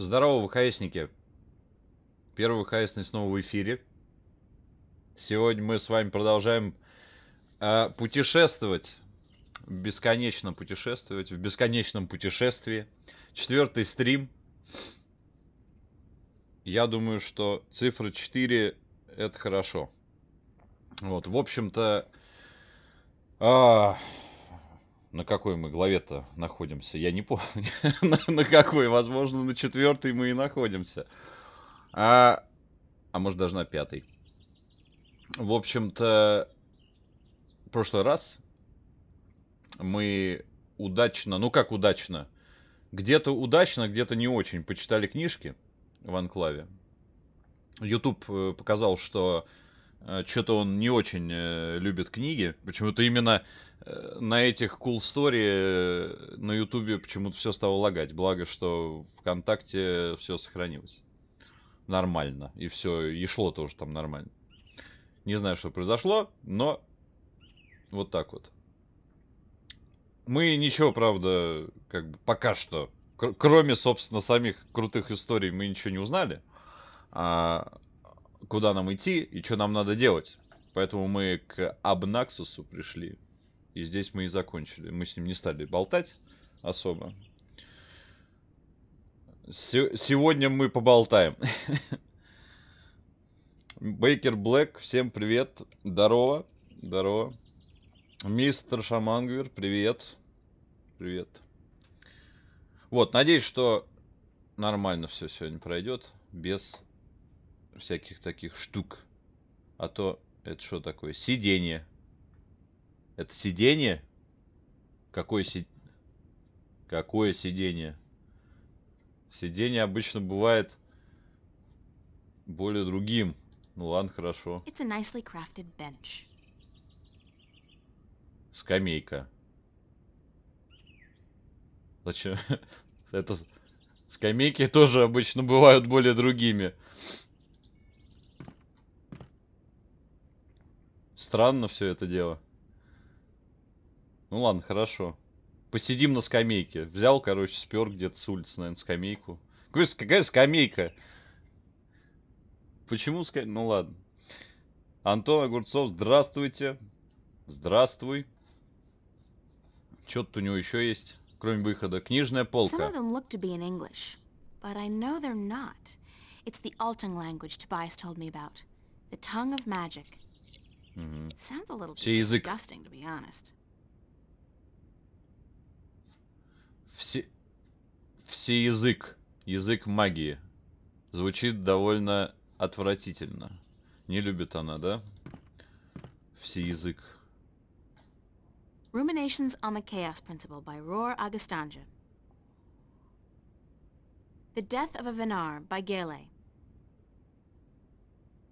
Здорово, ВХСники. Первый ВХСный снова в эфире. Сегодня мы с вами продолжаем путешествовать. Бесконечно путешествовать. В бесконечном путешествии. 4-й стрим. Я думаю, что цифра 4 это хорошо. Вот, в общем-то... на какой мы главе-то находимся? Я не помню. На какой? Возможно, на 4-й мы и находимся. А может даже на 5-й. В общем-то, в прошлый раз мы удачно, ну как удачно, где-то удачно, где-то не очень почитали книжки в анклаве. YouTube показал, что что-то он не очень любит книги. Почему-то именно на этих cool story на YouTube почему-то все стало лагать. Благо, что ВКонтакте все сохранилось нормально. И все, и шло тоже там нормально. Не знаю, что произошло, но вот так вот. Мы ничего, правда, как бы пока что, кроме, собственно, самих крутых историй, мы ничего не узнали. Куда нам идти и что нам надо делать. Поэтому мы к Абнаксусу пришли. И здесь мы и закончили. Мы с ним не стали болтать особо. Сегодня мы поболтаем. Бейкер Блэк, всем привет. Здорово. Здорово. Мистер Шамангвер, привет. Привет. Вот, надеюсь, что нормально все сегодня пройдет. Без всяких таких штук. А то это что такое? Сиденье. Это сиденье? Какое сиденье? Сиденье обычно бывает более другим. Ну ладно, хорошо. It's a nicely crafted bench. Скамейка. Зачем? Это скамейки тоже обычно бывают более другими. Странно все это дело. Ну ладно, хорошо. Посидим на скамейке. Взял, короче, спер где-то с улицы, наверное, скамейку. Какая скамейка? Почему скамейка? Ну ладно. Антон Огурцов, здравствуйте. Здравствуй. Что-то у него еще есть, кроме выхода. Книжная полка. Some of them look to be in English, but I know they're not. It's the Altung language Tobias told me about. The tongue of magic. It sounds a little disgusting, to be honest. Всеязык. Язык магии. Звучит довольно отвратительно. Не любит она, да? Всеязык. Ruminations on the Chaos Principle by Roar Agustanja. The Death of a Venar by Gale.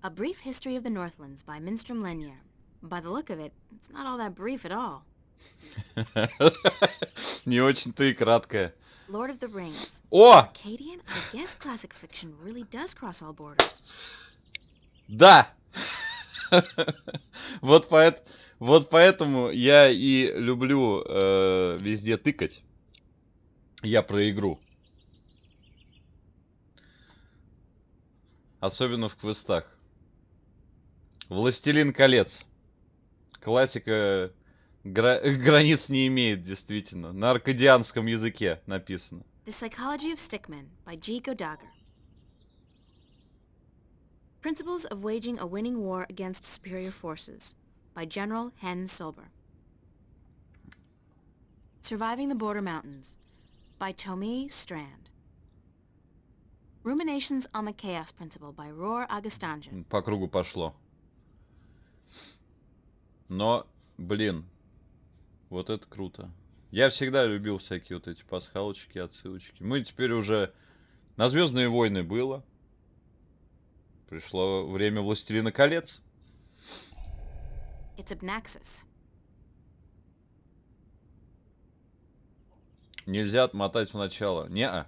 A Brief History of the Northlands by Minstrom Lenier. By the look of it, it's not all that brief at all. Не очень-то и краткая. Lord of the Rings. О! Arcadian, I guess classic fiction really does cross all borders. Да! Вот поэтому я и люблю везде тыкать. Я про игру. Особенно в квестах. Властелин колец. Классика границ не имеет, действительно. На аркадианском языке написано. The Psychology of Stickmen by G. Godagger. Principles of Waging a Winning War Against Superior Forces by General Hen Sober. Surviving the Border Mountains by Tomi Strand. Ruminations on the Chaos Principle by Roar Agustanja. По кругу пошло. Но, блин, вот это круто. Я всегда любил всякие вот эти пасхалочки, отсылочки. Мы теперь уже... На «Звездные войны» было. Пришло время «Властелина колец». It's Abnaxis. Нельзя отмотать в начало. Не-а.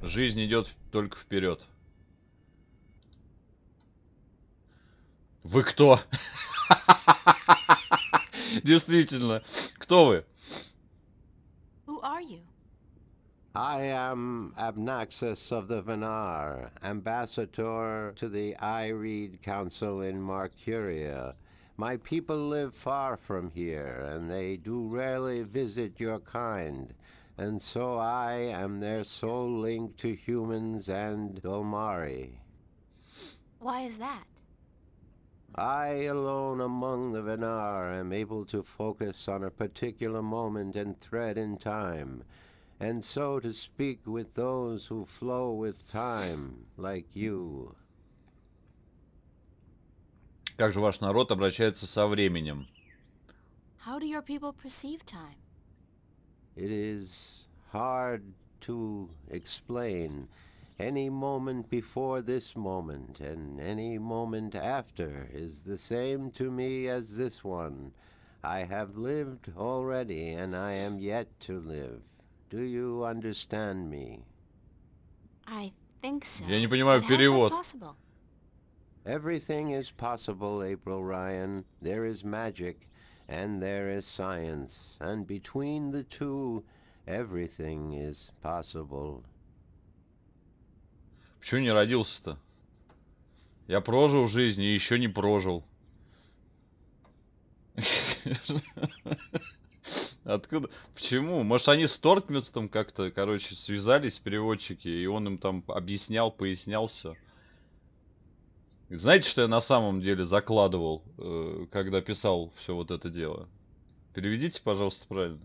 Жизнь идет только вперед. Вы кто? Действительно. Кто вы? Who are you? I am Abnaxus of the Venar, ambassador to the I-Reed Council in Marcuria. My people live far from here, and they do rarely visit your kind, and so I am their sole link to humans and Dolmari. Why is that? I alone among the Venar am able to focus on a particular moment and thread in time, and so to speak with those who flow with time, like you. Как же ваш народ обращается со временем? How do your people perceive time? It is hard to explain. Any moment before this moment and any moment after is the same to me as this one. I have lived already and I am yet to live. Do you understand me? I think so. Я не понимаю But how is that перевод. possible? Everything is possible, April Ryan. There is magic and there is science, and between the two, everything is possible. Почему не родился-то? Я прожил жизнь и еще не прожил. Откуда? Почему? Может, они с Торквистом как-то, короче, связались, переводчики, и он им там объяснял, пояснял все. Знаете, что я на самом деле закладывал, когда писал все вот это дело? Переведите, пожалуйста, правильно.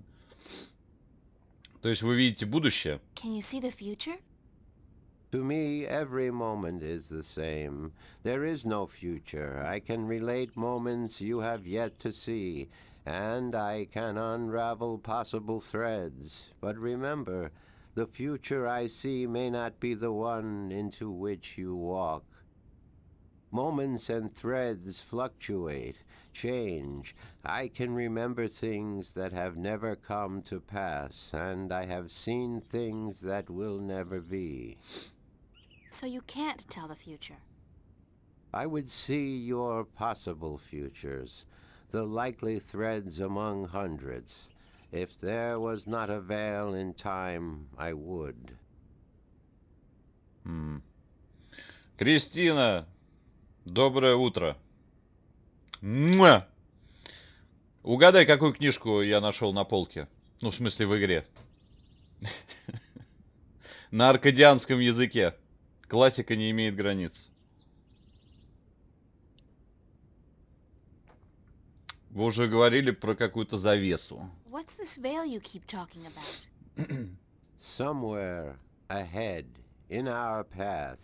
То есть вы видите будущее? Can you see the future? To me, every moment is the same. There is no future. I can relate moments you have yet to see, and I can unravel possible threads. But remember, the future I see may not be the one into which you walk. Moments and threads fluctuate, change. I can remember things that have never come to pass, and I have seen things that will never be. So you can't tell the future. I would see your possible futures, the likely threads among hundreds. If there was not a veil in time, I would. Кристина, доброе утро. Муа! Угадай, какую книжку я нашел на полке. Ну, в смысле, в игре. На аркадианском языке. Классика не имеет границ. Вы уже говорили про какую-то завесу. What's this veil you keep talking about? Somewhere ahead, in our path,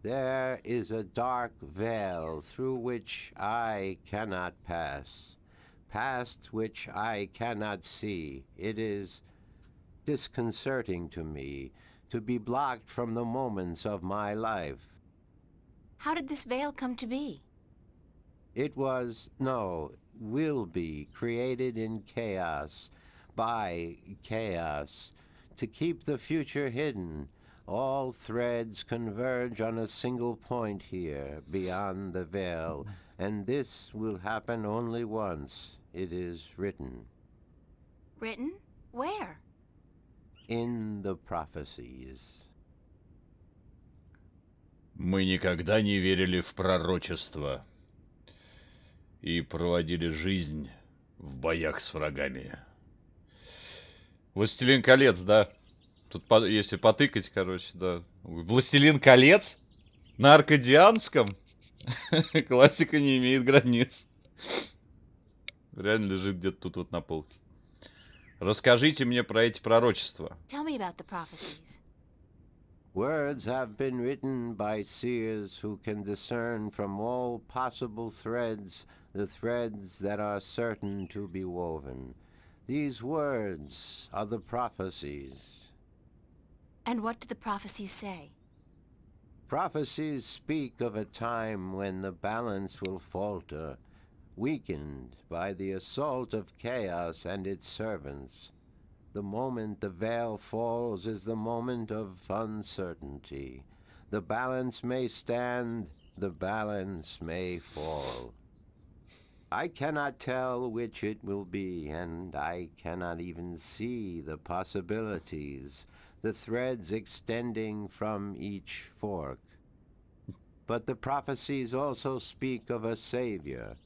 there is a dark veil through which I cannot pass, past which I cannot see. It is disconcerting to me to be blocked from the moments of my life. How did this veil come to be? It was, no, will be created in chaos, by chaos, to keep the future hidden. All threads converge on a single point here, beyond the veil, and this will happen only once. It is written. Written? Where? In the prophecies. Мы никогда не верили в пророчество и проводили жизнь в боях с врагами. Властелин колец, да? Тут, если потыкать, короче, да. Властелин колец? На аркадианском? Классика не имеет границ. Реально лежит где-то тут вот на полке. Расскажите мне про эти пророчества. Tell me about the prophecies. Words have been written by seers who can discern from all possible threads the threads that are certain to be woven. These words are the prophecies. And what do the prophecies say? Prophecies speak of a time when the balance will falter, weakened by the assault of chaos and its servants. The moment the veil falls is the moment of uncertainty. The balance may stand, the balance may fall. I cannot tell which it will be, and I cannot even see the possibilities, the threads extending from each fork. But the prophecies also speak of a savior,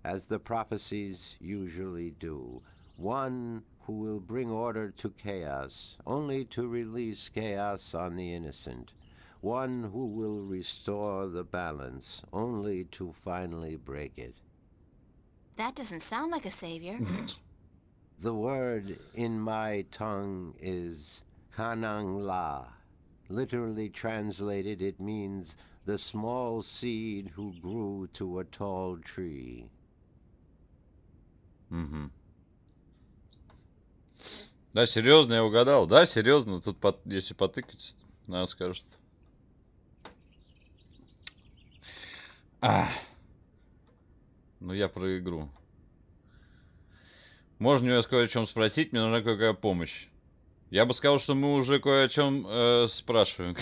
as the prophecies usually do, one who will bring order to chaos, only to release chaos on the innocent, one who will restore the balance, only to finally break it. That doesn't sound like a savior. The word in my tongue is Kanang La. Literally translated, it means the small seed who grew to a tall tree. Угу. Да, серьезно, я угадал. Да, серьезно. Тут, если потыкать, она скажет. Ну, я про игру. Можно у меня кое о чем спросить? Мне нужна кое-какая помощь. Я бы сказал, что мы уже кое о чем спрашиваем.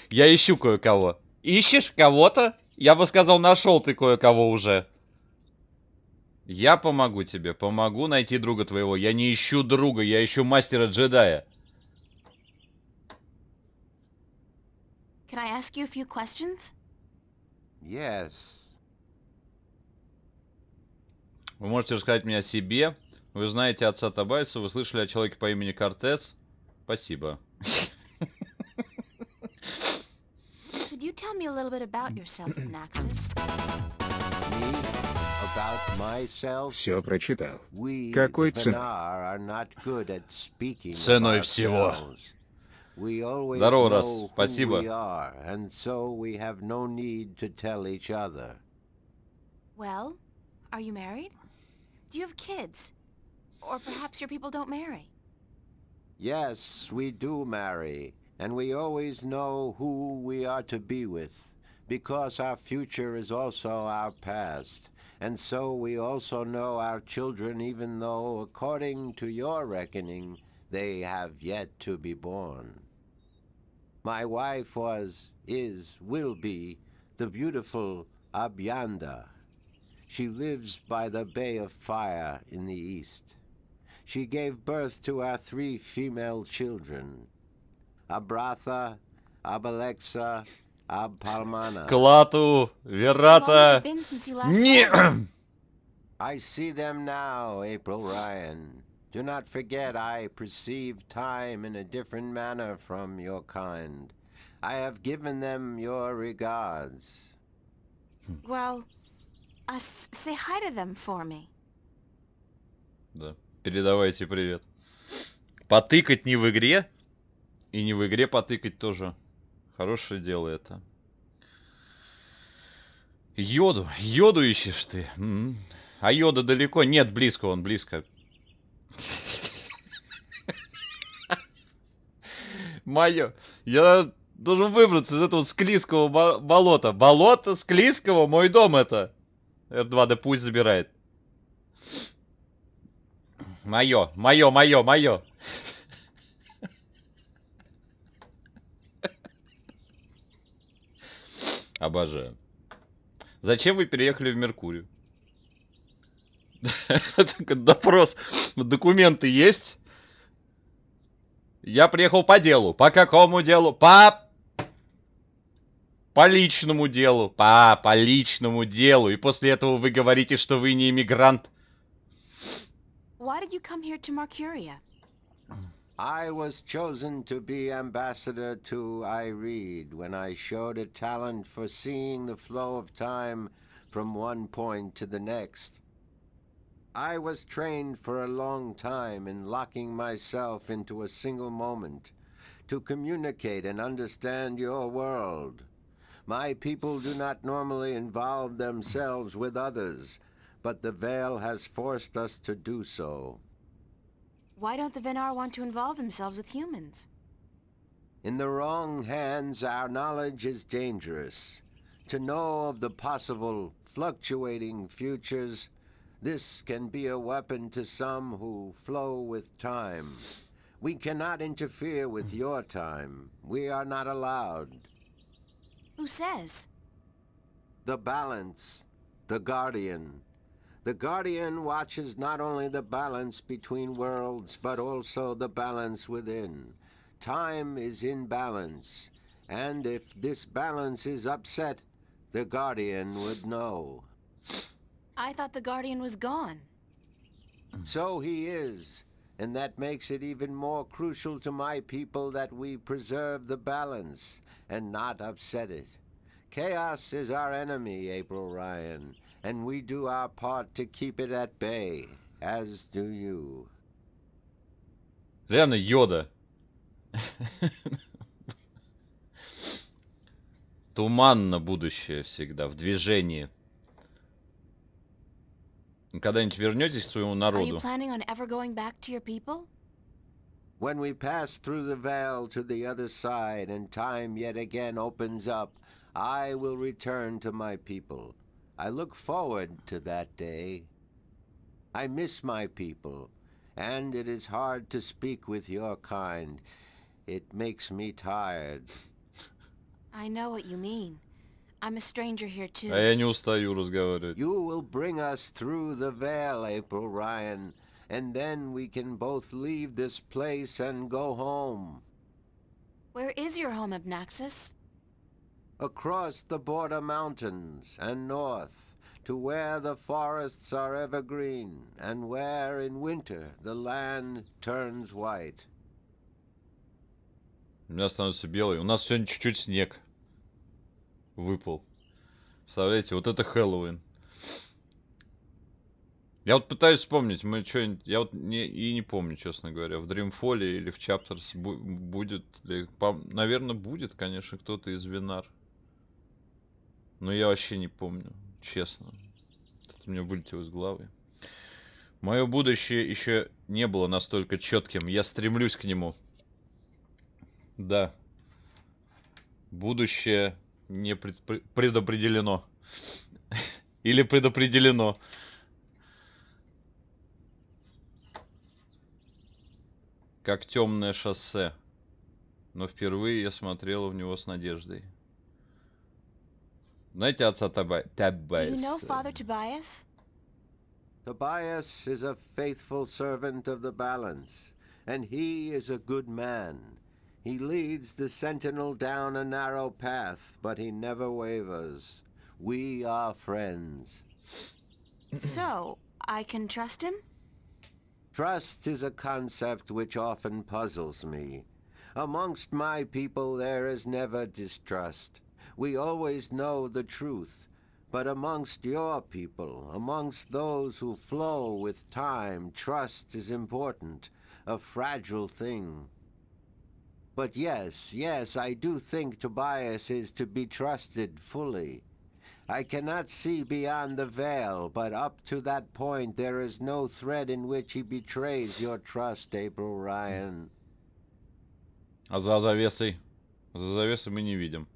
Я ищу кое-кого. Ищешь кого-то? Я бы сказал, нашел ты кое-кого уже. Я помогу тебе. Помогу найти друга твоего. Я не ищу друга, я ищу мастера-джедая. Can I ask you a few questions? Yes. Вы можете рассказать мне о себе. Вы знаете отца Табайса. Вы слышали о человеке по имени Кортес. Спасибо. Could you tell me a little bit about yourself, Naxos? Me? About myself? Все прочитал. We, Какой the ценой? Venar, are not good at speaking of Ценой всего. ourselves. We always Здорово, Рас. know who Спасибо. we are, and so we have no need to tell each other. Well, are you married? Do you have kids? Or perhaps your people don't marry? Yes, we do marry, and we always know who we are to be with, because our future is also our past, and so we also know our children, even though, according to your reckoning, they have yet to be born. My wife will be, the beautiful Abyanda. She lives by the Bay of Fire in the east. She gave birth to our 3 female children, Abratha, Abalexa, Abpalmana. Клату, How long has Верата. it been since you last saw them? I see them now, April Ryan. Do not forget I perceive time in a different manner from your kind. I have given them your regards. Well, say hi to them for me. Да, передавайте привет. Потыкать не в игре. И не в игре потыкать тоже. Хорошее дело это. Йоду. Йоду ищешь ты. А Йода далеко? Нет, близко, он близко. Мое. Я должен выбраться из этого склизкого болота. Болото склизкого, мой дом это. R2, да пусть забирает. Мое. Обожаю. Зачем вы переехали в Меркурию? Допрос. Документы есть? Я приехал по делу. По какому делу? По личному делу. По личному делу. И после этого вы говорите, что вы не иммигрант. Why did you come here to Mercuria? I was chosen to be ambassador to Ireed when I showed a talent for seeing the flow of time from one point to the next. I was trained for a long time in locking myself into a single moment to communicate and understand your world. My people do not normally involve themselves with others, but the veil has forced us to do so. Why don't the Venar want to involve themselves with humans? In the wrong hands, our knowledge is dangerous. To know of the possible fluctuating futures, this can be a weapon to some who flow with time. We cannot interfere with your time. We are not allowed. Who says? The balance, the guardian. The Guardian watches not only the balance between worlds, but also the balance within. Time is in balance, and if this balance is upset, the Guardian would know. I thought the Guardian was gone. So he is, and that makes it even more crucial to my people that we preserve the balance and not upset it. Chaos is our enemy, April Ryan, and we do our part to keep it at bay, as do you. Реально Йода. Туманно будущее всегда, в движении. Когда-нибудь вернетесь к своему народу? When we pass through the veil to the other side and time yet again opens up, I will return to my people. I look forward to that day. I miss my people, and it is hard to speak with your kind. It makes me tired. I know what you mean. I'm a stranger here too. А я не устаю разговаривать. You will bring us through the veil, April Ryan, and then we can both leave this place and go home. Where is your home, Abnaxis? Across the border mountains and north, to where the forests are evergreen, and where in winter the land turns white. У меня становится белый. У нас сегодня чуть-чуть снег выпал. Представляете, вот это Хэллоуин. Я вот пытаюсь вспомнить, мы что-нибудь... Я вот не помню, честно говоря, в Dreamfall или в Chapters будет ли... Наверное, будет, конечно, кто-то из Винар. Но я вообще не помню, честно. Это мне вылетело из головы. Мое будущее еще не было настолько четким. Я стремлюсь к нему. Да. Будущее не предопределено. Или предопределено. Как темное шоссе. Но впервые я смотрела в него с надеждой. Знаете отца Тобайаса? Do you know Father Tobias? Tobias is a faithful servant of the balance, and he is a good man. He leads the sentinel down a narrow path, but he never wavers. We are friends. So, I can trust him? Trust is a concept which often puzzles me. Amongst my people there is never distrust. We always know the truth. But amongst your people, amongst those who flow with time, trust is important, a fragile thing. But yes, I do think Tobias is to be trusted fully. I cannot see beyond the veil, but up to that point there is no thread in which he betrays your trust, April Ryan. А за завесой? За завесой мы не видим.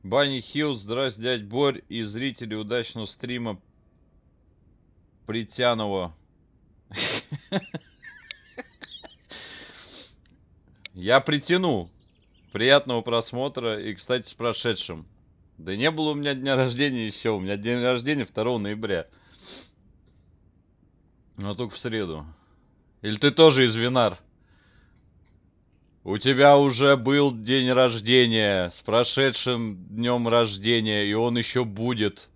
Банни Хилл, здрасте, дядь Борь и зрители удачного стрима Притянова. Я притяну. Приятного просмотра и, кстати, с прошедшим. Да не было у меня дня рождения еще. У меня день рождения 2 ноября. Но только в среду. Или ты тоже из Винар? У тебя уже был день рождения. С прошедшим днем рождения. И он еще будет.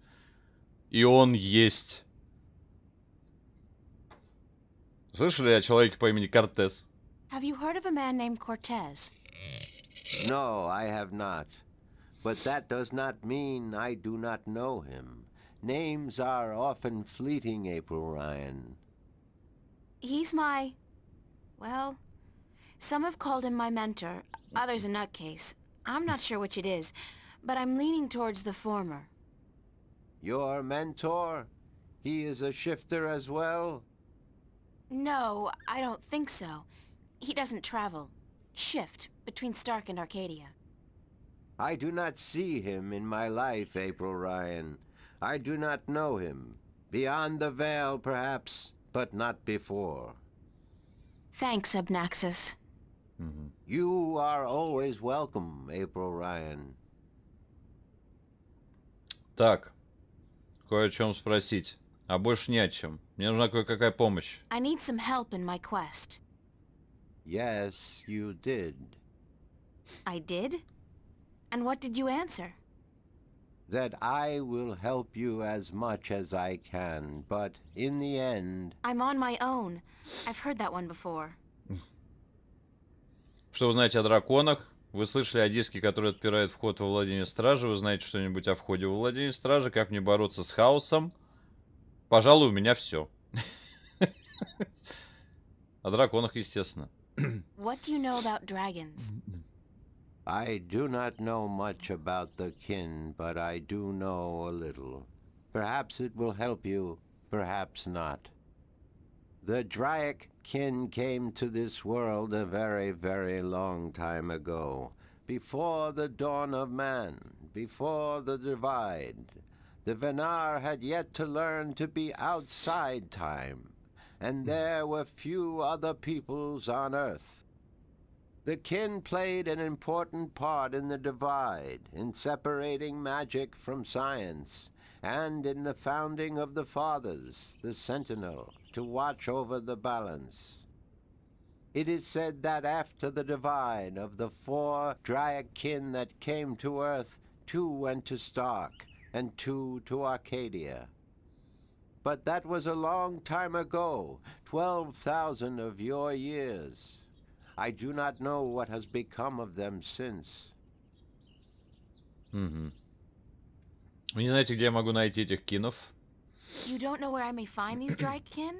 И он есть. Слышали о человеке по имени Кортес? Have you heard of a man named Cortez? No, I have not. But that does not mean I do not know him. Names are often fleeting, April Ryan. He's my... well, some have called him my mentor, others a nutcase. I'm not sure which it is, but I'm leaning towards the former. Your mentor? He is a shifter as well? No, I don't think so. He doesn't travel. Shift between Stark and Arcadia. I do not see him in my life, April Ryan. I do not know him. Beyond the veil, perhaps, but not before. Thanks, Abnaxis. You are always welcome, April Ryan. Так, кое о чем спросить. А больше ни о чем. Мне нужна кое-какая помощь. I need some help in my quest. Yes, you did. I did? And what did you answer? That I will help you as much as I can, but in the end... I'm on my own. I've heard that one before. Что вы знаете о драконах? Вы слышали о диске, который отпирает вход во владение стражи? Вы знаете что-нибудь о входе во владение стражи? Как мне бороться с хаосом? Пожалуй, у меня все. О драконах, естественно. What do you know about dragons? I do not know much about the kin, but I do know a little. Perhaps it will help you, perhaps not. The Draic kin came to this world a very, very long time ago. Before the dawn of man, before the divide. The Venar had yet to learn to be outside time, and there were few other peoples on Earth. The kin played an important part in the divide, in separating magic from science, and in the founding of the Fathers, the Sentinel, to watch over the balance. It is said that after the divide of the 4 Draic kin that came to Earth, 2 went to Stark, and 2 to Arcadia. But that was a long time ago, 12,000 of your years. I do not know what has become of them since. Угу. Вы не знаете, где я могу найти этих кинов? You don't know where I may find these Draic kin?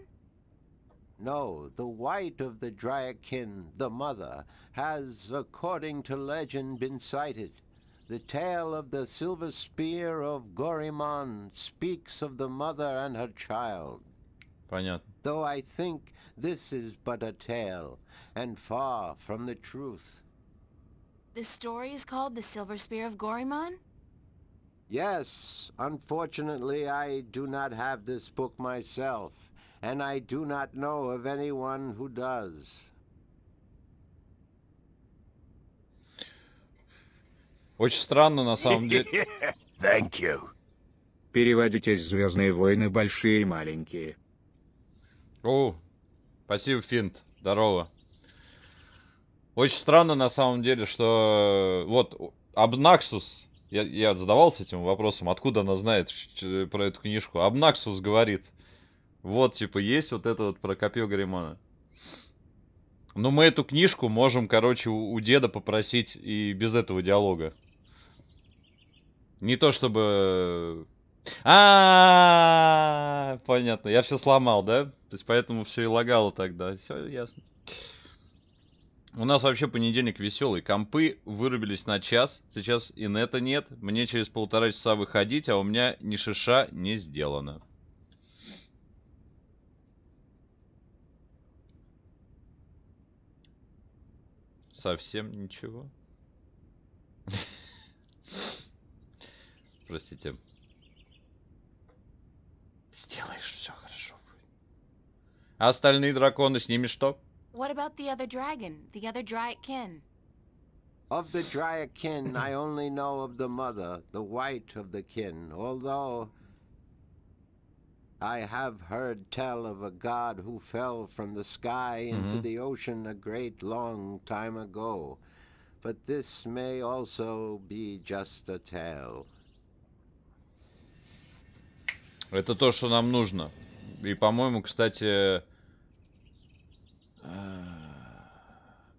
No, the white of the Draic kin, the mother, has, according to legend, been sighted. The tale of the silver spear of Gorimon speaks of the mother and her child. Понятно. Though I think this is but a tale, and far from the truth. The story is called The Silver Spear of Gorimon? Yes, unfortunately I do not have this book myself, and I do not know of anyone who does. Очень странно, на самом деле. Thank you. Переводите «Звездные войны» большие и маленькие. О, спасибо, Финт. Здорово. Очень странно, на самом деле, что вот Абнаксус, я задавался этим вопросом, откуда она знает про эту книжку. Абнаксус говорит, вот, типа, есть вот это вот про копье Горимана. Но мы эту книжку можем, короче, у деда попросить и без этого диалога. Не то чтобы... Понятно, я все сломал, да? То есть поэтому все и лагало тогда. Все ясно. У нас вообще понедельник веселый. Компы вырубились на час. Сейчас инета нет. Мне через 1,5 часа выходить, а у меня ни шиша не сделано. Совсем ничего. Простите. Сделаешь, все хорошо будет. А остальные драконы, с ними что? What about the other dragon, the other Draic kin? Of the Draic kin, I only know of the mother, the white of the kin, although I have heard tell of a god who fell from the sky into the ocean a great long time ago. But this may also be just a tale. Это то, что нам нужно. И, по-моему, кстати,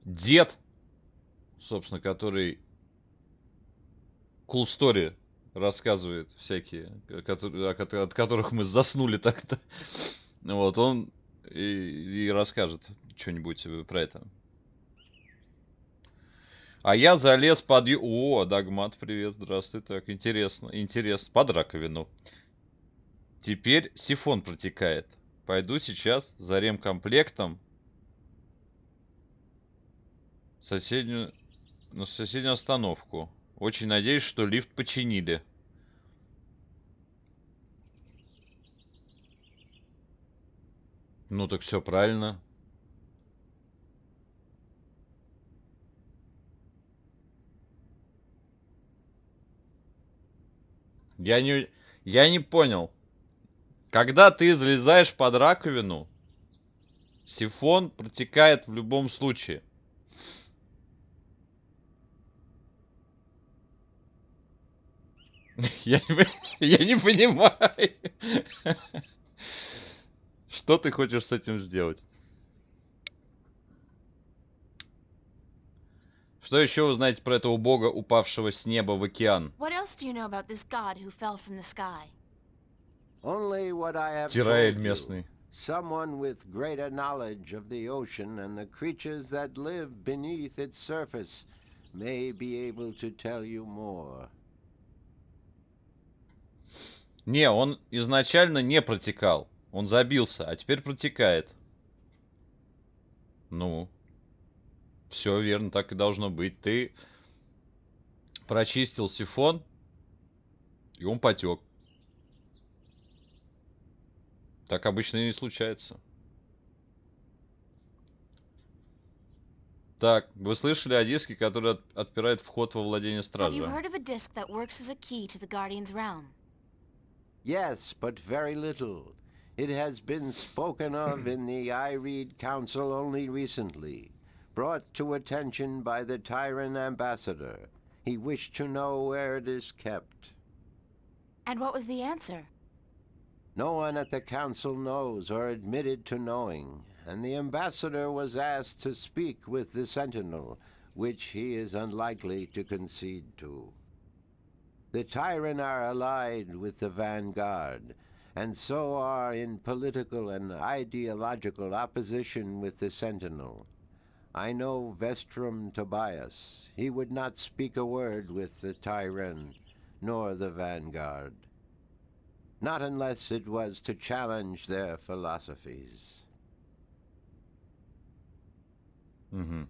дед, собственно, который Cool Story рассказывает всякие, от которых мы заснули так-то. Вот, он и расскажет что-нибудь про это. А я залез под... О, Дагмат, привет, здравствуй. Так, интересно, интересно. Под раковину. Теперь сифон протекает. Пойду сейчас за ремкомплектом на соседнюю остановку. Очень надеюсь, что лифт починили. Ну так все правильно. Я не понял. Когда ты залезаешь под раковину, сифон протекает в любом случае. Я не понимаю. Что ты хочешь с этим сделать? Что еще вы знаете про этого бога, упавшего с неба в океан? Тираэль местный. Someone with greater knowledge of the ocean and the creatures that live beneath its surface may be able to tell you more. Не, он изначально не протекал. Он забился, а теперь протекает. Ну, все верно, так и должно быть. Ты прочистил сифон, и он потек. Так обычно и не случается. Так, вы слышали о диске, который отпирает вход во владение стража? Yes, but very little. It has been spoken of in the I Read Council only recently, brought to attention by the Tyrant Ambassador. He wished to know where it is kept. And what was the answer? No one at the council knows or admitted to knowing, and the ambassador was asked to speak with the Sentinel, which he is unlikely to concede to. The Tyrant are allied with the Vanguard, and so are in political and ideological opposition with the Sentinel. I know Vestrum Tobias. He would not speak a word with the Tyrant, nor the Vanguard. Not unless it was to challenge their philosophies. Угу.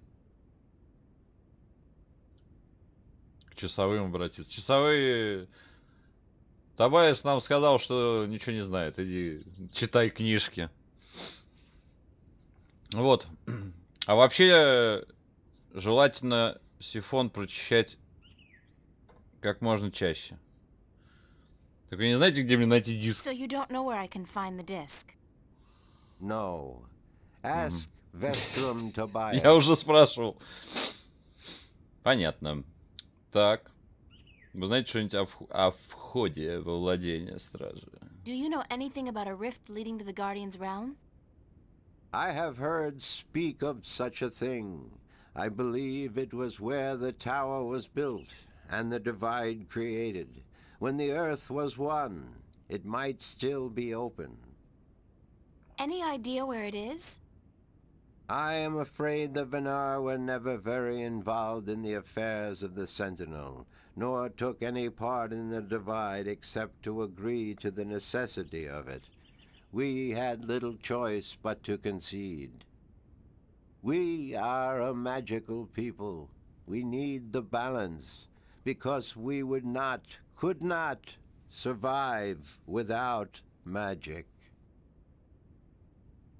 К часовым обратиться. Часовые... Тобайас нам сказал, что ничего не знает. Иди, читай книжки. Вот. А вообще, желательно сифон прочищать как можно чаще. Так вы не знаете, где мне найти диск? So you don't know where I can find the disc? No. Ask Vestrum Tobias. Я уже спрашивал. Понятно. Так. Вы знаете что-нибудь о входе во владение стражи? Do you know anything about a rift leading to the Guardian's realm? I have heard speak of such a thing. I believe it was where the tower was built and the divide created. When the earth was one, it might still be open. Any idea where it is? I am afraid the Venar were never very involved in the affairs of the Sentinel, nor took any part in the divide except to agree to the necessity of it. We had little choice but to concede. We are a magical people. We need the balance, because we would not, could not, survive without magic.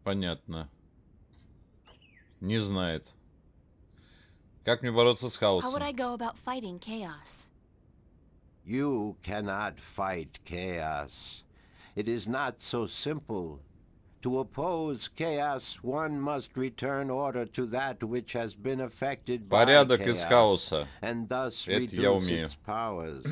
Понятно. Не знает. Как мне бороться с хаосом? How would I go about fighting chaos? You cannot fight chaos. It is not so simple. To oppose chaos, one must return order to that which has been affected by chaos, and thus reduce its powers.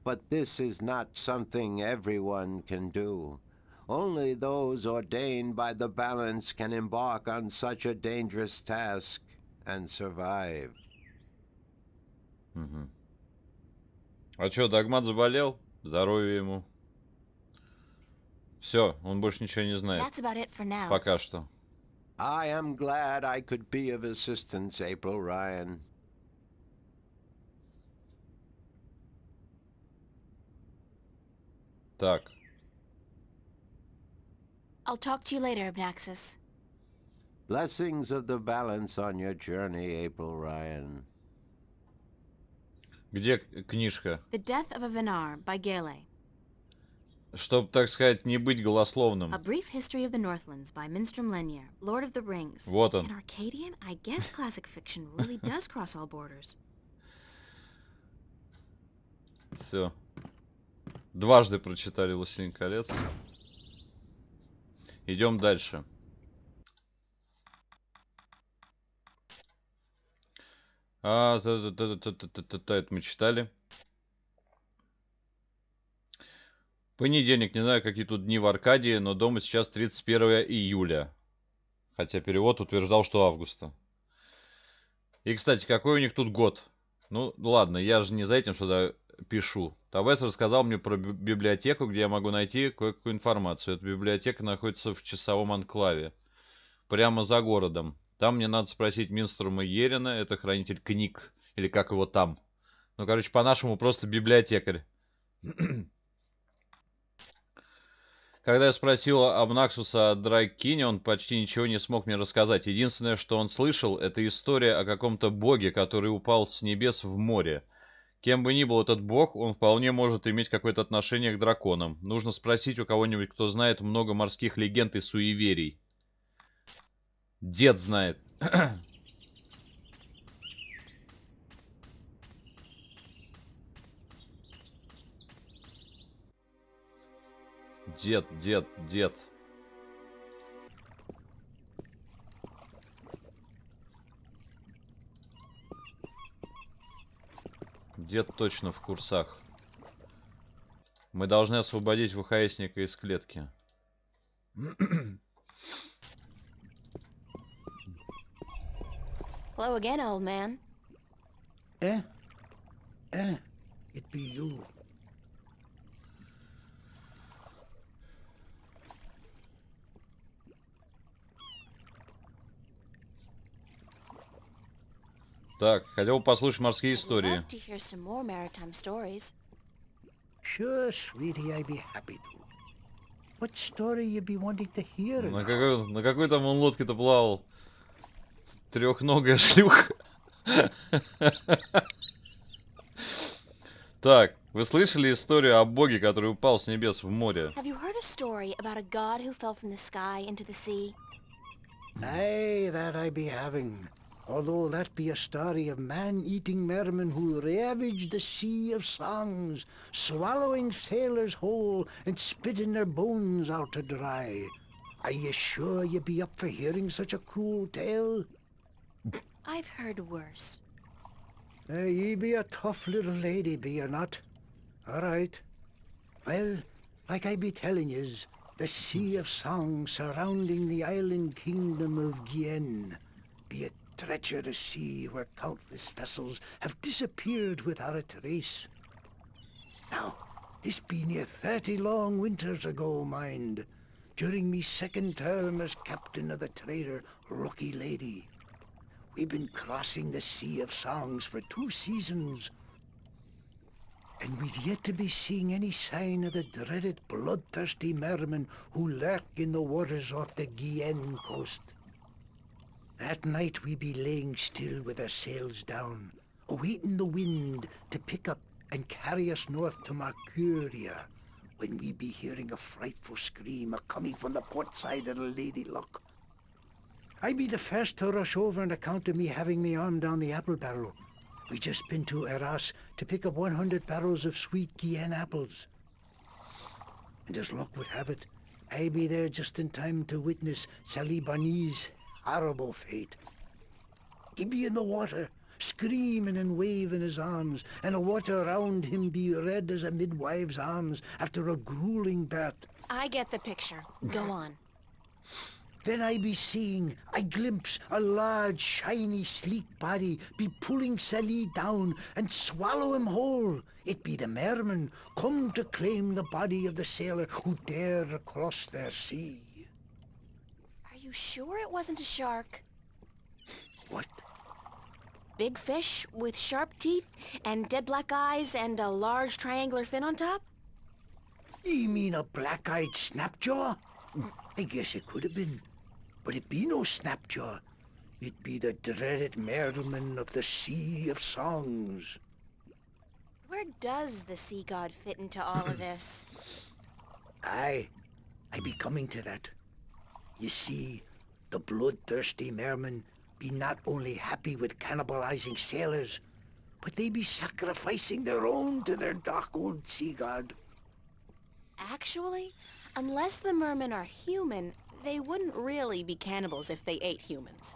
But this is not something everyone can do. Only those ordained by the balance can embark on such a dangerous task and survive. Угу. А что, Дагмат заболел? Здоровья ему. Все, он больше ничего не знает. That's about it for now. Пока что. I am glad I could be of assistance, April Ryan. Так. I'll talk to you later, Abnaxis. Blessings of the balance on your journey, April Ryan. Где книжка? The Death of a Venar by Gale. Чтоб, так сказать, не быть голословным. A Brief History of the Northlands by Minstrom Lenier, Lord of the Rings. Вот он. In Arcadian, I guess classic fiction really does cross all borders. Все. Дважды прочитали «Властелин колец». Идем дальше. Это мы читали. Понедельник, не знаю, какие тут дни в Аркадии, но дома сейчас 31 июля. Хотя перевод утверждал, что августа. И, кстати, какой у них тут год? Ну, ладно, я же не за этим сюда пишу. Тавес рассказал мне про библиотеку, где я могу найти кое-какую информацию. Эта библиотека находится в часовом анклаве. Прямо за городом. Там мне надо спросить Минструма Ерина, это хранитель книг. Или как его там. Ну, короче, по-нашему просто библиотекарь. Когда я спросил об Наксуса Драккине, он почти ничего не смог мне рассказать. Единственное, что он слышал, это история о каком-то боге, который упал с небес в море. Кем бы ни был этот бог, он вполне может иметь какое-то отношение к драконам. Нужно спросить у кого-нибудь, кто знает много морских легенд и суеверий. Дед знает. Дед. Дед точно в курсах. Мы должны освободить ВХСника из клетки. Hello again, old man. It be you. Так, хотел послушать морские истории. Sure, sweetie, I'd be happy to. What story you be wanting to hear? На какой там он лодке-то плавал? Трехногая шлюха. Так, вы слышали историю о боге, который упал с небес в море? Aye, that I be having. Although that be a story of man-eating mermen who ravaged the sea of songs, swallowing sailors whole and spitting their bones out to dry. Are you sure you be up for hearing such a cruel tale? I've heard worse. Ye be a tough little lady, be you not? All right. Well, like I be telling yous, the sea of songs surrounding the island kingdom of Gien be a treacherous sea where countless vessels have disappeared without a trace. Now, this be near 30 long winters ago, mind, during me second term as captain of the trader Lucky Lady. We've been crossing the Sea of Songs for 2 seasons, and we've yet to be seeing any sign of the dreaded bloodthirsty mermen who lurk in the waters off the Guyenne coast. That night we be laying still with our sails down, awaiting the wind to pick up and carry us north to Mercuria, when we be hearing a frightful scream a-coming from the port side of the Lady Luck. I be the first to rush over on account of me having me arm down the apple barrel. We just been to Arras to pick up 100 barrels of sweet Guyenne apples. And as luck would have it, I be there just in time to witness Sally Barney's horrible fate. He be in the water, screaming and waving his arms, and the water around him be red as a midwife's arms after a grueling birth. I get the picture. Go on. Then I be seeing, I glimpse a large, shiny, sleek body be pulling Sally down and swallow him whole. It be the mermen come to claim the body of the sailor who dared across their sea. Are you sure it wasn't a shark? What? Big fish with sharp teeth and dead black eyes and a large triangular fin on top? You mean a black-eyed snapjaw? I guess it could have been. But it be no snapjaw. It be the dreaded merman of the Sea of Songs. Where does the sea god fit into all of this? I be coming to that. You see, the bloodthirsty mermen be not only happy with cannibalizing sailors, but they be sacrificing their own to their dark old sea god. Actually, unless the mermen are human, they wouldn't really be cannibals if they ate humans.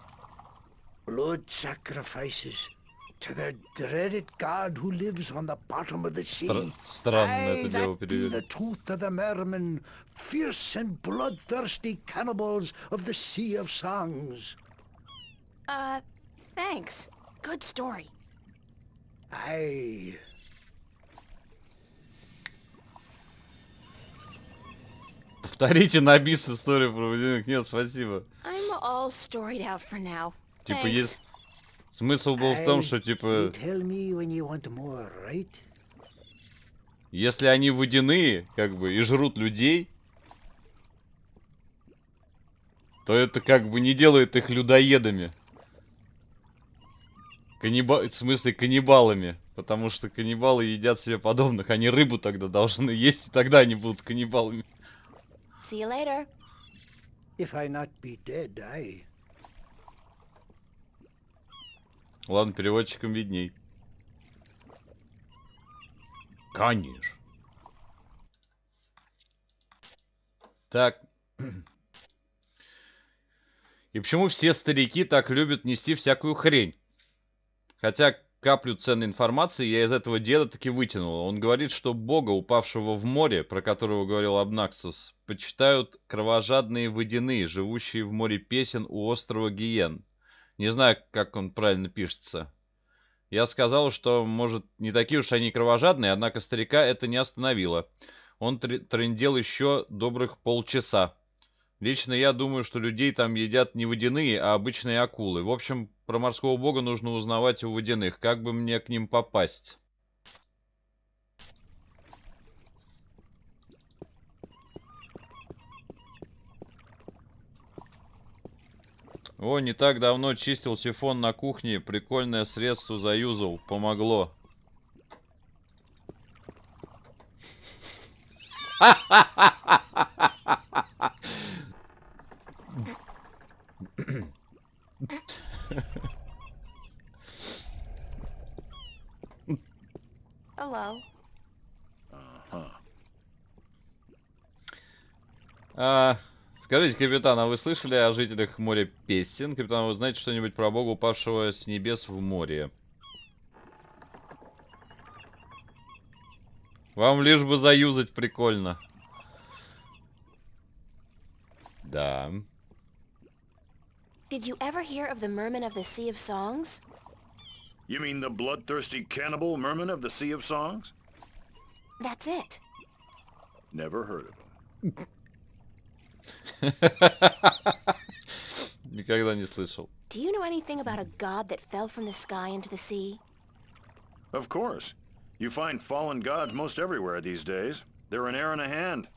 Blood sacrifices to the dreaded god who lives on the bottom of the sea. Странно это дело That be перевели. the truth of the mermen, fierce and bloodthirsty cannibals of the Sea of Songs. Thanks. Good story. Aye. Повторите на бис историю про водяных. Нет, спасибо. I'm all storied out for now. Типа Thanks. есть... Смысл был в том, что You типа... tell me when you want more, right? Если они водяные, как бы, и жрут людей, то это как бы не делает их людоедами. В смысле каннибалами. Потому что каннибалы едят себе подобных. Они рыбу тогда должны есть, и тогда они будут каннибалами. See you later. If I not be dead, aye. Ладно, переводчикам видней. Конечно. Так. И почему все старики так любят нести всякую хрень? Хотя каплю ценной информации я из этого деда таки вытянул. Он говорит, что бога, упавшего в море, про которого говорил Абнаксус, почитают кровожадные водяные, живущие в море песен у острова Гиен. Не знаю, как он правильно пишется. Я сказал, что, может, не такие уж они кровожадные, однако старика это не остановило. Он трындел еще добрых полчаса. Лично я думаю, что людей там едят не водяные, а обычные акулы. В общем, про морского бога нужно узнавать у водяных. Как бы мне к ним попасть? О, не так давно чистил сифон на кухне. Прикольное средство заюзал. Помогло. Hello. Скажите, капитан, а вы слышали о жителях моря песен? Капитан, вы знаете что-нибудь про бога, упавшего с небес в море? Вам лишь бы заюзать прикольно. Да. Did you ever hear of the merman of the Sea of Songs? You mean the bloodthirsty cannibal merman of the Sea of Songs? That's it. Never heard of him. Никогда не слышал. Do you know anything about a god that fell from the sky into the sea? Of course. You find fallen gods most everywhere these days. They're an air and a hand.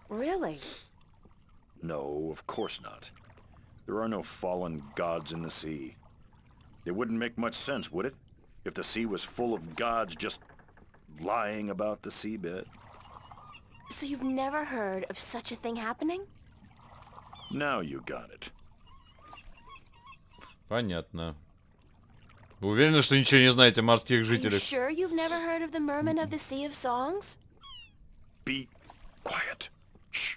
Really? No, of course not. There are no fallen gods in the sea. It wouldn't make much sense, would it? If the sea was full of gods just lying about the seabed. So you've never heard of such a thing happening? Now you got it. Понятно. Вы уверены, что ничего не знаете о морских Are you жителях? sure you've never heard of the merman of the Sea of Songs? Be quiet. Shh.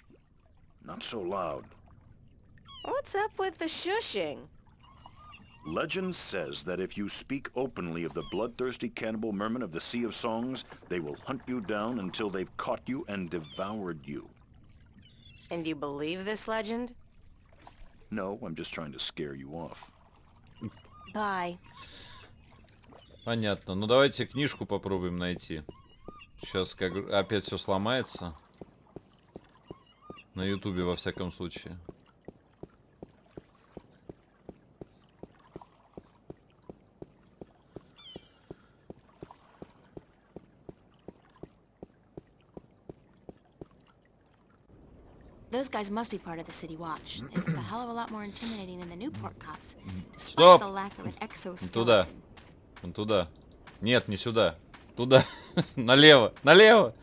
Not so loud. What's up with the shushing? Legend says that if you speak openly of the bloodthirsty cannibal merman of the Sea of Songs, they will hunt you down until they've caught you and devoured you. And you believe this legend? No, I'm just trying to scare you off. Bye. Понятно. Ну давайте книжку попробуем найти. Сейчас как опять все сломается. На Ютубе во всяком случае. Those guys must be part of the City Watch. They look a hell of a lot more intimidating than the Newport cops, despite Стоп! the lack of an Вон туда. exoskeleton. Вон туда. Нет, не сюда. Туда. Налево. Налево.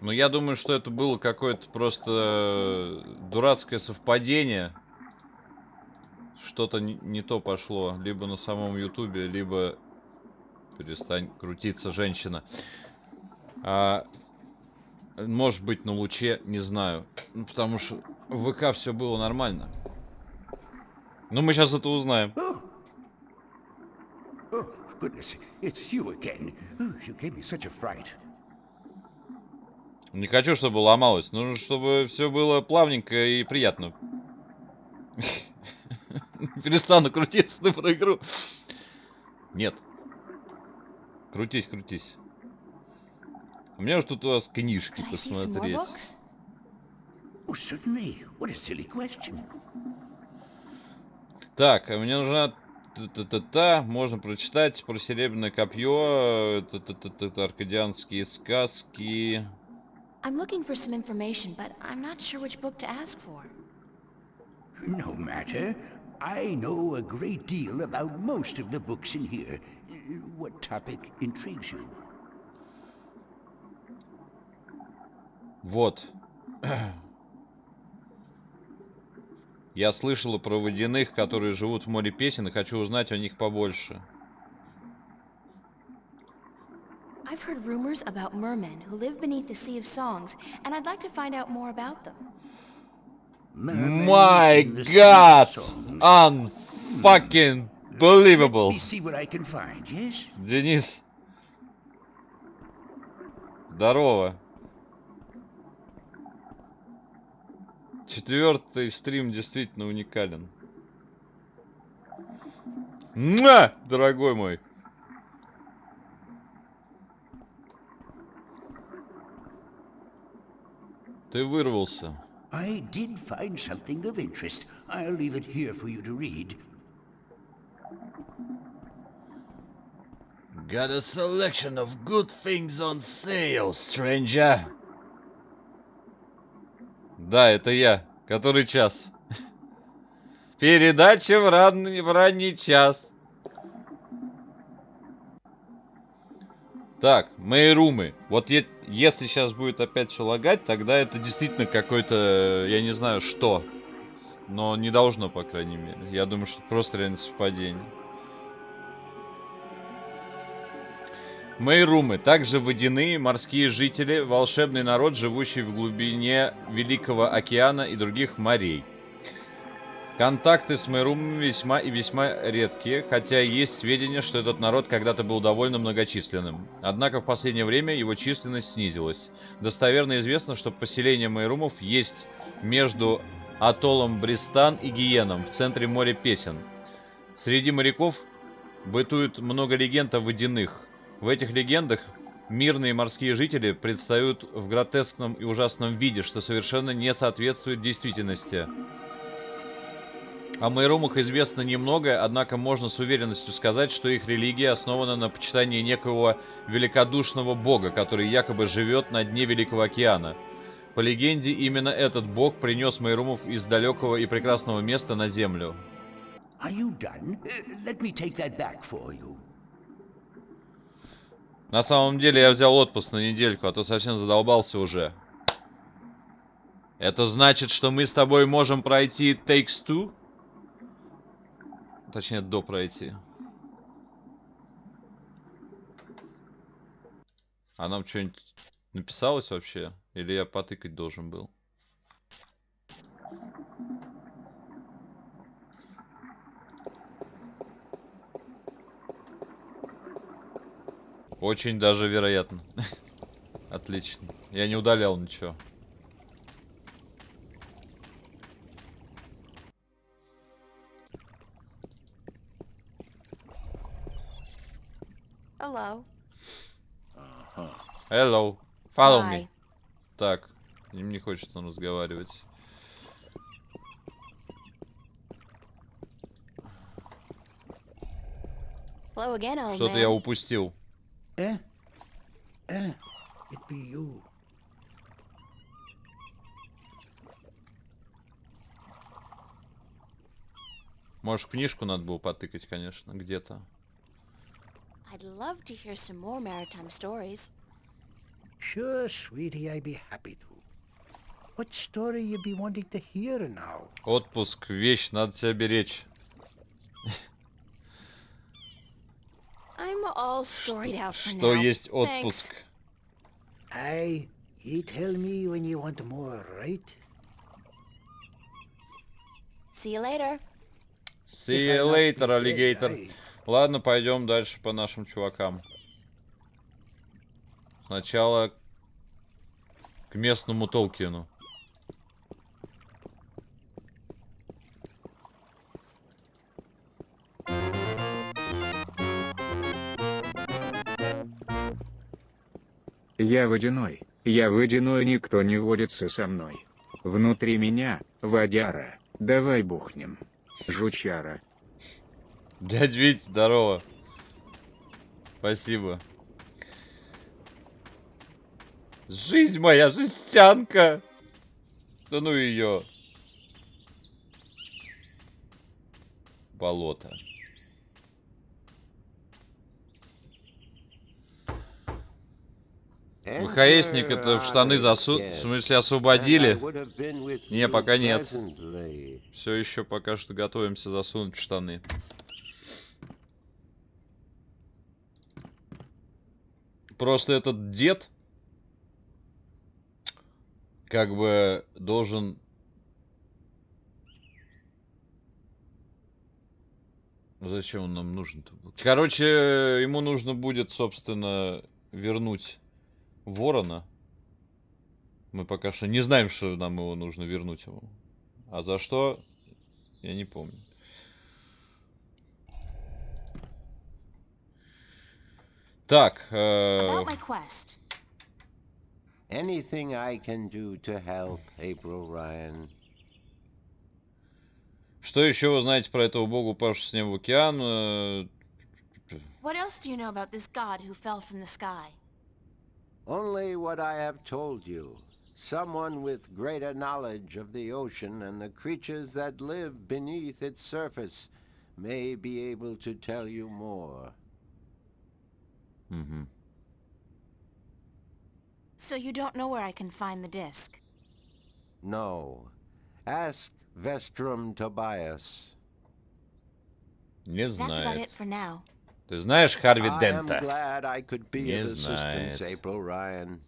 Но я думаю, что это было какое-то просто дурацкое совпадение. Что-то не то пошло. Либо на самом Ютубе, либо... Перестань крутиться, женщина. Может быть, на луче, не знаю. Потому что в ВК все было нормально. Ну, мы сейчас это узнаем. Не хочу, чтобы ломалось. Нужно, чтобы все было плавненько и приятно. Перестану крутиться, ты про игру. Нет. Крутись, крутись. У меня уже тут у вас книжки посмотреть. Так, мне нужна... Можно прочитать про серебряное копье, аркадианские сказки. I'm looking for some information, but I'm not sure which book to ask for. No matter. I know a great deal about most of the books in here. What topic intrigues you? Вот. Я слышала про водяных, которые живут в море песен, и хочу узнать о них побольше. I've heard rumors about mermen who live beneath the sea of songs, and I'd like to find out more about them. My God! Unfucking believable! Let me see what I can find, yes? Денис. Здорово. 4-й стрим действительно уникален. Муа! Дорогой мой. Ты вырвался. I did find something of interest. I'll leave it here for you to read. Got a selection of good things on sale, stranger. Да, это я. Который час? Передача в ранний час. Так, мейрумы. Вот если сейчас будет опять все лагать, тогда это действительно какой-то, я не знаю что. Но не должно, по крайней мере. Я думаю, что это просто реально совпадение. Мейрумы. Также водяные морские жители, волшебный народ, живущий в глубине Великого океана и других морей. Контакты с мейрумами весьма и весьма редкие, хотя есть сведения, что этот народ когда-то был довольно многочисленным. Однако в последнее время его численность снизилась. Достоверно известно, что поселение мейрумов есть между атоллом Бристан и Гиеном в центре моря песен. Среди моряков бытует много легенд о водяных. В этих легендах мирные морские жители предстают в гротескном и ужасном виде, что совершенно не соответствует действительности. О мейрумах известно немного, однако можно с уверенностью сказать, что их религия основана на почитании некого великодушного бога, который якобы живет на дне Великого океана. По легенде, именно этот бог принес мейрумов из далекого и прекрасного места на землю. На самом деле я взял отпуск на недельку, а то совсем задолбался уже. Это значит, что мы с тобой можем пройти Takes Two? Точнее, до пройти. А нам что-нибудь написалось вообще? Или я потыкать должен был? Очень даже вероятно. Отлично. Я не удалял ничего. Hello. Hello. Follow Hi. me. Так, им не хочет он разговаривать. Hello again, old Что-то man. я упустил. It be you. Может, книжку надо было потыкать, конечно, где-то. I'd love to hear some more maritime stories. Sure, sweetie, I'd be happy to. What story you be wanting to hear now? Отпуск, вещь, надо себя беречь. I'm all storied out for Что now. есть отпуск? Aye, you tell me when you want more, right? See you later. See you later, аллигейтор. Ладно, пойдем дальше по нашим чувакам. Сначала к местному Толкину. Я водяной, никто не водится со мной. Внутри меня, водяра, давай бухнем. Жучара. Дядь Вить, здорово. Спасибо. Жизнь моя, жестянка. Да ну ее. Болото. ВХСник это в штаны в смысле освободили? Не, пока нет. Все еще пока что готовимся засунуть в штаны. Просто этот дед как бы должен... Зачем он нам нужен-то? Короче, ему нужно будет, собственно, вернуть ворона. Мы пока что не знаем, что нам его нужно вернуть ему. А за что? Я не помню. Так. Anything I can do to help, April Ryan. Что еще вы знаете про этого бога, упавшего с неба в океан? What else do you know about this god who fell from the sky? Only what I have told you. Someone with greater knowledge of the ocean and the creatures that live beneath its surface may be able to tell you more. Mm-hmm. So you don't know where I can find the disc? No. Ask Vestrum Tobias. Не That's about знает. it for now. Ты знаешь Харви Дента? I am glad I could be Не of assistance, знает. April Ryan.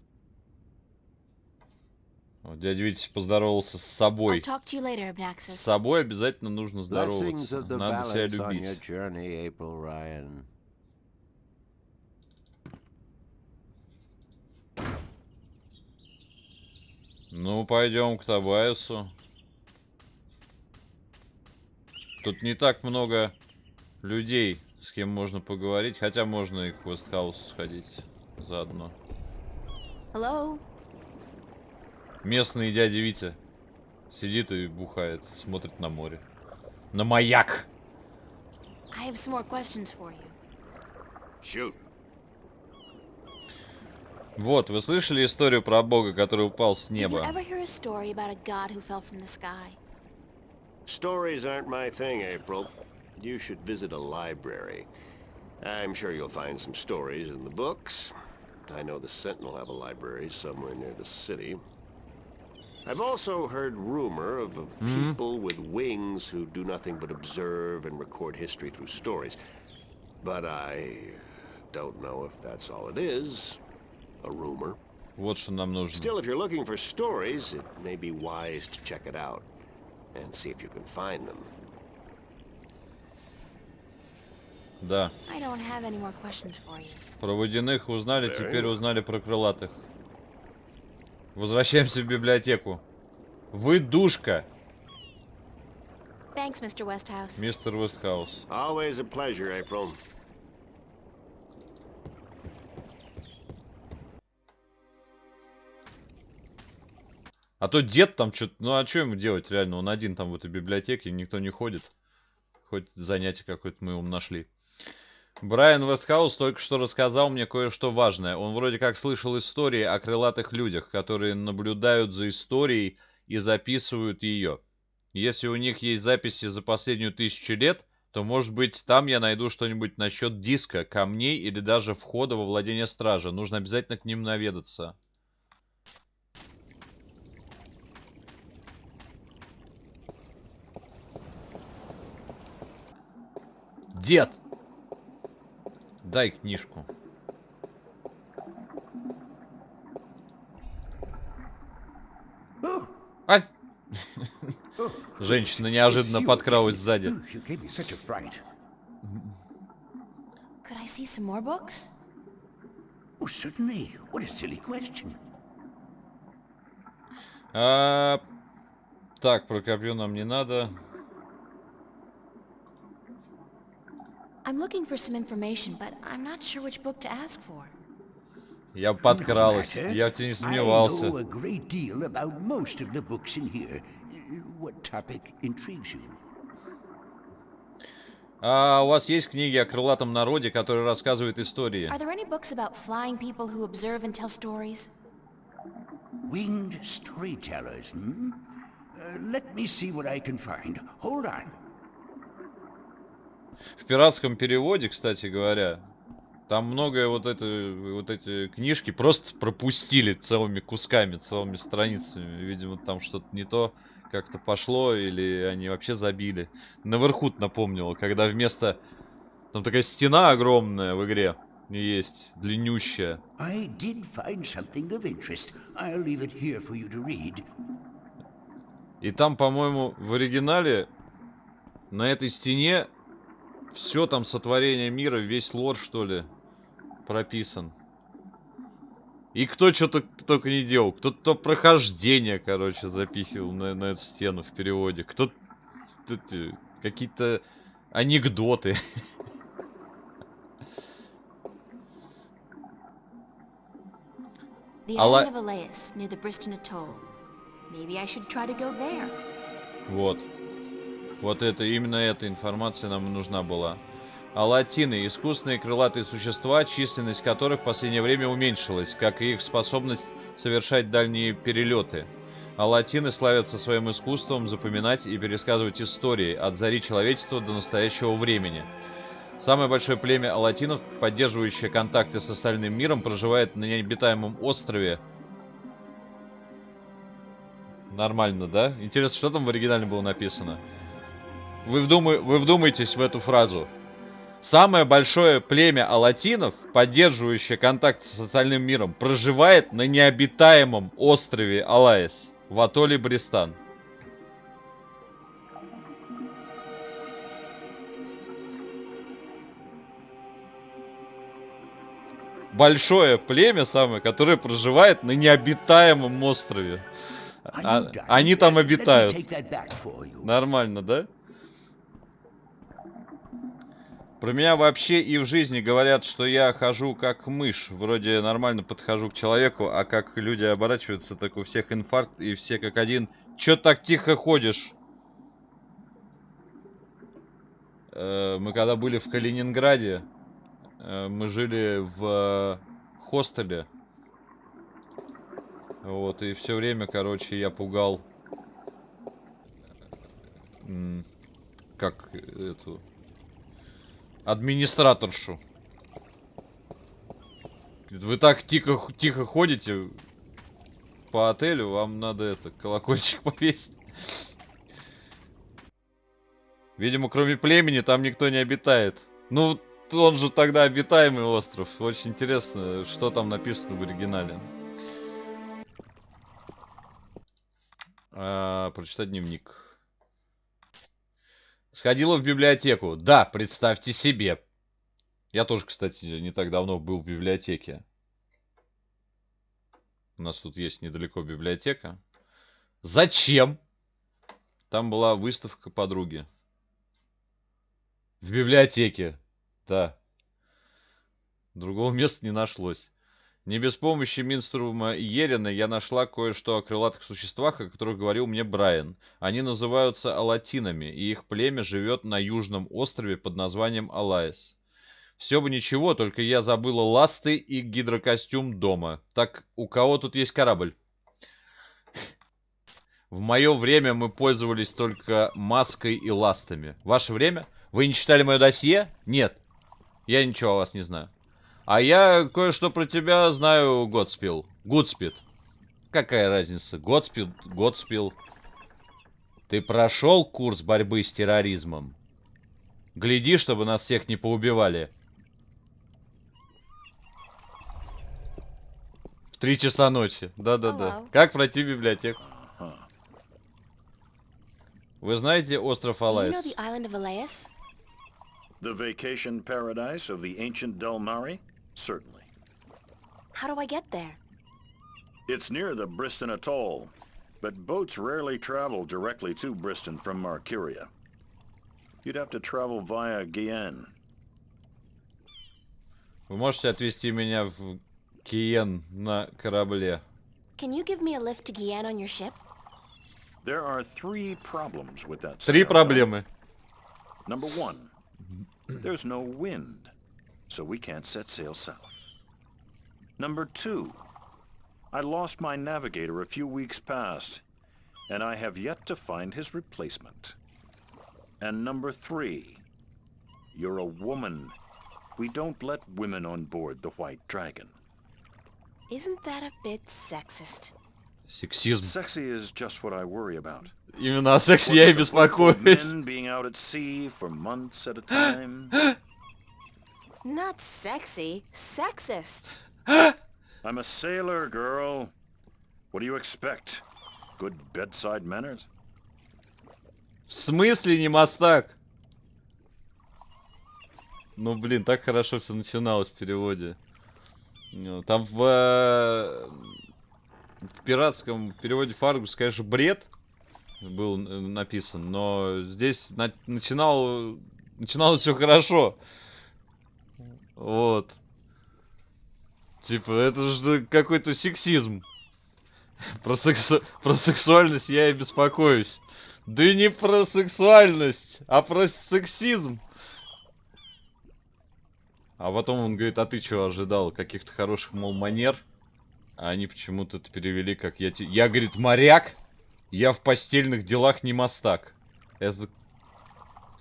Вот дядя Витя поздоровался с собой. I'll talk to you later, С Abnaxis. собой обязательно нужно Blessings здороваться. of the Надо себя balance on your любить. journey, April Ryan. Ну, пойдем к Тобайасу. Тут не так много людей, с кем можно поговорить. Хотя можно и к Вестхаусу сходить заодно. Hello? Местный дядя Витя сидит и бухает, смотрит на море. На маяк! I have some more questions for you. Shoot. Вот, вы слышали историю про бога, который упал с Did you неба? ever hear a story about a god who fell from the sky? Stories aren't my thing, April. You should visit a library. I'm sure you'll find some stories in the books. I know the Sentinel have a library somewhere near the city. I've also heard rumor of people with wings who do nothing but observe and record history through stories. But I don't know if that's all it is. A rumor. Вот что нам нужно. Still, if you're looking for stories, it may be wise to check it out and see if you can find them. Да. I don't have any more questions for you. Про водяных узнали, теперь узнали про крылатых. Возвращаемся в библиотеку. Вы душка, Thanks, Mr. Westhouse. мистер Вестхаус. Always a pleasure, April. А то дед там что-то... Ну а что ему делать реально? Он один там в этой библиотеке, никто не ходит. Хоть занятие какое-то мы ему нашли. Брайан Вестхаус только что рассказал мне кое-что важное. Он вроде как слышал истории о крылатых людях, которые наблюдают за историей и записывают ее. Если у них есть записи за последнюю 1000 лет, то, может быть, там я найду что-нибудь насчет диска, камней или даже входа во владение стража. Нужно обязательно к ним наведаться. Дед! Дай книжку. А! Женщина неожиданно подкралась сзади. Could I see some more books? Oh, certainly. What a silly question. Так, про копье нам не надо. I'm looking for some information, but I'm not sure which book to ask for. Я подкралась. Я в тебя не сомневался. I know a great deal about most of the books in here. What topic intrigues you? А у вас есть книги о крылатом народе, которые рассказывают истории? Are there any books about flying people who observe and tell stories? Winged storytellers, hmm? Let me see what I can find. Hold on. В пиратском переводе, кстати говоря, там многое вот эти книжки просто пропустили целыми кусками, целыми страницами. Видимо, там что-то не то как-то пошло, или они вообще забили. Наверху напомнило, когда вместо... Там такая стена огромная в игре есть, длиннющая. I did find something of interest. I'll leave it here for you to read. И там, по-моему, в оригинале на этой стене все там сотворение мира, весь лор, что ли, прописан. И кто что-то только не делал. Кто-то прохождение, короче, запихивал на эту стену в переводе. Кто-то какие-то анекдоты. The island of Elias, near the Briston Atoll. Maybe I should try to go there. Вот. Вот это, именно эта информация нам и нужна была. Алатины — искусственные крылатые существа, численность которых в последнее время уменьшилась, как и их способность совершать дальние перелеты. Алатины славятся своим искусством запоминать и пересказывать истории от зари человечества до настоящего времени. Самое большое племя алатинов, поддерживающее контакты с остальным миром, проживает на необитаемом острове. Нормально, да? Интересно, что там в оригинале было написано? Вы вдумайтесь в эту фразу. Самое большое племя алатинов, поддерживающее контакты с остальным миром, проживает на необитаемом острове Алаис в атолле Бристан. Большое племя самое, которое проживает на необитаемом острове. Они там обитают. Нормально, да? Про меня вообще и в жизни говорят, что я хожу как мышь. Вроде нормально подхожу к человеку, а как люди оборачиваются, так у всех инфаркт, и все как один. Чё так тихо ходишь? Мы когда были в Калининграде, мы жили в хостеле. Вот, и все время, короче, я пугал... Как эту... администраторшу. Вы так тихо ходите по отелю, вам надо колокольчик повесить. Видимо, кроме племени там никто не обитает. Ну, он же тогда обитаемый остров. Очень интересно, что там написано в оригинале. Прочитать дневник. Сходила в библиотеку. Да, представьте себе. Я тоже, кстати, не так давно был в библиотеке. У нас тут есть недалеко библиотека. Зачем? Там была выставка подруги. В библиотеке. Да. Другого места не нашлось. Не без помощи Минструма и Ерина я нашла кое-что о крылатых существах, о которых говорил мне Брайан. Они называются алатинами, и их племя живет на южном острове под названием Алаис. Все бы ничего, только я забыла ласты и гидрокостюм дома. Так, у кого тут есть корабль? В мое время мы пользовались только маской и ластами. Ваше время? Вы не читали мое досье? Нет. Я ничего о вас не знаю. А я кое-что про тебя знаю, Гудспид. Какая разница? Годспил. Ты прошел курс борьбы с терроризмом? Гляди, чтобы нас всех не поубивали. В 3 часа ночи. Да-да-да. Как пройти в библиотеку? Вы знаете остров Алаис? The vacation paradise of the ancient Delmari? Certainly. How do I get there? It's near the Briston Atoll, but boats rarely travel directly to Briston from Marcuria. You'd have to travel via Guyenne. Вы можете отвезти меня в Гиен на корабле? Can you give me a lift to Guyenne on your ship? There are 3 problems with that 3 scenario. проблемы. Number 1, there's no wind, so we can't set sail south. Number 2, I lost my navigator a few weeks past, and I have yet to find his replacement. And number 3, you're a woman. We don't let women on board the White Dragon. Isn't that a bit sexist? Сексизм. Sexy is just what I worry about. Именно о сексе я и беспокоюсь. Men being out at sea for months at a time. Not sexy, sexist. I'm a sailor, girl. What do you expect? Good bedside manners? В смысле не мастак? Ну, блин, так хорошо все начиналось в переводе. Там в пиратском переводе Фаргус, конечно, бред был написан, но здесь начиналось все хорошо. Вот. Типа, это же какой-то сексизм. Про сексуальность я и беспокоюсь. Да и не про сексуальность, а про сексизм. А потом он говорит, а ты чего ожидал? Каких-то хороших, мол, манер? А они почему-то это перевели, как я... Я, говорит, моряк? Я в постельных делах не мастак. Это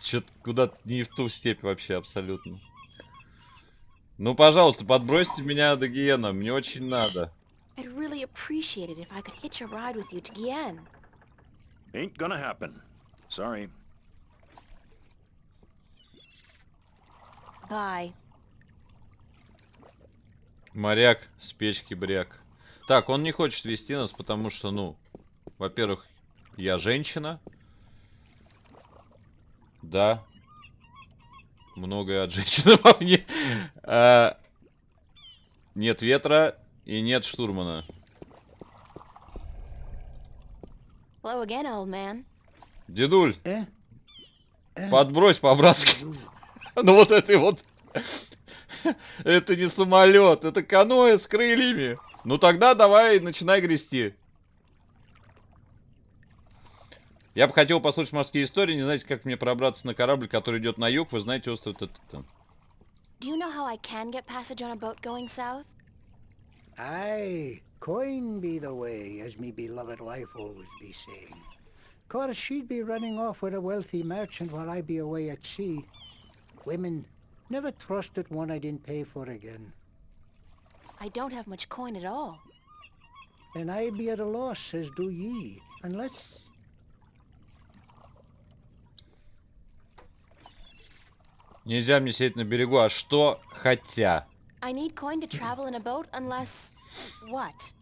что-то куда-то не в ту степь вообще абсолютно. Ну, пожалуйста, подбросьте меня до Гиена. Мне очень надо. I'd really appreciate it if I could hitch a ride with you to Guyenne. Ain't gonna happen. Sorry. Bye. Моряк с печки бряк. Так, он не хочет вести нас, потому что, ну, во-первых, я женщина. Да. Многое от женщины во мне. Нет ветра и нет штурмана. Hello again, old man. Дедуль, подбрось по-братски. Ну вот это вот. Это не самолет, это каноэ с крыльями. Ну тогда давай начинай грести. Я бы хотел послушать морские истории. Не знаете, как мне пробраться на корабль, который идет на юг? Вы знаете остров... Do you know how I can get passage on a boat going south? Aye, coin be the way, as me beloved wife always be saying. Course she'd be running off with a wealthy merchant while I be away at sea. Women, never trusted one I didn't pay for again. I don't have much coin at all. And I be at a loss, as do ye, unless... Нельзя мне сидеть на берегу, а что хотя? I need coin to travel in a boat unless... what?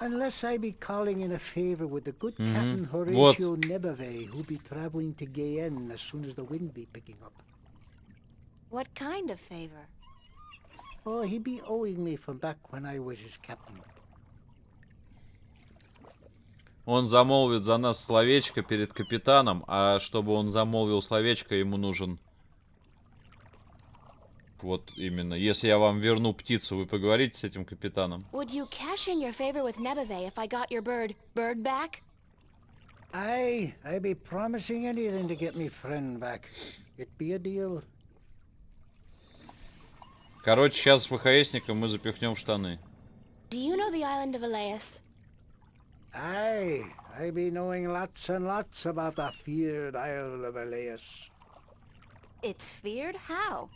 Unless I be calling in a favor with the good Captain Horatio Nebave, who be traveling to Guyenne as soon as the wind be picking up. What kind of favor? Oh, he be owing me from back when I was his captain. Он замолвит за нас словечко перед капитаном, а чтобы он замолвил словечко, ему нужен... Вот именно. Если я вам верну птицу, вы поговорите с этим капитаном? Would you cash in your favor with Nebave if I got your bird back? Aye, I be promising anything to get me friend back. It be a deal. Короче, сейчас с ВХСником мы запихнем штаны. Do you know the island of Elias? Aye, I be knowing lots and lots about the feared Isle of Elias. It's feared? How?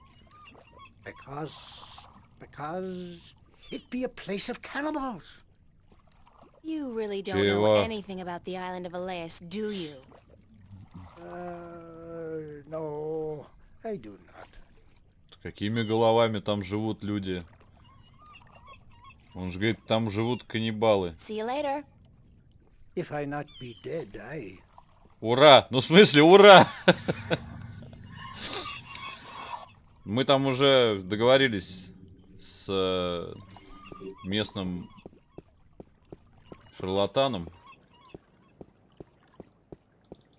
Because it be a place of cannibals. You really don't know anything about the island of Elias, do you? no, I do not. Какими головами там живут люди? Он же говорит, там живут каннибалы. See you later. If I not be dead, I... Ура! Ну, в смысле, ура! Мы там уже договорились с местным шарлатаном.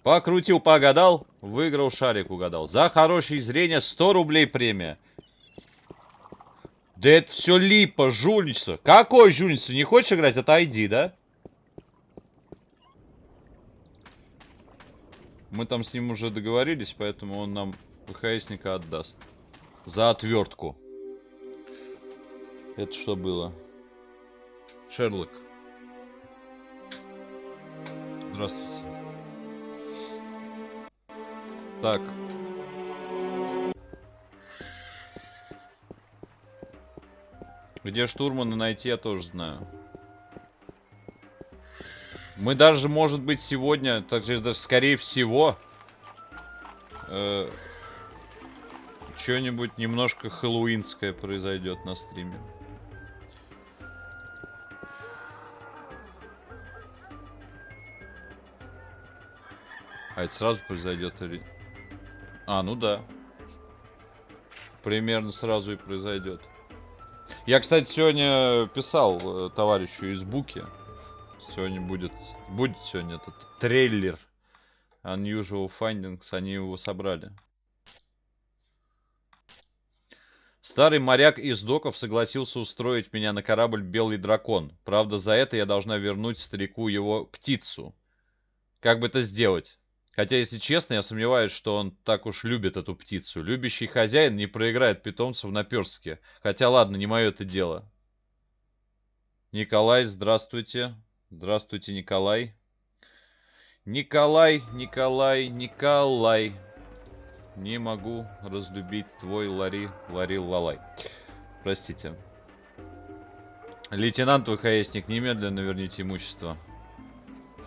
Покрутил, погадал, выиграл, шарик угадал. За хорошее зрение 100 рублей премия. Да это все липа, жульничество. Какое жульничество? Не хочешь играть? Отойди, да? Мы там с ним уже договорились, поэтому он нам ВХСника отдаст. За отвертку. Это что было? Шерлок. Здравствуйте. Так. Где штурмана найти, я тоже знаю. Мы даже, может быть, сегодня, даже скорее всего, что-нибудь немножко хэллоуинское произойдет на стриме. А это сразу произойдет или... А, ну да. Примерно сразу и произойдет. Я, кстати, сегодня писал товарищу из Буки. Сегодня будет сегодня этот трейлер Unusual Findings. Они его собрали. Старый моряк из доков согласился устроить меня на корабль «Белый дракон». Правда, за это я должна вернуть старику его птицу. Как бы это сделать? Хотя, если честно, я сомневаюсь, что он так уж любит эту птицу. Любящий хозяин не проиграет питомцев на перстке. Хотя, ладно, не мое это дело. Николай, здравствуйте. Здравствуйте, Николай. Николай. Не могу разлюбить твой лари-лалай. Простите. Лейтенант ВХСник, немедленно верните имущество.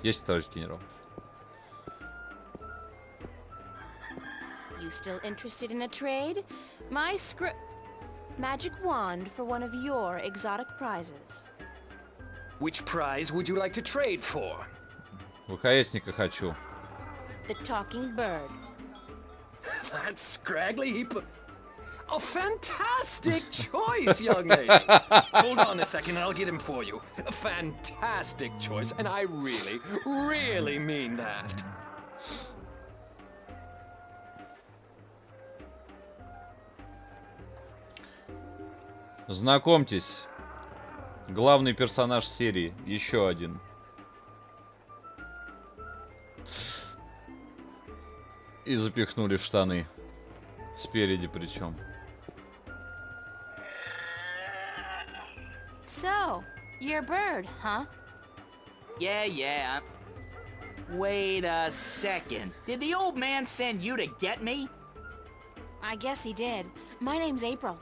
Есть, товарищ генерал. You still interested in a trade? My magic wand for one of your exotic prizes. Which prize would you like to trade for? ВХСника хочу. The talking bird. That scraggly heap of... A fantastic choice, young lady! Hold on a second and I'll get him for you. A fantastic choice, and I really, really mean that. Знакомьтесь. Главный персонаж серии. Еще один. И запихнули в штаны. Спереди причем. So, you're a bird, huh? Yeah. Wait a second. Did the old man send you to get me? I guess he did. My name's April.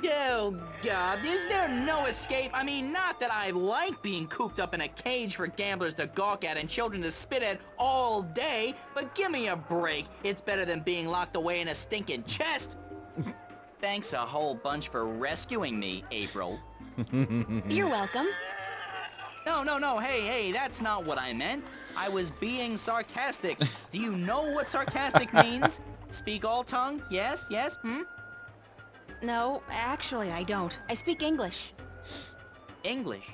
Oh, God, is there no escape? I mean, not that I like being cooped up in a cage for gamblers to gawk at and children to spit at all day, but give me a break. It's better than being locked away in a stinking chest. Thanks a whole bunch for rescuing me, April. You're welcome. No, hey, that's not what I meant. I was being sarcastic. Do you know what sarcastic means? Speak all tongue? Yes, hmm? No, actually, I don't. I speak English. English?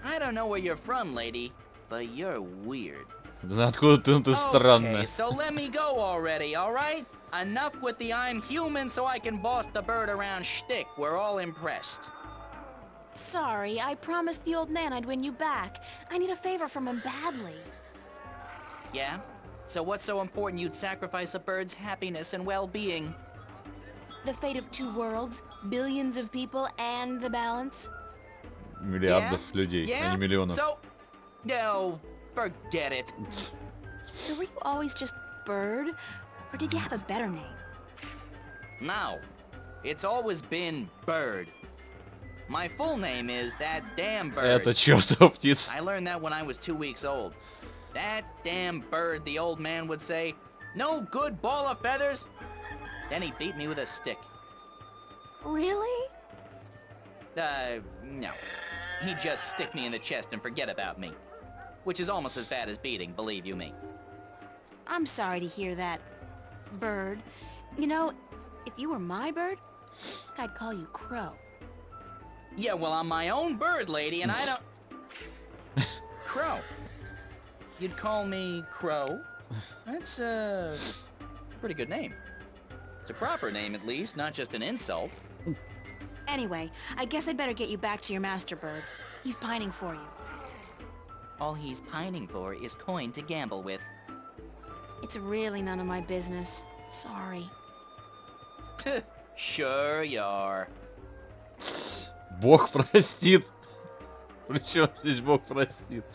I don't know where you're from, lady, but you're weird. Откуда ты странная? Okay, so let me go already, alright? Enough with the I'm human so I can boss the bird around shtick. We're all impressed. Sorry, I promised the old man I'd win you back. I need a favor from him badly. Yeah? So what's so important you'd sacrifice a bird's happiness and well-being? The fate of 2 worlds, billions of people, and the balance. Миллиардов людей, а не миллионов. So, no, forget it. So were you always just Bird, or did you have a better name? No, it's always been Bird. My full name is that damn bird. Это чертова птица. I learned that when I was 2 weeks old. That damn bird, the old man would say. No good ball of feathers. Then he beat me with a stick. Really? No. He'd just stick me in the chest and forget about me. Which is almost as bad as beating, believe you me. I'm sorry to hear that, bird. You know, if you were my bird, I'd call you Crow. Yeah, well, I'm my own bird, lady, and I don't... Crow. You'd call me Crow? That's a pretty good name. It's a proper name, at least, not just an insult. Anyway, I guess I'd better get you back to your master bird. He's pining for you. All he's pining for is coin to gamble with. It's really none of my business. Sorry. Sure you are. Бог простит. Причем здесь Бог простит?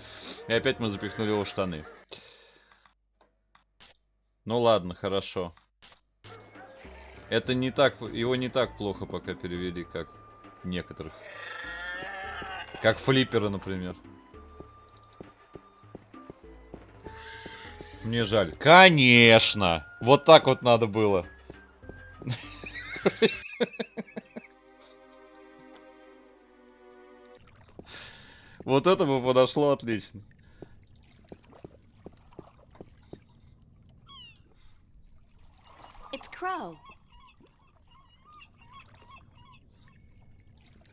И опять мы запихнули его в штаны. Ну ладно, хорошо. Это не так, его не так плохо пока перевели, как некоторых. Как флиппера, например. Мне жаль. Конечно! Вот так вот надо было. Вот это бы подошло отлично. It's Crow.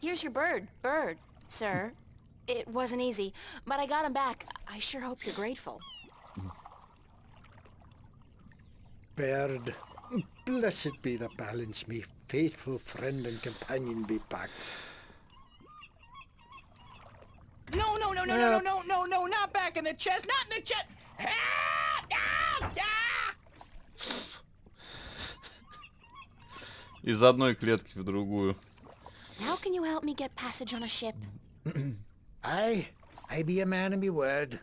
Here's your bird, sir. It wasn't easy, but I got him back. I sure hope you're grateful. Bird, blessed be the balance, me faithful friend and companion be back. No, not back in the chest, not in the chest! Из одной клетки в другую. How can you help me get passage on a ship? I be a man of me word.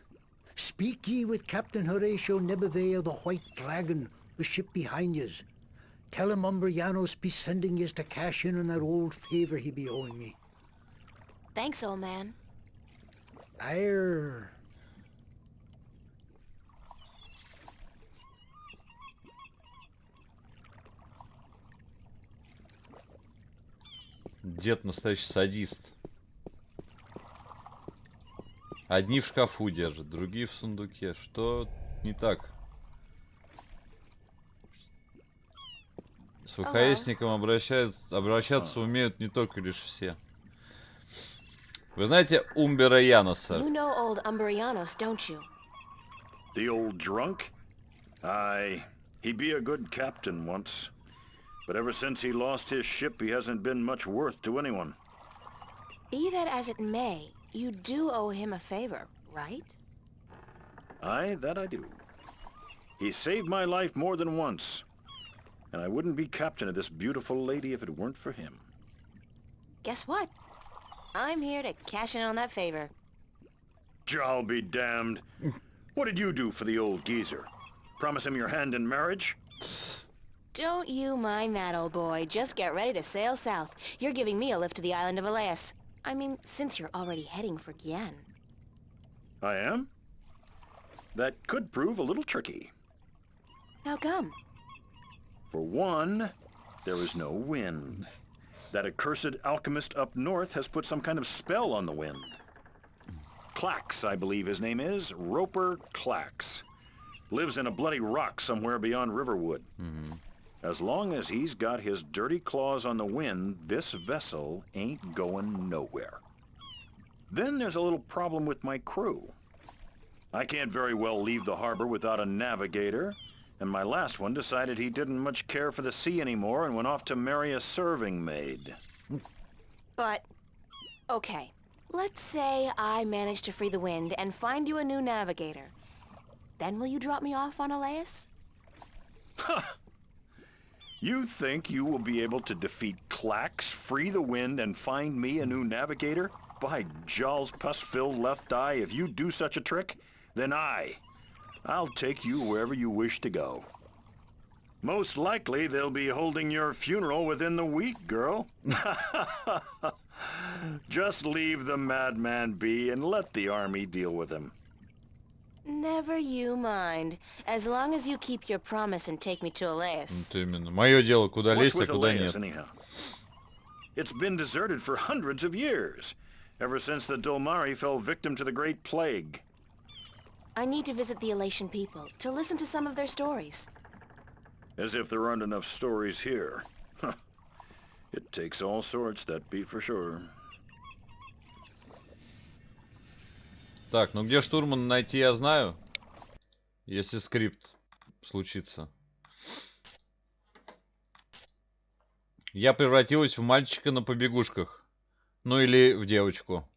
Speak ye with Captain Horatio Nebervale, the White Dragon, the ship behind yous. Tell him Umbrianos be sending yous to cash in on that old favor he be owing me. Thanks, old man. Arr. Дед настоящий садист. Одни в шкафу держат, другие в сундуке. Что не так? С ВХСником обращаться умеют не только лишь все. Вы знаете Умбера Яноса? You know old Umbrianos, don't you? The old drunk? Aye, he be a good captain once. But ever since he lost his ship, he hasn't been much worth to anyone. Be that as it may, you do owe him a favor, right? Aye, that I do. He saved my life more than once. And I wouldn't be captain of this beautiful lady if it weren't for him. Guess what? I'm here to cash in on that favor. I'll be damned. What did you do for the old geezer? Promise him your hand in marriage? Don't you mind that, old boy. Just get ready to sail south. You're giving me a lift to the island of Elias. I mean, since you're already heading for Gien. I am? That could prove a little tricky. How come? For one, there is no wind. That accursed alchemist up north has put some kind of spell on the wind. Clax, I believe his name is. Roper Clax. Lives in a bloody rock somewhere beyond Riverwood. As long as he's got his dirty claws on the wind, this vessel ain't going nowhere. Then there's a little problem with my crew. I can't very well leave the harbor without a navigator, and my last one decided he didn't much care for the sea anymore and went off to marry a serving maid. But, okay. Let's say I manage to free the wind and find you a new navigator. Then will you drop me off on Elias? You think you will be able to defeat Clax, free the wind, and find me a new navigator? By Jaw's pus-filled left eye, if you do such a trick, then I'll take you wherever you wish to go. Most likely they'll be holding your funeral within the week, girl. Just leave the madman be and let the army deal with him. Never you mind. As long as you keep your promise and take me to Elias. Вот именно. Мое дело, куда What's лезть, а with куда Elias, нет. anyhow? It's been deserted for hundreds of years, ever since the Dolmari fell victim to the Great Plague. I need to visit the Elation people, to listen to some of their stories. As if there aren't enough stories here. Huh. It takes all sorts, that beat for sure. Так, ну где штурмана найти, я знаю. Если скрипт случится. Я превратилась в мальчика на побегушках. Ну или в девочку.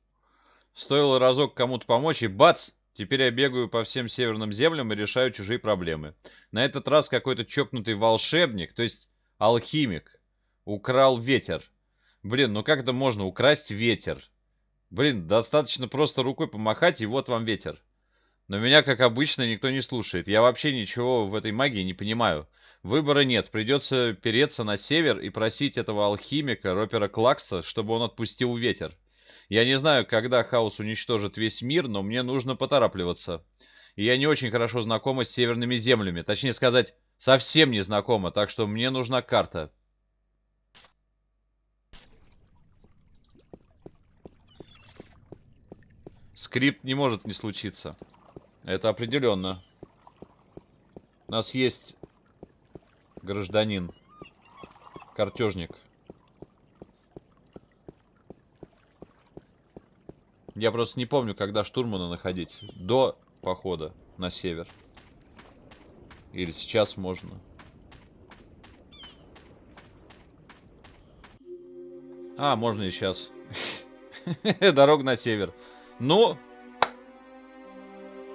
Стоило разок кому-то помочь, и бац! Теперь я бегаю по всем северным землям и решаю чужие проблемы. На этот раз какой-то чокнутый волшебник, то есть алхимик, украл ветер. Блин, ну как это можно украсть ветер? Блин, достаточно просто рукой помахать, и вот вам ветер. Но меня, как обычно, никто не слушает. Я вообще ничего в этой магии не понимаю. Выбора нет. Придется переться на север и просить этого алхимика, Ропера Клакса, чтобы он отпустил ветер. Я не знаю, когда хаос уничтожит весь мир, но мне нужно поторапливаться. И я не очень хорошо знакома с северными землями. Точнее сказать, совсем не знакома, так что мне нужна карта. Скрипт не может не случиться. Это определенно. У нас есть гражданин. Картежник. Я просто не помню, когда штурмана находить. До похода на север. Или сейчас можно. А, можно и сейчас. Дорога на север. Ну,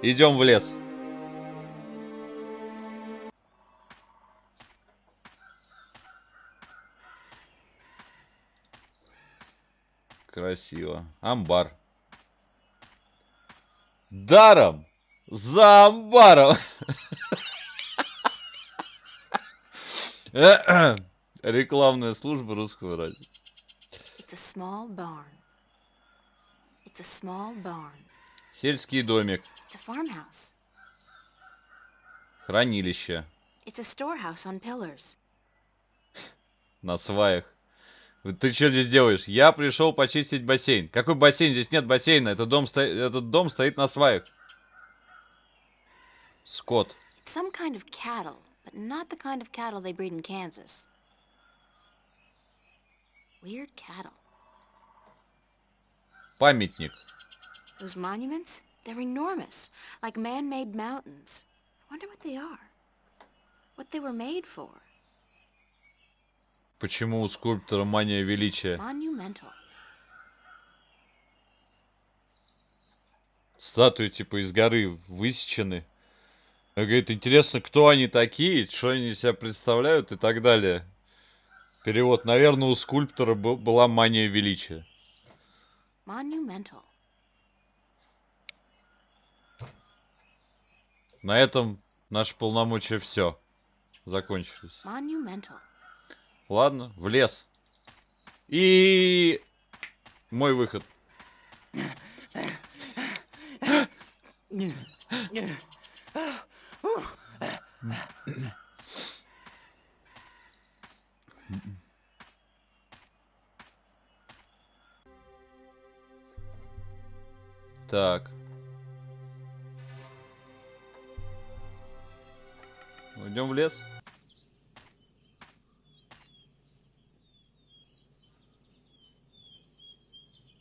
идем в лес. Красиво. Амбар. Даром! За амбаром! Рекламная служба русского радио. It's a small barn. It's a small barn. Сельский домик. It's a farmhouse. Хранилище. It's a storehouse on pillars. На сваях. Ты что здесь делаешь? Я пришел почистить бассейн. Какой бассейн? Здесь нет бассейна. Этот дом стоит на сваях. Скот. It's some kind of cattle, but not the kind of cattle they breed in Kansas. Weird cattle. Памятник. Those monuments, they're enormous, like man-made mountains. I wonder what they are. What they were made for. Почему у скульптора мания величия? Monumental. Статуи типа из горы высечены. Говорит, интересно, кто они такие, что они из себя представляют и так далее. Перевод. Наверное, у скульптора была мания величия. Monumental. На этом наши полномочия все закончились. Monumental. Ладно, в лес. И мой выход. Так. Идем в лес.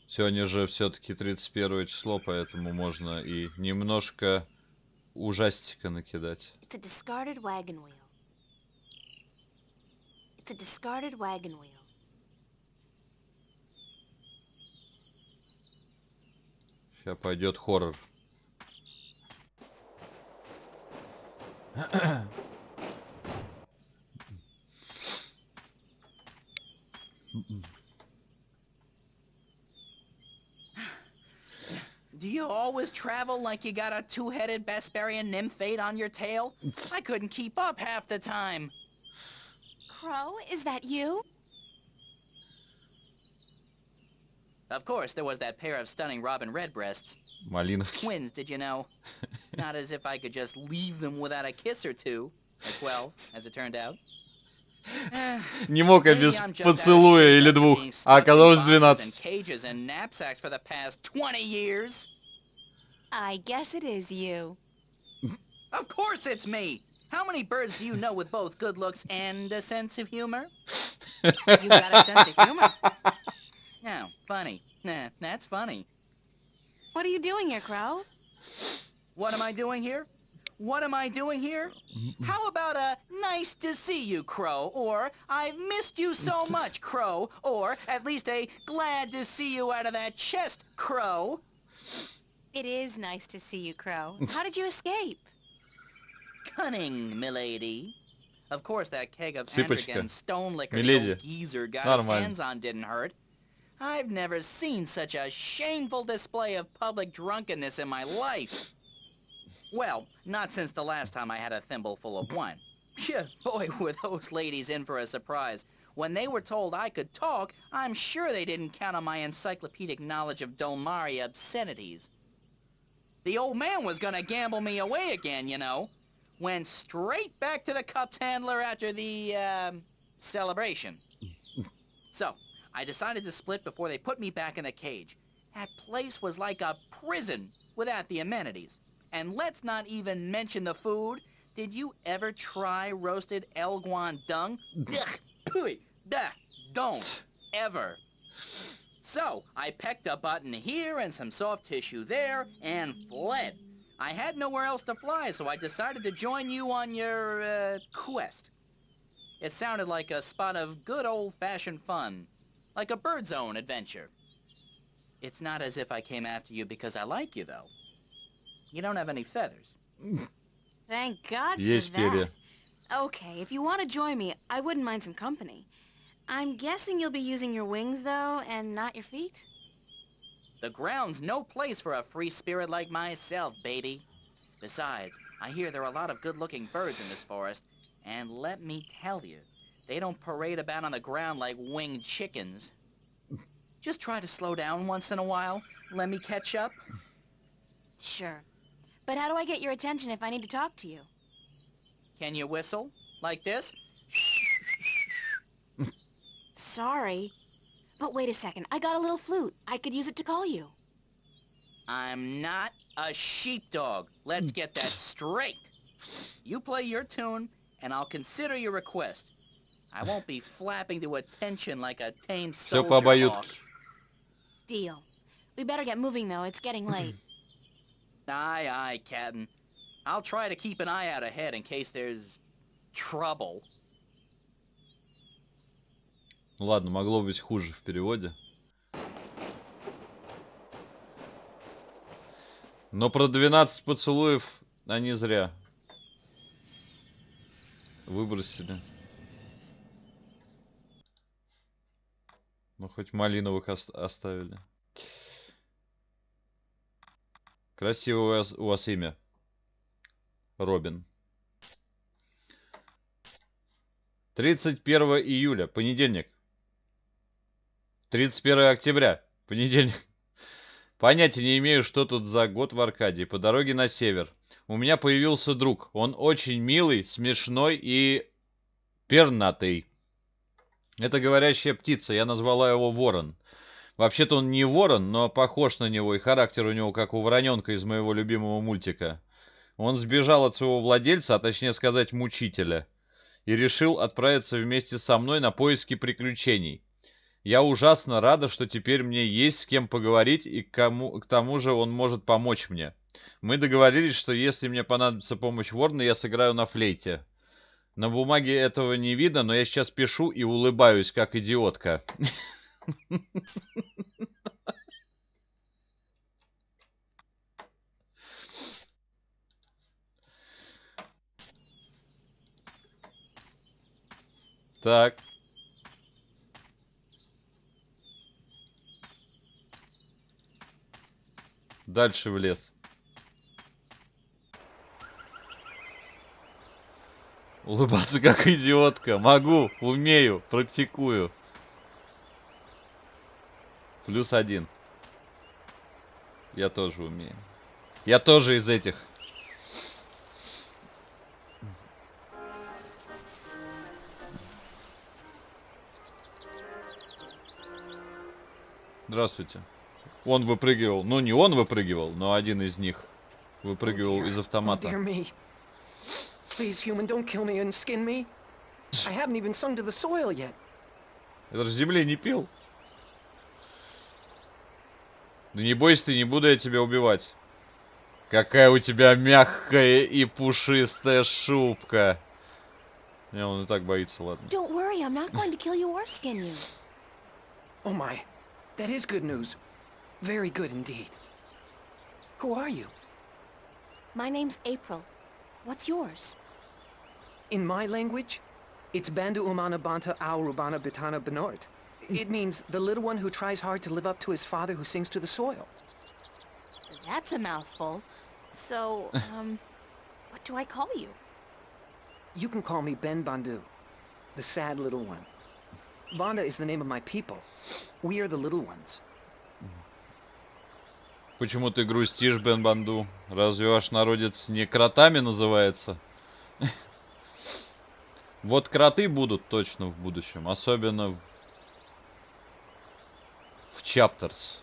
Сегодня же все-таки 31 число, поэтому можно и немножко ужастика накидать. It's a discarded wagon wheel. It's a discarded wagon wheel. Сейчас пойдет хоррор. Do you always travel like you got a two-headed Besparian nymphate on your tail? I couldn't keep up half the time. Crow, is that you? Of course, there was that pair of stunning robin redbreasts. Малиновки. Twins, did you know? Not as if I could just leave them without a kiss or two. Or 12, as it turned out. Не мог я без поцелуя или двух, а оказалось 12. Cages and knapsacks for the past 20 years. I guess it is you. Of course it's me. How many birds do you know with both good looks and a sense of humor? You got a sense of humor. Oh, funny. Nah, that's funny. What are you doing here, Crow? What am I doing here? What am I doing here? How about a nice to see you, Crow, or I've missed you so much, Crow, or at least a glad to see you out of that chest, Crow? It is nice to see you, Crow. How did you escape? Cunning, milady. Of course, that keg of Цыпочка. Androgen stone liquor Milady. the old geezer got Нормально. his hands on didn't hurt. I've never seen such a shameful display of public drunkenness in my life. Well, not since the last time I had a thimble full of wine. Phew, boy, were those ladies in for a surprise. When they were told I could talk, I'm sure they didn't count on my encyclopedic knowledge of Dolmari obscenities. The old man was gonna gamble me away again, you know. Went straight back to the cups handler after the, celebration. So, I decided to split before they put me back in the cage. That place was like a prison without the amenities. And let's not even mention the food. Did you ever try roasted Elguan dung? Ugh, pooey, duh, don't, ever. So, I pecked a button here and some soft tissue there and fled. I had nowhere else to fly, so I decided to join you on your, quest. It sounded like a spot of good old-fashioned fun. Like a Bird's Own adventure. It's not as if I came after you because I like you, though. You don't have any feathers. Thank God for Есть перья. that. Okay, if you want to join me, I wouldn't mind some company. I'm guessing you'll be using your wings, though, and not your feet? The ground's no place for a free spirit like myself, baby. Besides, I hear there are a lot of good-looking birds in this forest, and let me tell you, they don't parade about on the ground like winged chickens. Just try to slow down once in a while. Let me catch up. Sure. But how do I get your attention if I need to talk to you? Can you whistle? Like this? Sorry. But wait a second, I got a little flute. I could use it to call you. I'm not a sheepdog. Let's get that straight. You play your tune, and I'll consider your request. I won't be flapping to attention like a tame Все soldier по обоюдке. hawk. Deal. We better get moving, though. It's getting late. Aye, aye, Captain. I'll try to keep an eye out ahead in case there's trouble. Ну ладно, могло быть хуже в переводе. Но про 12 поцелуев они зря выбросили. Ну, хоть малиновых оставили. Красивое у вас имя. Робин. 31 июля, понедельник. 31 октября, понедельник. Понятия не имею, что тут за год в Аркадии. По дороге на север. У меня появился друг. Он очень милый, смешной и пернатый. Это говорящая птица. Я назвала его Ворон. Вообще-то он не ворон, но похож на него, и характер у него как у вороненка из моего любимого мультика. Он сбежал от своего владельца, а точнее сказать мучителя, и решил отправиться вместе со мной на поиски приключений. Я ужасно рада, что теперь мне есть с кем поговорить, и к тому же он может помочь мне. Мы договорились, что если мне понадобится помощь ворона, я сыграю на флейте. На бумаге этого не видно, но я сейчас пишу и улыбаюсь, как идиотка. Так. Дальше в лес. Улыбаться как идиотка. Могу, умею, практикую. +1. Я тоже умею. Я тоже из этих Здравствуйте. Он выпрыгивал. Ну, не он выпрыгивал, но один из них выпрыгивал из автомата. Это же земли не пил. Да не бойся ты, не буду я тебя убивать. Какая у тебя мягкая и пушистая шубка. Не, он и так боится, ладно. Don't worry, I'm not going to kill you or skin you. Oh my, that is good news. Very good indeed. Who are you? My name's April. What's yours? In my language, it's Bandu Umana Banta Au Rubana Bitana Benort. It means the little one who tries hard to live up to his father who sings to the soil. That's a mouthful. So, what do I call you? You can call me Ben Bandu, the sad little one. Banda is the name of my people. We are the little ones. Почему ты грустишь, Бен Банду? Разве ваш народец не кротами называется? Вот кроты будут точно в будущем, особенно в Chapters.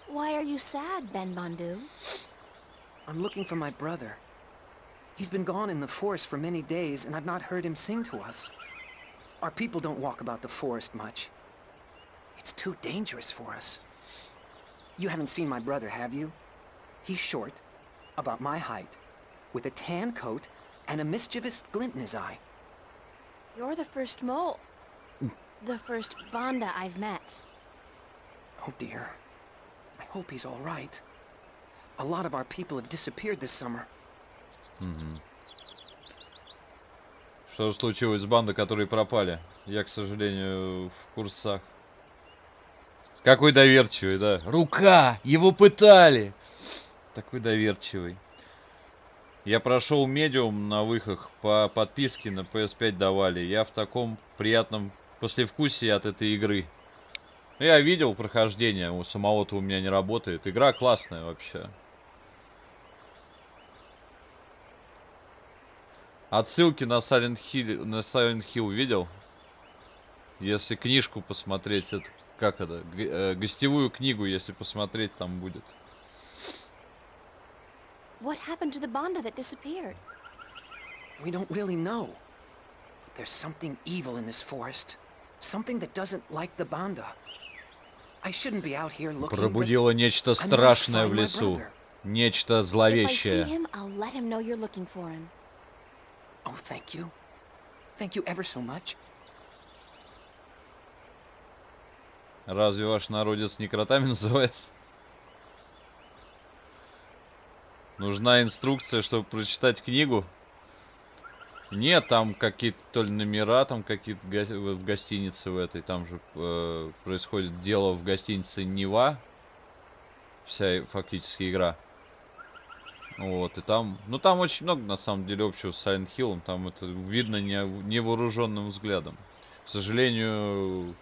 Why are you sad, Ben Bandu? I'm looking for my brother. He's been gone in the forest for many days, and I've not heard him sing to us. Our people don't walk about the forest much. It's too dangerous for us. You haven't seen my brother, have you? He's short, about my height, with a tan coat and a mischievous glint in his eye. You're the first the first Banda I've met. Oh dear. I hope he's all right. A lot of our people have disappeared this summer. Что случилось с бандой, которые пропали? Я, к сожалению, в курсах. Какой доверчивый, да. Рука! Его пытали! Такой доверчивый. Я прошел медиум на выхах, по подписке на PS5 давали. Я в таком приятном послевкусии от этой игры. Я видел прохождение, у самого-то у меня не работает. Игра классная вообще. Отсылки на Silent Hill видел? Если книжку посмотреть, это как это? Гостевую книгу, если посмотреть, там будет. What happened to the Banda that disappeared? We don't really know. But there's something evil in this forest. Something that doesn't like the Banda. I shouldn't be out here looking, Пробудило нечто страшное в лесу. Нечто зловещее. Oh, thank you. Thank you ever so much. Разве ваш народец не кротами называется? Нужна инструкция, чтобы прочитать книгу? Нет, там какие-то то ли номера, там какие-то в гостинице в этой, там же происходит дело в гостинице Нева, вся фактически игра. Вот, и там, ну там очень много на самом деле общего с Silent Hill, там это видно невооруженным взглядом. К сожалению,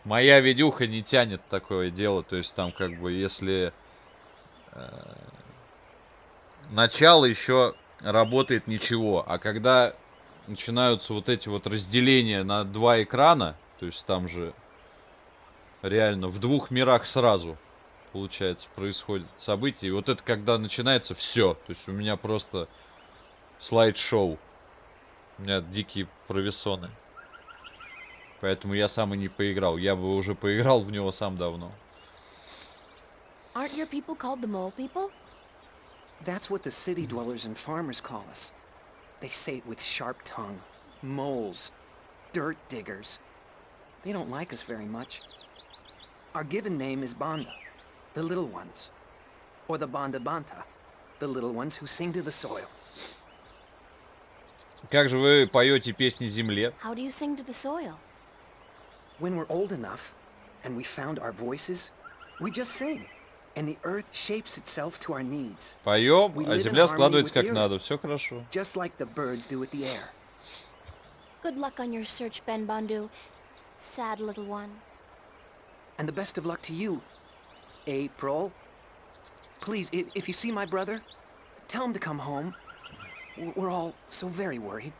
моя видюха не тянет такое дело, то есть там как бы если начало еще работает ничего, а когда начинаются вот эти вот разделения на два экрана, то есть там же реально в двух мирах сразу, получается, происходит событие. И вот это когда начинается все, то есть у меня просто слайд-шоу, у меня дикие провисоны. Поэтому я сам и не поиграл. Я бы уже поиграл в него сам давно. Aren't your people called the mole people? That's what the city dwellers and farmers call us. They say it with sharp tongue. Moles. Dirt diggers. They don't like us very much. Our given name is Banda, the little ones. Or the Banda Banta, the little ones who sing to the soil. Как же вы поете песни земле? How do you sing to the soil? When we're old enough, and we found our voices, we just sing. And the earth shapes itself to our needs. Поем, а земля складывается как надо. Все хорошо. Just like the birds do with the air. Good luck on your search, Ben Bandu. Sad little one. And the best of luck to you, April. Please, if you see my brother, tell him to come home. We're all so very worried.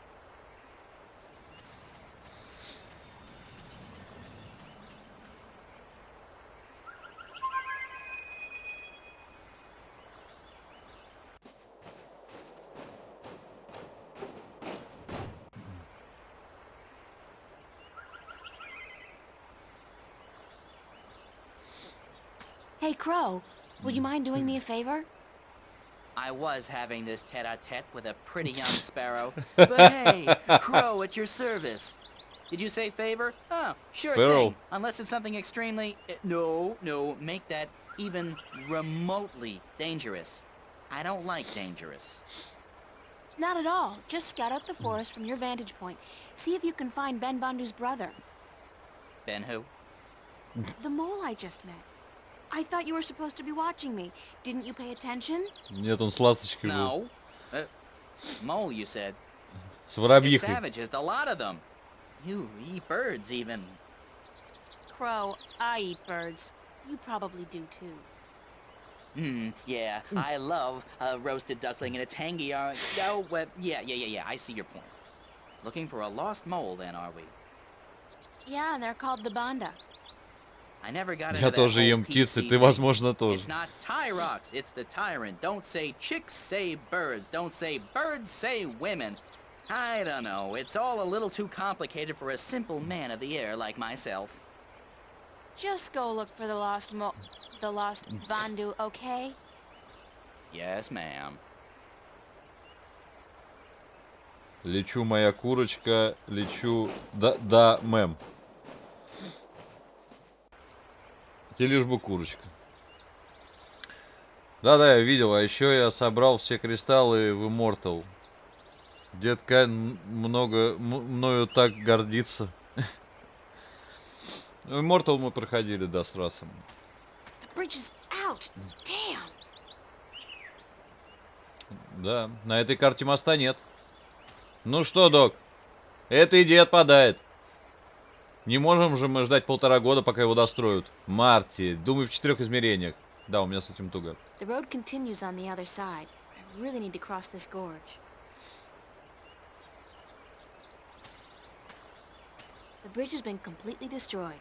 Hey, Crow, would you mind doing me a favor? I was having this tete-a-tete with a pretty young sparrow, but hey, Crow at your service. Did you say favor? Oh, sure thing. Unless it's something extremely... No, make that even remotely dangerous. I don't like dangerous. Not at all. Just scout out the forest from your vantage point. See if you can find Ben Bundu's brother. Ben who? The mole I just met. I thought you were supposed to be watching me. Didn't you pay attention? Нет, он с ласточкой был. No. Mole, you said. С воробьихой. You're savages, a lot of them. You eat birds, even. Crow, I eat birds. You probably do, too. Yeah, I love a roasted duckling and a tangy orange. Oh, well, yeah, I see your point. Looking for a lost mole, then, are we? Yeah, and they're called the Banda. I never got into Я that тоже whole ем птицы, PC ты, thing. возможно, тоже. It's not Tyrox, it's the tyrant. Don't say chicks, say birds. Don't say birds, say women. I don't know. It's all a little too complicated for a simple man of the air like myself. Just go look for the lost Bandu, okay? Yes, ma'am. Лечу, моя курочка, лечу... Да, мэм. Ты лишь бы курочка. Да, я видел. А еще я собрал все кристаллы в Immortal. Детка мною так гордится. Immortal мы проходили, да, с Расом. Да, на этой карте моста нет. Ну что, док? Эта идея отпадает. Не можем же мы ждать 1,5 года, пока его достроят. Марти, думаю, в 4 измерениях. Да, у меня с этим туго. The road continues on the other side. I really need to cross this gorge. The bridge has been completely destroyed.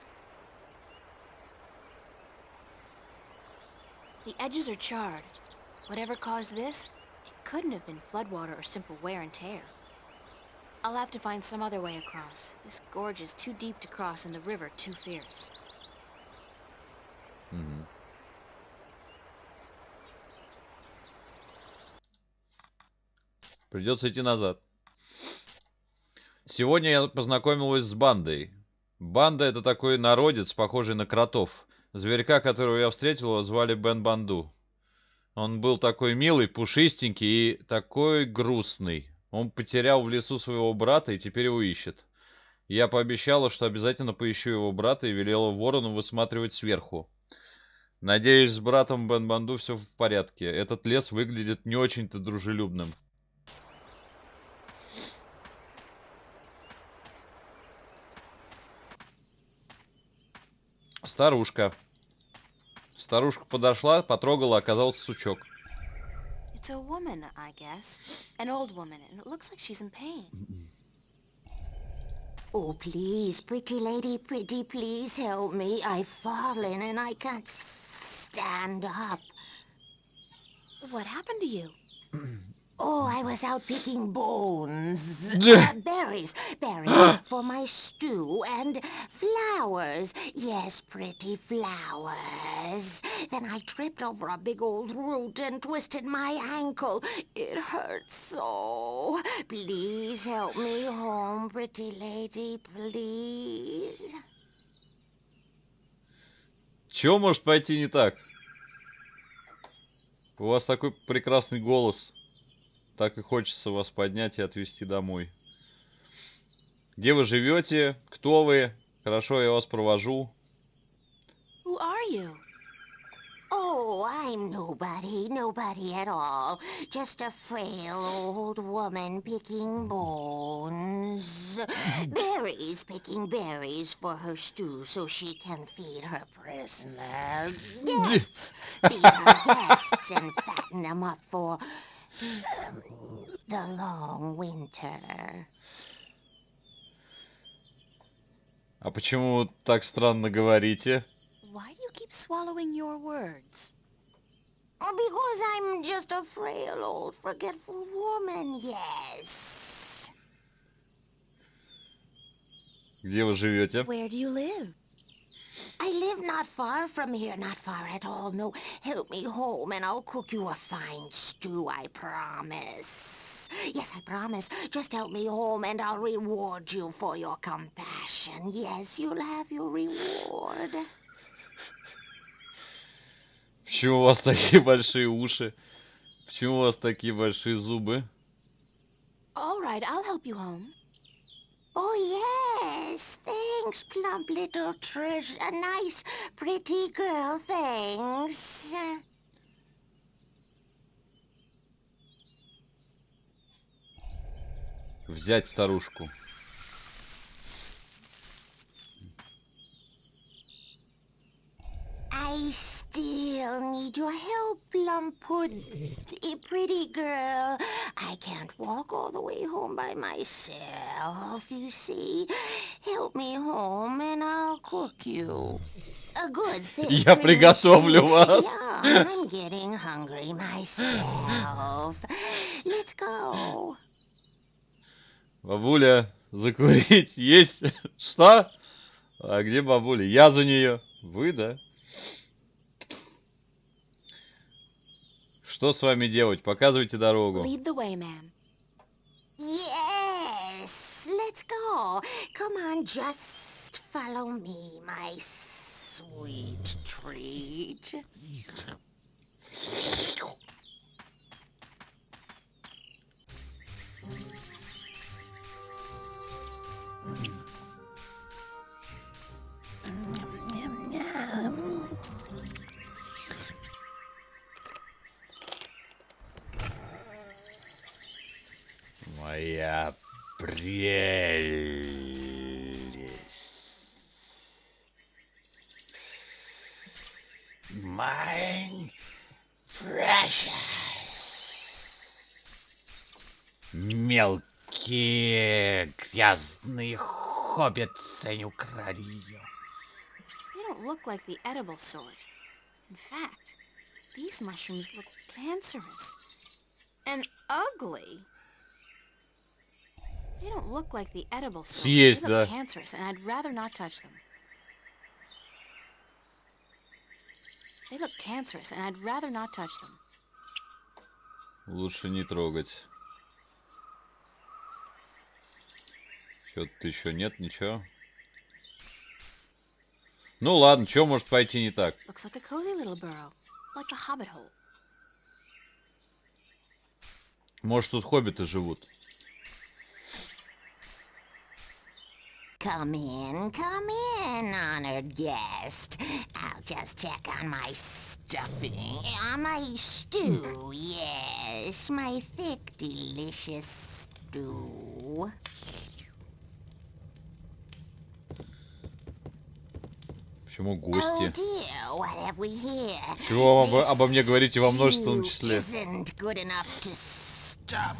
The edges are charred. Whatever caused this, it couldn't have been floodwater or simple wear and tear. I'll have to find some other way across. This gorge is too deep to cross and the river too fierce. Придется идти назад. Сегодня я познакомилась с Бандой. Банда — это такой народец, похожий на кротов. Зверька, которого я встретила, звали Бен Банду. Он был такой милый, пушистенький и такой грустный. Он потерял в лесу своего брата и теперь его ищет. Я пообещала, что обязательно поищу его брата и велела ворону высматривать сверху. Надеюсь, с братом Бен Банду все в порядке. Этот лес выглядит не очень-то дружелюбным. Старушка. Старушка подошла, потрогала, оказался сучок. It's a woman, I guess. An old woman, and it looks like she's in pain. Oh, please, pretty lady, pretty, please help me. I've fallen and I can't stand up. What happened to you? Oh, I was out picking bones. Berries for my stew, and flowers. Yes, pretty flowers. Then I tripped over a big old root and twisted my ankle. It hurts so. Please help me home, pretty lady, please. Чего может пойти не так? У вас такой прекрасный голос. Так и хочется вас поднять и отвезти домой. Где вы живете? Кто вы? Хорошо, я вас провожу. Who are you? Oh, I'm nobody at all. Just a frail old woman picking bones. Picking berries for her stew so she can feed her prisoner. Guests. Feed her guests and fatten them up for the long winter. А почему так странно говорите? Why do you keep swallowing your words? Because I'm just a frail old forgetful woman, yes. Где вы живете? Where do you live? I I live not far from here, not far at all. No, help me home and I'll cook you a fine stew, I promise. Yes, I promise. Just help me home and I'll reward you for your compassion. Yes, you'll have your reward. Почему у вас такие большие уши? Почему у вас такие большие зубы? All right, I'll help you home. Oh, yes. Thanks, plump little treasure. Nice, pretty girl, thanks. Взять старушку. I still need your help, Plumpwood. Pretty girl. I can't walk all the way home by myself, you see. Help me home and I'll cook you. A good thing. Я приготовлю вас. Yeah, I'm getting hungry myself. Let's go. Бабуля, закурить есть? Что? А где бабуля? Я за нее. Вы, да? Что с вами делать? Показывайте дорогу. Lead the way, ma'am. Yes, let's go. Come on, just follow me, my sweet treat. Моя прелесть. My precious. Мелкие грязные хоббитцы не украли ее. They don't look like the edible sort. In fact, these mushrooms look cancerous. And ugly. They don't look like the edible sort. Съесть, They look да. cancerous, and I'd rather not touch them. They look cancerous, and I'd rather not touch them. Лучше не трогать. Что-то еще нет, ничего. Ну ладно, что может пойти не так? Looks like a cozy little burrow, like a hobbit hole. Может, тут хоббиты живут. Come in, honored guest. I'll just check on my stuffing, on my stew, yes, my thick, delicious stew. Почему Oh гости? dear, what have we here? Чего обо мне говорите во множественном числе? Isn't good enough to stuff.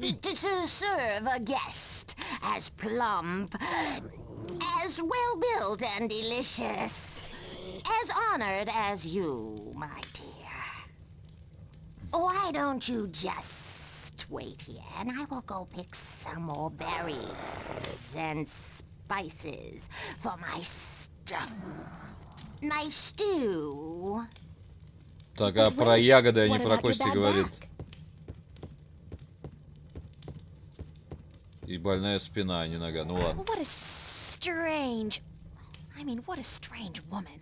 To serve a guest as plump, as well-built and delicious, as honored as you, my dear. Why don't you just wait here and I will go pick some more berries and spices for my stuff, my stew. Так, а про ягоды, а не What про about your кости bad говорит. back? И больная спина, а не нога. Ну ладно. What a strange... I mean, what a strange woman.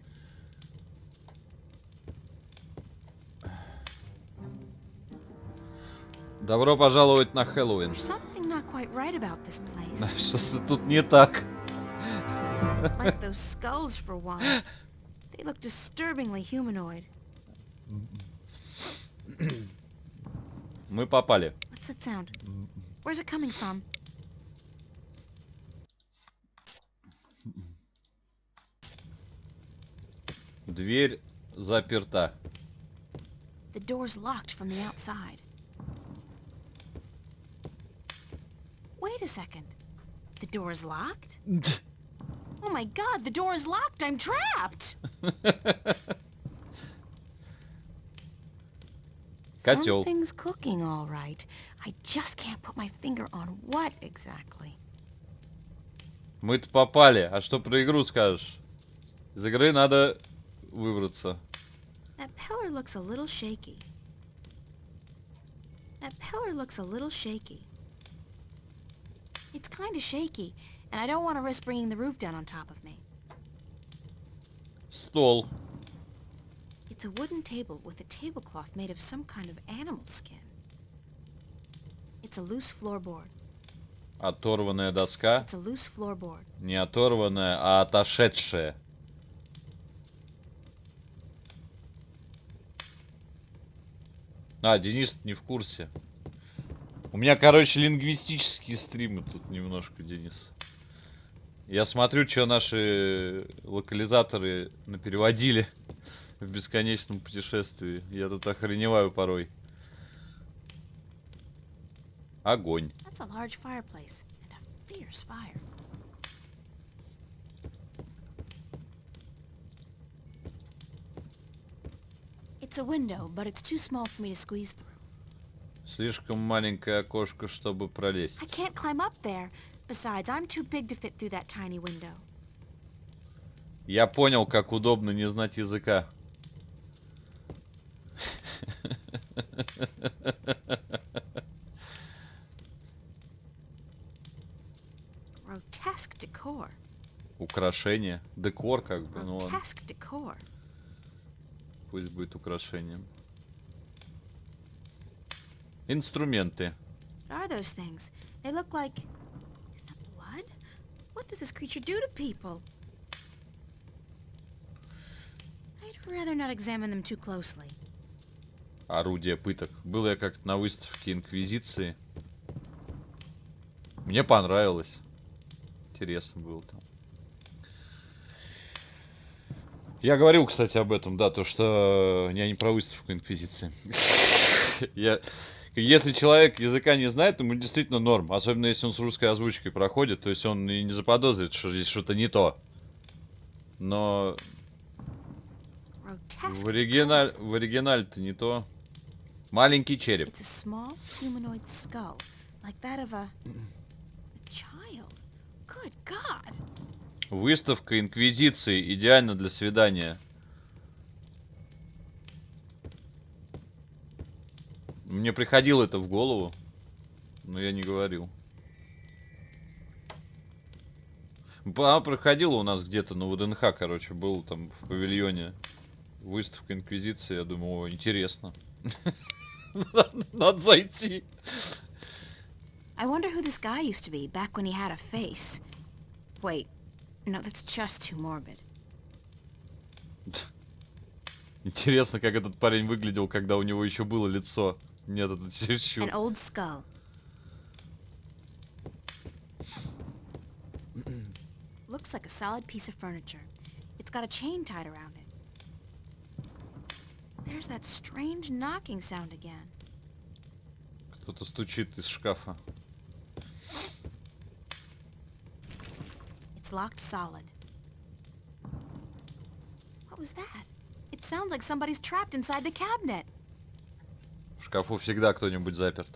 Добро пожаловать на Хэллоуин. There's something not quite right about this place. Что-то тут не так. Like those skulls, for one. They look disturbingly humanoid. Мы попали. What's that sound? Where's it coming from? Дверь заперта. The door's locked from the outside. Wait a second. The door's locked? Oh my god, the door is locked! I'm trapped! Котел. Something's cooking all right. I just can't put my finger on what exactly. Мы-то попали. А что про игру скажешь? Из игры надо выбраться. That pillar looks a little shaky. That pillar looks a little shaky. It's kind of shaky, and I don't want to risk bringing the roof down on top of me. Стол. It's a wooden table with a tablecloth made of some kind of animal skin. It's a loose floorboard. Оторванная доска. It's a loose floorboard. Не оторванная, а отошедшая. А, Денис не в курсе. У меня, короче, лингвистические стримы тут немножко, Денис. Я смотрю, что наши локализаторы напереводили в бесконечном путешествии. Я тут охреневаю порой. Огонь. That's a large fireplace and a fierce fire. It's a window, but it's too small for me to squeeze through. Слишком маленькое окошко, чтобы пролезть. I can't climb up there. Besides, I'm too big to fit through that tiny window. Я понял, как удобно не знать языка. Grotesque decor. Украшение. Декор, как бы. Ну ладно. Grotesque decor. Пусть будет украшением. Instrumenты. What are those things? They look like... Is that blood? What does this creature do to people? I'd rather not examine them too closely. Орудие пыток. Был я как-то на выставке Инквизиции. Мне понравилось. Интересно было там. Я говорил, кстати, об этом, да, то, что я не про выставку Инквизиции. Если человек языка не знает, ему действительно норм. Особенно если он с русской озвучкой проходит, то есть он и не заподозрит, что здесь что-то не то. Но в оригинале-то не то. Маленький череп. Выставка Инквизиции идеально для свидания. Мне приходило это в голову, но я не говорил. Проходило у нас где-то на ВДНХ, короче, был там в павильоне выставка Инквизиции. Я думаю, о, интересно. Надо зайти. I wonder who this guy used to be back when he had a face. Wait, no, that's just too morbid. Интересно, как этот парень выглядел, когда у него еще было лицо. Нет, это чересчур. An old skull. Looks like a solid piece of furniture. It's got a chain tied around it. There's that strange knocking sound again. Кто-то стучит из шкафа. It's locked solid. What was that? It sounds like somebody's trapped inside the cabinet. В шкафу всегда кто-нибудь заперт.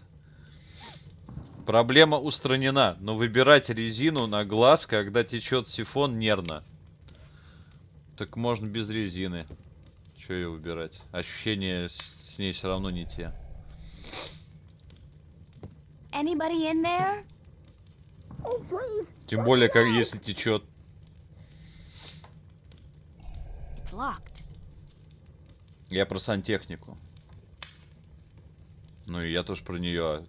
Проблема устранена, но выбирать резину на глаз, когда течет сифон, нервно. Так можно без резины. Че ее выбирать? Ощущения с ней все равно не те. Anybody in there? Тем более, как если течет. It's locked. Я про сантехнику. Ну и я тоже про нее.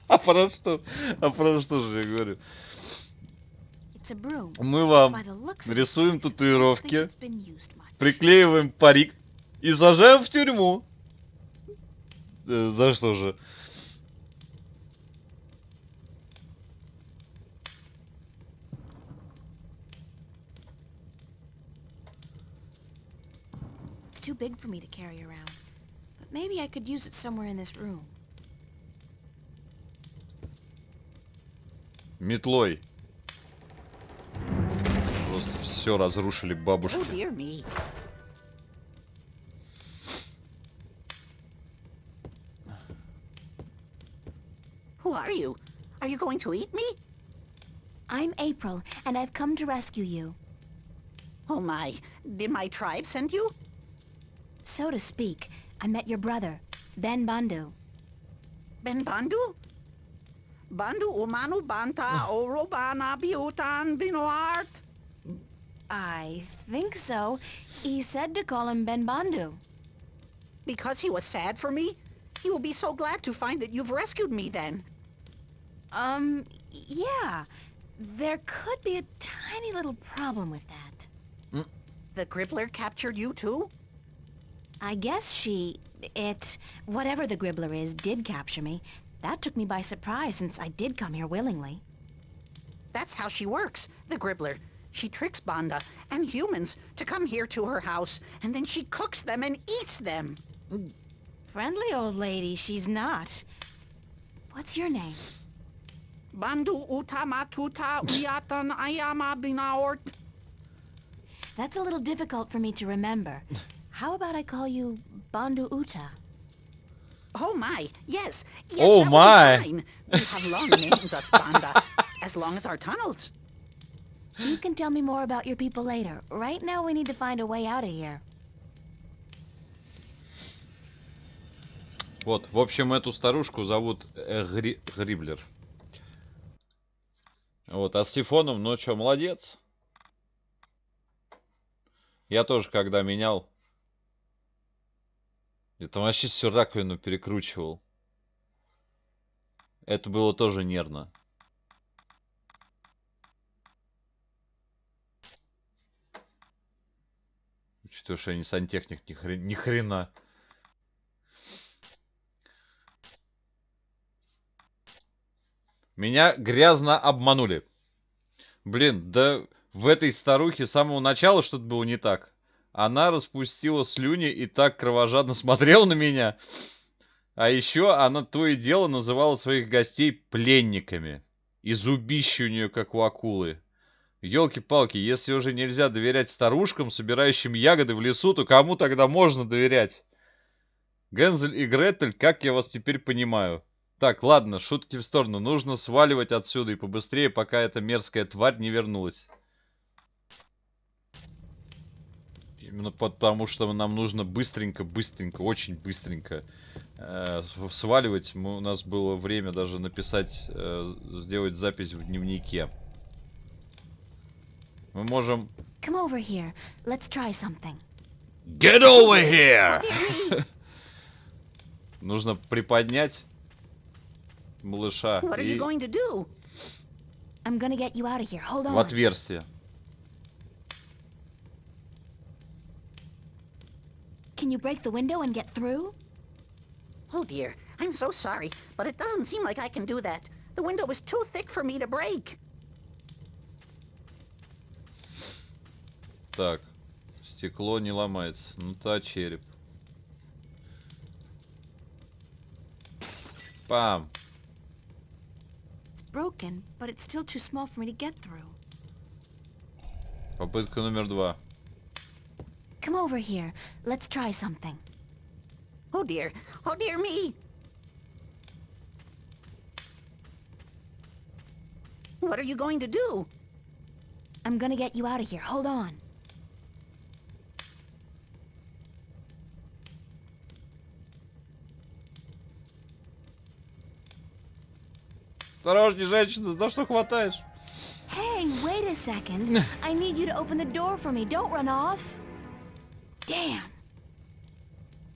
А про что? А про что же я говорю? Мы вам рисуем татуировки, приклеиваем парик и сажаем в тюрьму. За что же? It's too big for me to carry around, but maybe I could use it somewhere in this room. Метлой. Просто все разрушили бабушки. Oh, dear me. Who are you? Are you going to eat me? I'm April, and I've come to rescue you. Oh my, did my tribe send you? So to speak, I met your brother, Ben Bandu. Ben Bandu? Bandu umanu banta orobana biutan binoart? I think so. He said to call him Ben Bandu. Because he was sad for me? He will be so glad to find that you've rescued me then. Yeah. There could be a tiny little problem with that. The Gribbler captured you too? I guess whatever the Gribbler is, did capture me. That took me by surprise since I did come here willingly. That's how she works, the Gribbler. She tricks Banda and humans to come here to her house, and then she cooks them and eats them. Friendly old lady, she's not. What's your name? Bandu utamatuta uyatan ayama binaort. That's a little difficult for me to remember. How about I call you Bandu Uta? Oh my, yes. Oh that my. would be fine. We have long names, us Banda, as long as our tunnels. You can tell me more about your people later. Right now we need to find a way out of here. Вот, в общем, эту старушку зовут Гриблер. Вот, а с сифоном, ну что, молодец. Я тоже, когда менял, это вообще всю раковину перекручивал. Это было тоже нервно. Учитывая, что я не сантехник, ни хрена. Меня грязно обманули. Блин, да в этой старухе с самого начала что-то было не так. Она распустила слюни и так кровожадно смотрела на меня. А еще она то и дело называла своих гостей пленниками. И зубище у нее как у акулы. Ёлки-палки, если уже нельзя доверять старушкам, собирающим ягоды в лесу, то кому тогда можно доверять? Гензель и Гретель, как я вас теперь понимаю? Так, ладно, шутки в сторону. Нужно сваливать отсюда и побыстрее, пока эта мерзкая тварь не вернулась. Именно потому, что нам нужно быстренько, очень быстренько сваливать. У нас было время даже написать, сделать запись в дневнике. Мы можем... Come over here. Let's try something. Get over here! Нужно приподнять малыша What are you going to do? I'm gonna get you out of here. Hold on. в отверстие. Can you break the window and get through? Oh dear, I'm so sorry, but it doesn't seem like I can do that. The window is too thick for me to break. Так, стекло не ломается. Ну та череп. Пам. It's broken, but it's still too small for me to get through. Попытка номер 2. Come over here. Let's try something. Oh dear me. What are you going to do? I'm gonna get you out of here. Hold on. Осторожней, женщина, за что хватаешь? Hey, wait a second. I need you to open the door for me. Don't run off. Damn.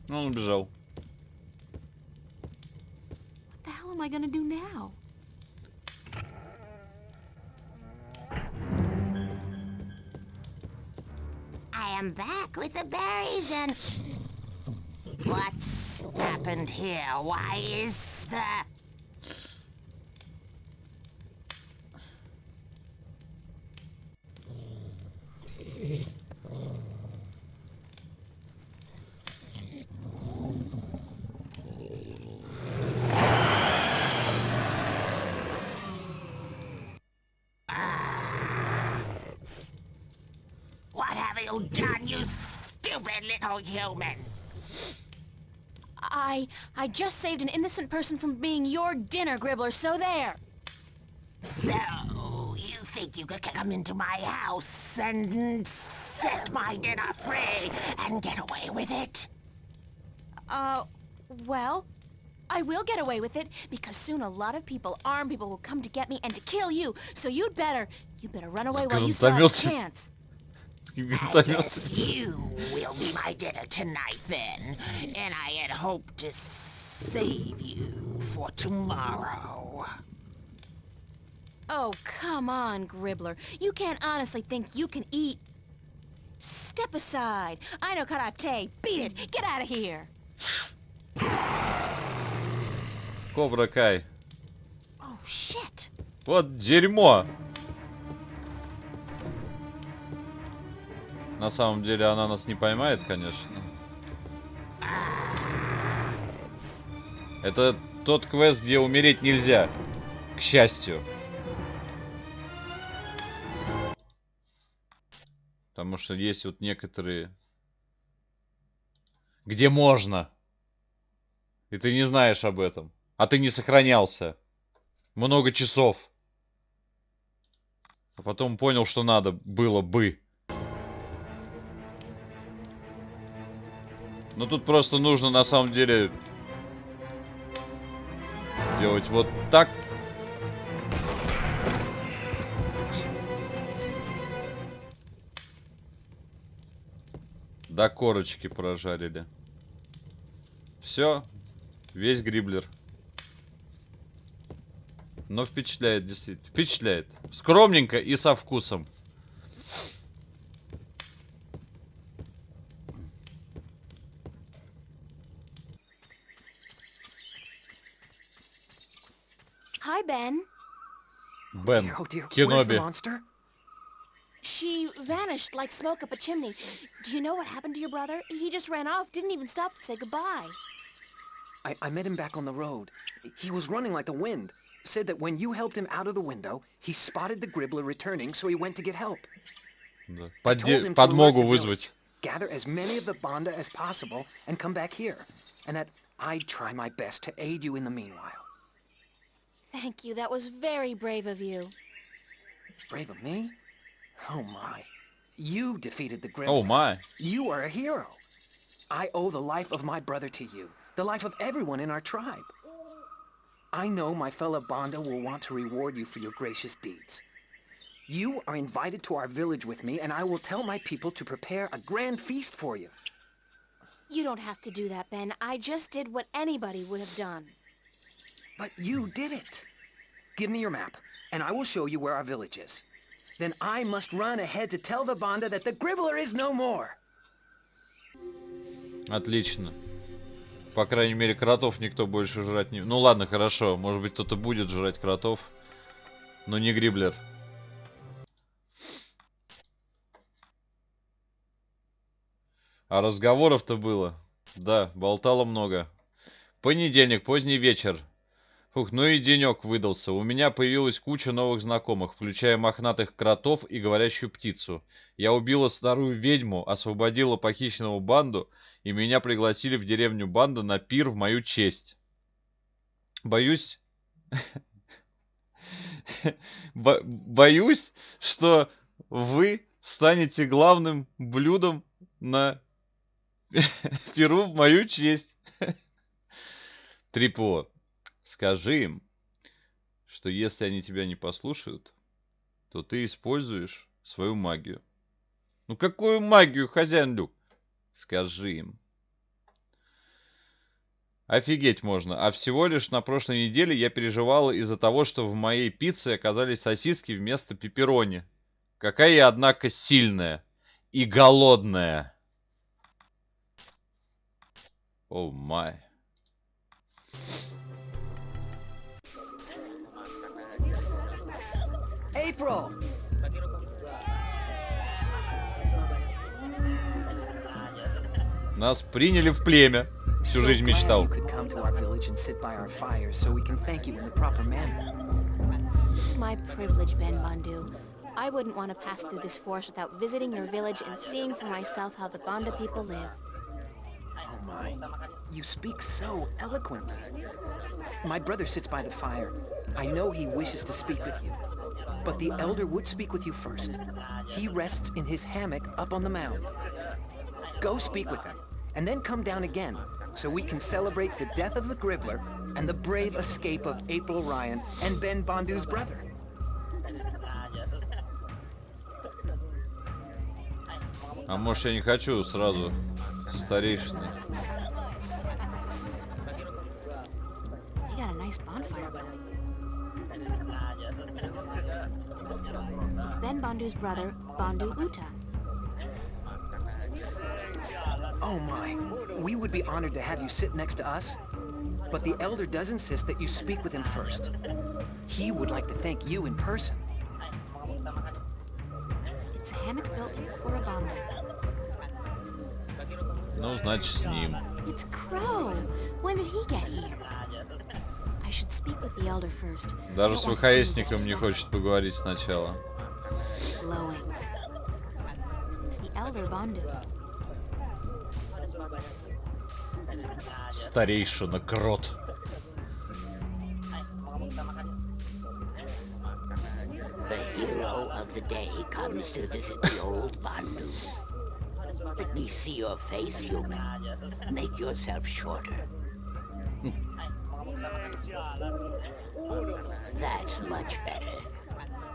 Он убежал. What the hell am I gonna do now? I am back with the berries and... What's happened here? Why is the... What have you done, you stupid little human? I just saved an innocent person from being your dinner, Gribbler, so there. So, you think you could come into my house and set my dinner free and get away with it? Well, I will get away with it, because soon a lot of people, armed people, will come to get me and to kill you. So you'd better run away while you still have a chance. I guess you will be my dinner tonight then, and I had hoped to save you for tomorrow. Oh, come on, Gribbler. You can't honestly think you can eat... Step aside. I know karate. Beat it. Get out of here. Кобра Кай. Oh, shit. Вот дерьмо. На самом деле она нас не поймает, конечно. Это тот квест, где умереть нельзя. К счастью. Потому что есть вот некоторые... Где можно. И ты не знаешь об этом. А ты не сохранялся. Много часов. А потом понял, что надо было бы. Но тут просто нужно на самом деле делать вот так. До корочки прожарили. Все. Весь гриблер. Но впечатляет, действительно. Впечатляет. Скромненько и со вкусом. Hi, Ben. Бен. Oh dear, where's the Кеноби. monster? She vanished like smoke up a chimney. Do you know what happened to your brother? He just ran off, didn't even stop to say goodbye. I met him back on the road. He was running like the wind. Said that when you helped him out of the window, he spotted the Gribbler returning, so he went to get help. Да. I told him to Подмогу alert the вызвать. village, gather as many of the Banda as possible, and come back here. And that I'd try my best to aid you in the meanwhile. Thank you, that was very brave of you. Brave of me? Oh my. You defeated the Gribbler. Oh my. You are a hero. I owe the life of my brother to you. The life of everyone in our tribe. I know my fellow Banda will want to reward you for your gracious deeds. You are invited to our village with me, and I will tell my people to prepare a grand feast for you. You don't have to do that, Ben. I just did what anybody would have done. But you did it. Give me your map, and I will show you where our village is. Then I must run ahead to tell the Banda that the Gribbler is no more. Отлично. По крайней мере, кротов никто больше жрать не... Ну ладно, хорошо. Может быть, кто-то будет жрать кротов. Но не гриблер. А разговоров-то было. Да, болтало много. Понедельник, поздний вечер. Фух, ну и денек выдался. У меня появилась куча новых знакомых, включая мохнатых кротов и говорящую птицу. Я убила старую ведьму, освободила похищенного банду, и меня пригласили в деревню Банда на пир в мою честь. Боюсь... Боюсь, что вы станете главным блюдом на пиру в мою честь. Трипо, скажи им, что если они тебя не послушают, то ты используешь свою магию. Ну какую магию, хозяин Люк? Скажи им. Офигеть можно. А всего лишь на прошлой неделе я переживала из-за того, что в моей пицце оказались сосиски вместо пепперони. Какая я, однако, сильная и голодная. О май. April! Нас приняли в племя. Всю жизнь мечтал. It's my privilege, Ben Bandu. I wouldn't want to pass through this forest without visiting your village and seeing for myself how the Banda people live. Oh my, you speak so eloquently. My brother sits by the fire. I know he wishes to speak with you. But the elder would speak with you first. He rests in his hammock up on the mound. Go speak with him, and then come down again, so we can celebrate the death of the Gribbler and the brave escape of April Ryan and Ben Bondu's brother. А может, я не хочу сразу со старейшиной. They got a nice bonfire going. It's Ben Bondu's brother, Bondu Uta. Oh my, we would be honored to have you sit next to us, but the elder does insist that you speak with him first. He would like to thank you in person. It's a hammock built for a Bondu. Ну, значит, с ним. It's Crow. When did he get here? I should speak with the elder first. Даже с ВХСником не хочет поговорить сначала. Glowing. It's the elder Bondu. Старейшина крот. The hero of the day comes to visit the old Bondu. Let me see your face, human. Make yourself shorter. That's much better.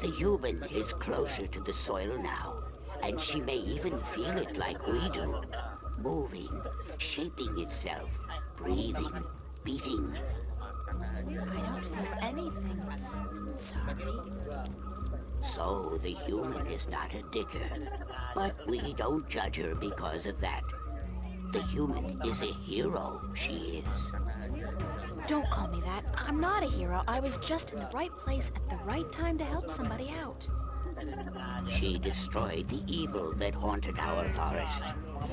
The human is closer to the soil now, and she may even feel it like we do. Moving, shaping itself, breathing, beating. I don't feel anything. I'm sorry. So the human is not a digger, but we don't judge her because of that. The human is a hero, she is. Don't call me that. I'm not a hero. I was just in the right place at the right time to help somebody out. She destroyed the evil that haunted our forest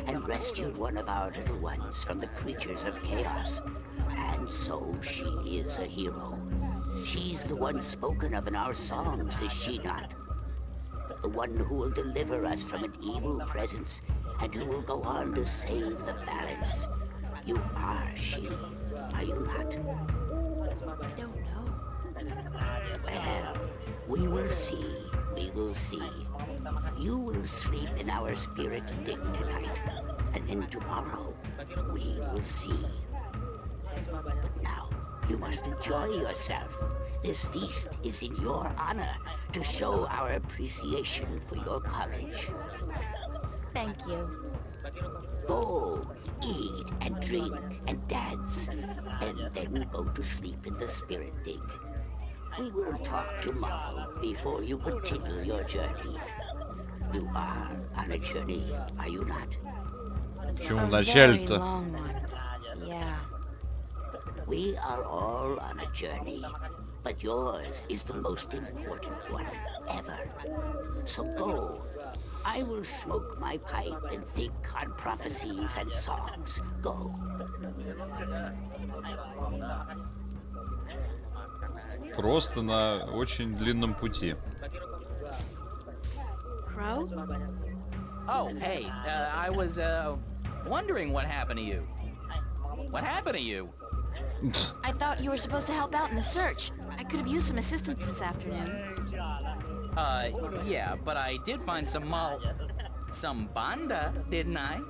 and rescued one of our little ones from the creatures of chaos. And so she is a hero. She's the one spoken of in our songs, is she not? The one who will deliver us from an evil presence and who will go on to save the balance. You are she, are you not? I don't know. Well, we will see, we will see. You will sleep in our spirit dig tonight, and then tomorrow we will see. But now, you must enjoy yourself. This feast is in your honor to show our appreciation for your courage. Thank you. Go, eat and drink and dance, and then go to sleep in the spirit dig. We will talk tomorrow before you continue your journey. You are on a journey, are you not? Почему A very вначале-то? long one. Yeah. We are all on a journey, but yours is the most important one ever. So go. I will smoke my pipe and think on prophecies and songs. Go. Просто на очень длинном пути. Crow? Oh, hey, I was, wondering what happened to you. What happened to you? I thought you were supposed to help out in the search. I could have used some assistance this afternoon. Yeah, but I did find some banda, didn't I?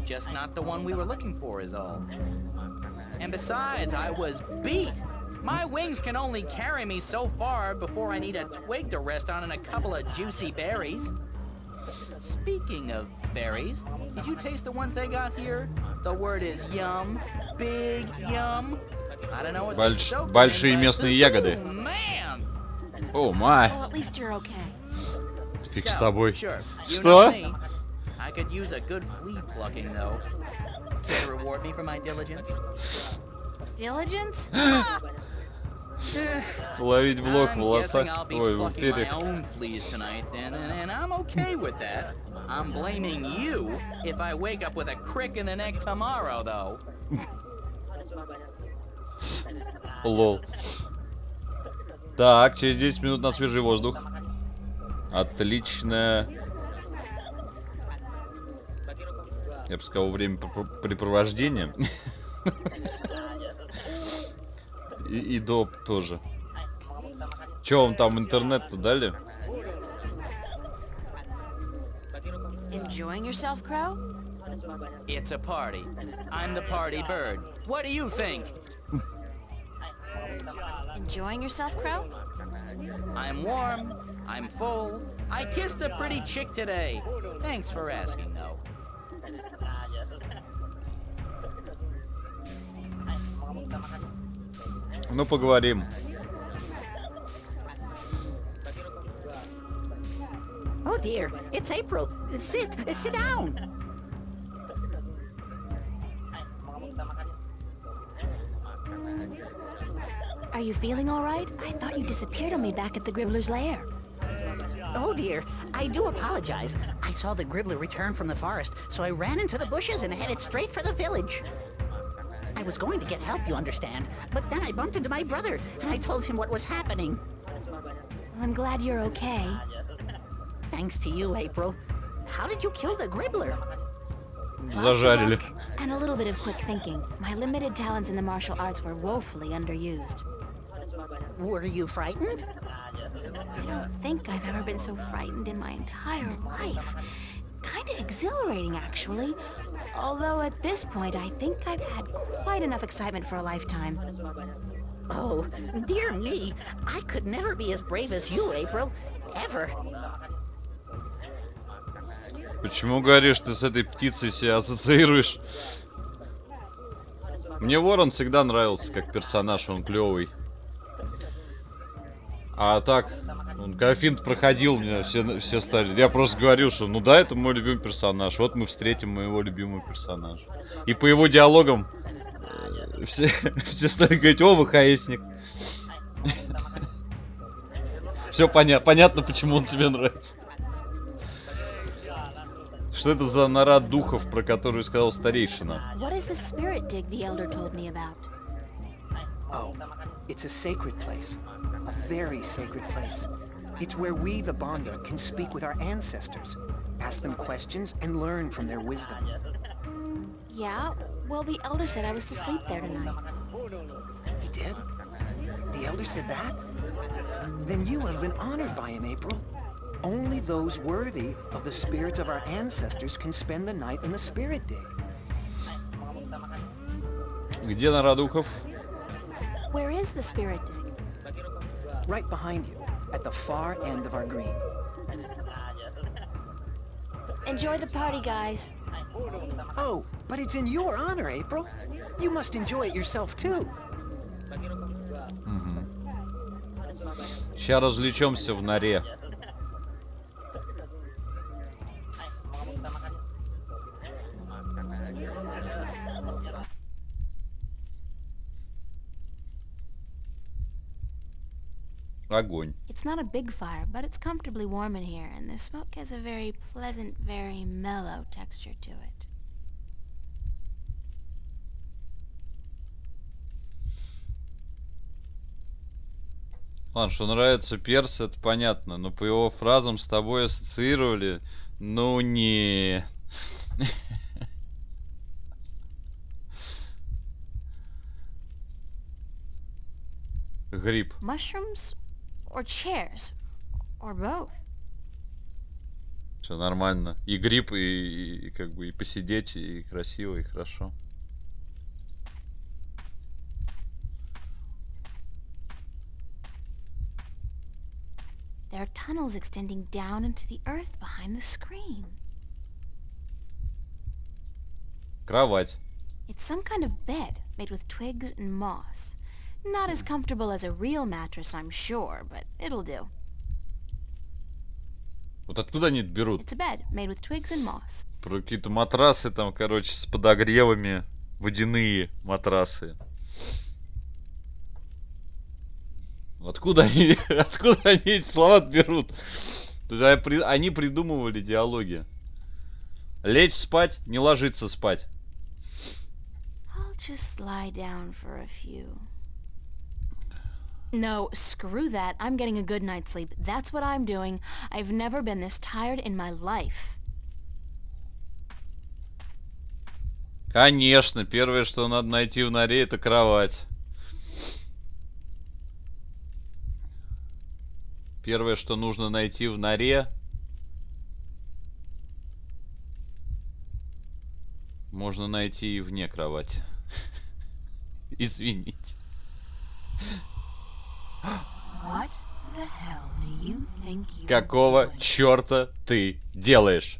Just not the one we were looking for is all. And besides, I was beat. My wings can only carry me so far before I need a twig to rest on and a couple of juicy berries. Speaking of berries, did you taste the ones they got here? The word is yum, big yum. I don't know what they're soaked in, Большие but местные ягоды. ooh, man. О, май. Well, at least you're okay. Фиг с Yeah, тобой. sure. You Что? know me. I could use a good flea plucking, though. Care to reward me for my diligence? Diligence? Ловить блох в I'm волосах. guessing I'll be Ой, в plucking my перьях. own fleas tonight, and I'm okay with that. I'm blaming you if I wake up with a crick in the neck tomorrow, though. Лол. Так, через 10 минут на свежий воздух. Отличное. Я бы сказал, времяпрепровождение. И доп тоже. Че вам там интернет-то дали? Enjoying yourself, Crow? It's a party. I'm the party bird. What do you think? Enjoying yourself, Crow? I'm warm. I'm full. I kissed a pretty chick today. Thanks for asking, though. Ну, поговорим. Oh dear, it's April. Sit down. Are you feeling all right? I thought you disappeared on me back at the Gribbler's lair. Oh dear, I do apologize. I saw the Gribbler return from the forest, so I ran into the bushes and headed straight for the village. I was going to get help, you understand, but then I bumped into my brother, and I told him what was happening. Well, I'm glad you're okay. Thanks to you, April. How did you kill the Gribbler? Зажарили. Lots of luck and a little bit of quick thinking. My limited talents in the martial arts were woefully underused. Were you frightened? I don't think I've ever been so frightened in my entire life. Kinda exhilarating, actually. Although at this point, I think I've had quite enough excitement for a lifetime. Oh, dear me. I could never be as brave as you, April. Ever. Почему говоришь, ты с этой птицей себя ассоциируешь? Мне Ворон всегда нравился как персонаж, он клевый. А так, когда фильм проходил, меня все стали... Я просто говорил, что ну да, это мой любимый персонаж. Вот мы встретим моего любимого персонажа. И по его диалогам все стали говорить: о, ВХСник. Все понятно, почему он тебе нравится. Что это за нора духов, про которую сказал старейшина? What is the spirit dig the elder told me about? Oh, it's a sacred place. A very sacred place. It's where we, the Bonda, can speak with our ancestors, ask them questions, and learn from their wisdom. Yeah, well, the elder said I was to sleep there tonight. He did? The elder said that? Then you have been honored by him, April. Only those worthy of the spirits of our ancestors can spend the night in the spirit dig. Где нора духов? Where is the spirit dig? Right behind you, at the far end of our green. Enjoy the party, guys. Oh, but it's in your honor, April. You must enjoy it yourself, too. Сейчас развлечемся в норе. Огонь. It's not a big fire, but it's comfortably warm in here, and the smoke has a very pleasant, very mellow texture to it. Ладно, что нравится перс, это понятно, но по его фразам с тобой ассоциировали, ну не. Гриб. Mushrooms or chairs or both. Все нормально. И гриб, и как бы и посидеть, и красиво, и хорошо. There are tunnels extending down into the earth behind the screen. Кровать. It's some kind of bed made with twigs and moss. Not as comfortable as a real mattress, I'm sure, but it'll do. Вот откуда они это берут? It's a bed made with twigs and moss. Про какие-то матрасы там, короче, с подогревами. Водяные матрасы. Откуда они эти слова берут? То есть они придумывали диалоги. Лечь спать, не ложиться спать. I'll just lie down for a few. No, screw that. I'm getting a good night's sleep. That's what I'm doing. I've never been this tired in my life. Конечно, первое, что надо найти в норе, это кровать. Первое, что нужно найти в норе, Можно найти и вне кровати. Извините. Какого черта ты делаешь?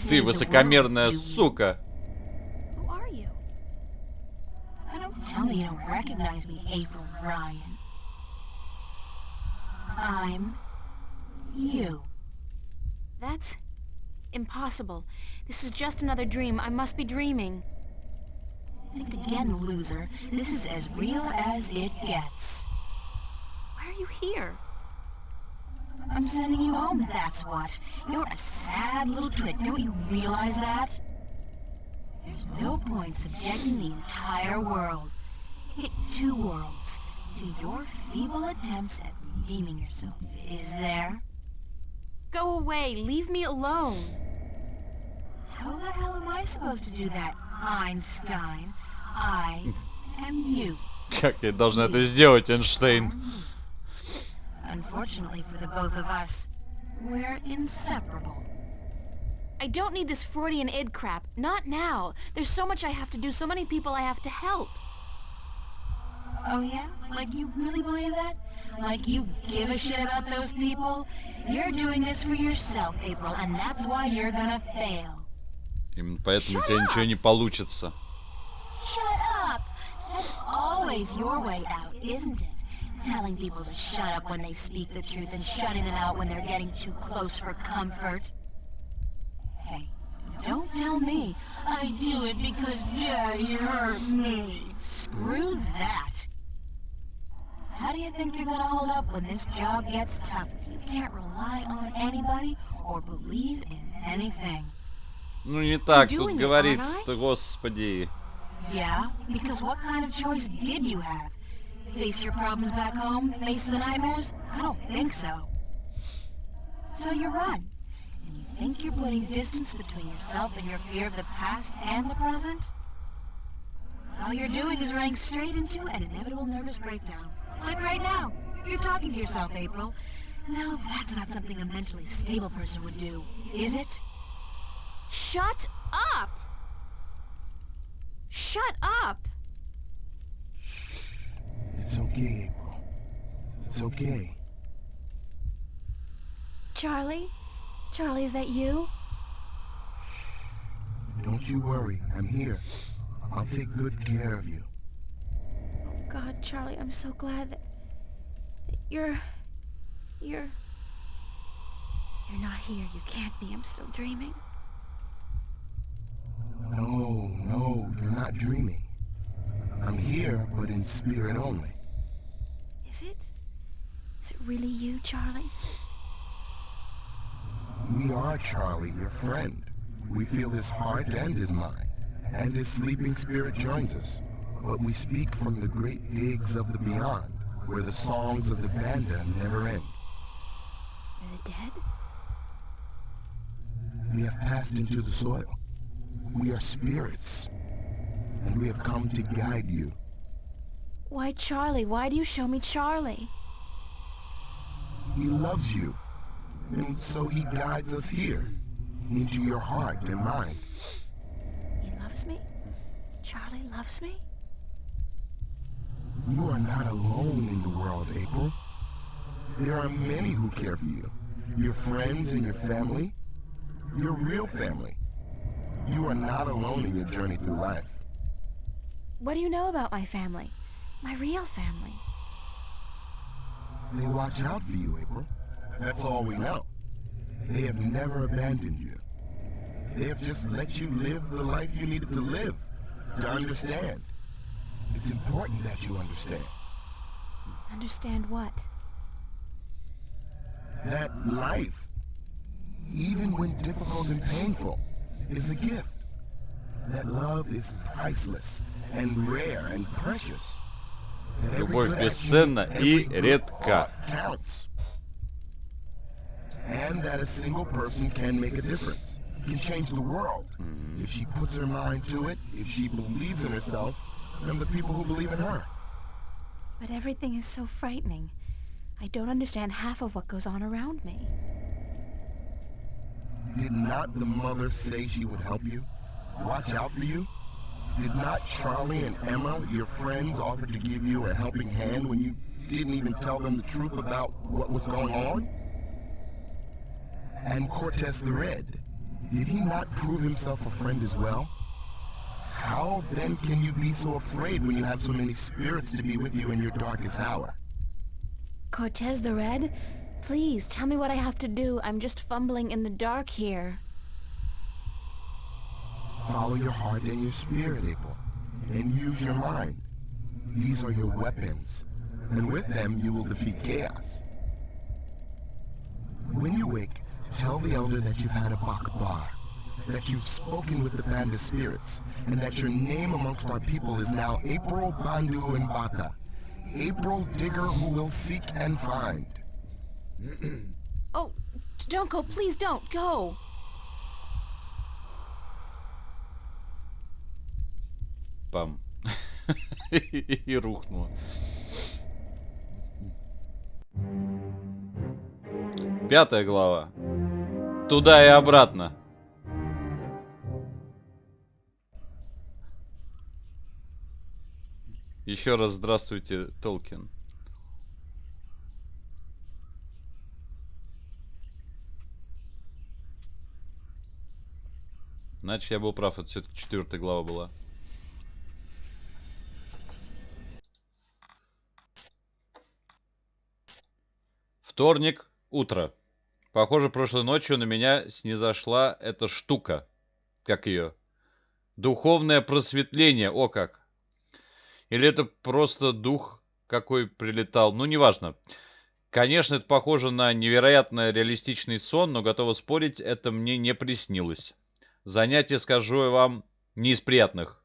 Ты высокомерная сука. Tell me you don't recognize me, April Ryan. I'm you. That's impossible. This is just another dream. I must be dreaming. Think again, loser. This is as real as it gets. Why are you here? I'm sending you home, that's what. You're a sad little twit. Don't you realize that? There's no point subjecting the entire world, two worlds, to your feeble attempts at redeeming yourself, is there? Go away, leave me alone. How the hell am I supposed to do that, Einstein? I am you. Как я должна это сделать, Эйнштейн? Unfortunately for the both of us, we're inseparable. I don't need this Freudian id crap. Not now. There's so much I have to do, so many people I have to help. Oh yeah? Like you really believe that? Like you give a shit about those people? You're doing this for yourself, April, and that's why you're gonna fail. Именно поэтому у тебя ничего не получится. Shut up! That's always your way out, isn't it? Telling people to shut up when they speak the truth and shutting them out when they're getting too close for comfort. Hey, don't tell me I do it because Daddy hurt me. Screw that. How do you think you're gonna hold up when this job gets tough if you can't rely on anybody or believe in anything? Ну не так тут говорится-то, господи. Yeah, because what kind of choice did you have? Face your problems back home? Face the nightmares? I don't think so. So you run. And you think you're putting distance between yourself and your fear of the past and the present? All you're doing is running straight into an inevitable nervous breakdown. Like right now. You're talking to yourself, April. Now, that's not something a mentally stable person would do, is it? Shut up! Shut up! It's okay, April. It's okay. Charlie? Charlie, is that you? Don't you worry. I'm here. I'll take good care of you. Oh, God, Charlie, I'm so glad that you're not here. You can't be. I'm still dreaming. No, you're not dreaming. I'm here, but in spirit only. Is it? Is it really you, Charlie? We are Charlie, your friend. We feel his heart and his mind, and his sleeping spirit joins us. But we speak from the great digs of the beyond, where the songs of the panda never end. Are they dead? We have passed into the soil. We are spirits, and we have come to guide you. Why Charlie? Why do you show me Charlie? He loves you, and so he guides us here, into your heart and mind. He loves me? Charlie loves me? You are not alone in the world, April. There are many who care for you. Your friends and your family. Your real family. You are not alone in your journey through life. What do you know about my family? My real family? They watch out for you, April. That's all we know. They have never abandoned you. They have just let you live the life you needed to live, to understand. It's important that you understand. Understand what? That life, even when difficult and painful, is a gift. That love is priceless and rare and precious. That Любовь бесценна и редка. Counts. And that a single person can make a difference, can change the world. If she puts her mind to it, if she believes in herself, and the people who believe in her. But everything is so frightening. I don't understand half of what goes on around me. Did not the mother say she would help you? Watch out for you? Did not Charlie and Emma, your friends, offer to give you a helping hand when you didn't even tell them the truth about what was going on? And Cortez the Red, did he not prove himself a friend as well? How then can you be so afraid when you have so many spirits to be with you in your darkest hour? Cortez the Red? Please, tell me what I have to do. I'm just fumbling in the dark here. Follow your heart and your spirit, April, and use your mind. These are your weapons, and with them you will defeat chaos. When you wake, tell the elder that you've had a bakbar, that you've spoken with the band of spirits, and that your name amongst our people is now April Bandu and Bata, April Digger who will seek and find. Oh, don't go, please don't go. Пам. И рухнуло. 5 глава. Туда и обратно. Еще раз здравствуйте, Толкин. Значит, я был прав, это все-таки 4 глава была. Вторник, утро. Похоже, прошлой ночью на меня снизошла эта штука. Как ее? Духовное просветление. О как. Или это просто дух какой прилетал? Ну, неважно. Конечно, это похоже на невероятно реалистичный сон, но готова спорить, это мне не приснилось. Занятие, скажу я вам, не из приятных.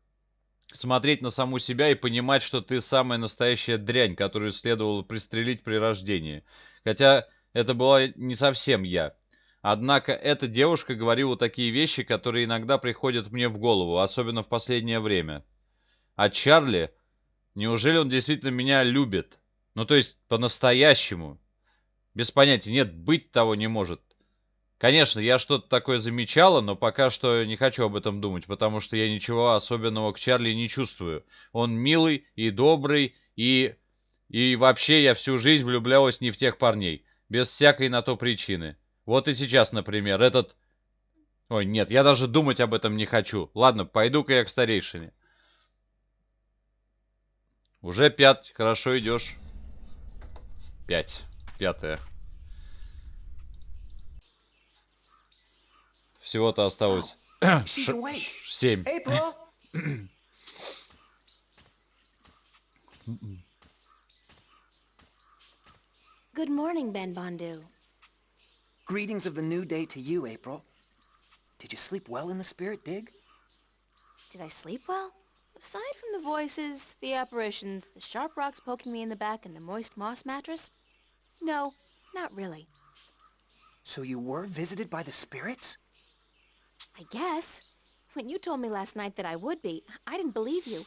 Смотреть на саму себя и понимать, что ты самая настоящая дрянь, которую следовало пристрелить при рождении. Хотя это была не совсем я. Однако эта девушка говорила такие вещи, которые иногда приходят мне в голову, особенно в последнее время. А Чарли, неужели он действительно меня любит? Ну, то есть, по-настоящему. Без понятия, нет, быть того не может. Конечно, я что-то такое замечала, но пока что не хочу об этом думать, потому что я ничего особенного к Чарли не чувствую. Он милый и добрый, и вообще я всю жизнь влюблялась не в тех парней, без всякой на то причины. Вот и сейчас, например, этот... Ой, нет, я даже думать об этом не хочу. Ладно, пойду-ка я к старейшине. Уже 5, хорошо идешь. 5, 5. Всего-то осталось 7. Good morning, Ben Bandu. Greetings of the new day to you, April. Did you sleep well in the spirit dig? Did I sleep well? Aside from the voices, the apparitions, the sharp rocks poking me in the back, and the moist moss mattress? No, not really. So you were visited by the spirits? I guess. When you told me last night that I would be, I didn't believe you.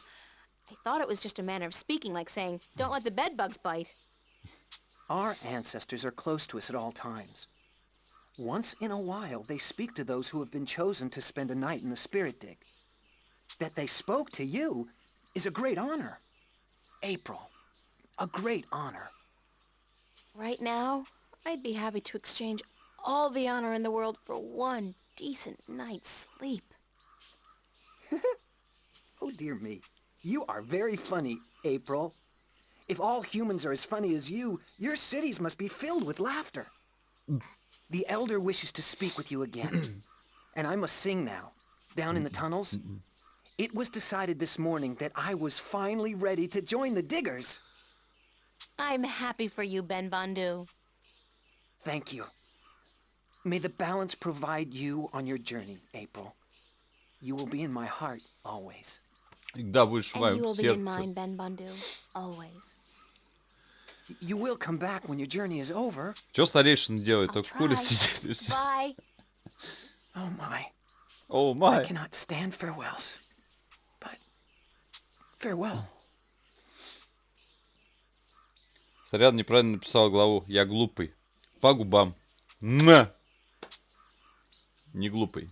I thought it was just a manner of speaking, like saying, don't let the bedbugs bite. Our ancestors are close to us at all times. Once in a while, they speak to those who have been chosen to spend a night in the spirit dig. That they spoke to you is a great honor. April, a great honor. Right now, I'd be happy to exchange all the honor in the world for one decent night's sleep. Oh dear me, you are very funny, April. If all humans are as funny as you, your cities must be filled with laughter. The elder wishes to speak with you again. And I must sing now. Down in the tunnels, it was decided this morning that I was finally ready to join the diggers. I'm happy for you, Ben Bandu. Thank you. May the balance provide you on your journey, April. You will be in my heart always. Да, будешь в And you моем will be in сердце. mine, Ben Bandu, always. You will come back when your journey is over. Что старейшина делает? I'll Только курит try. сидит и все. Bye. Oh my. О I май. cannot stand farewells. But Farewell. Сорян, неправильно написал главу. Я глупый. По губам. На! Не глупый.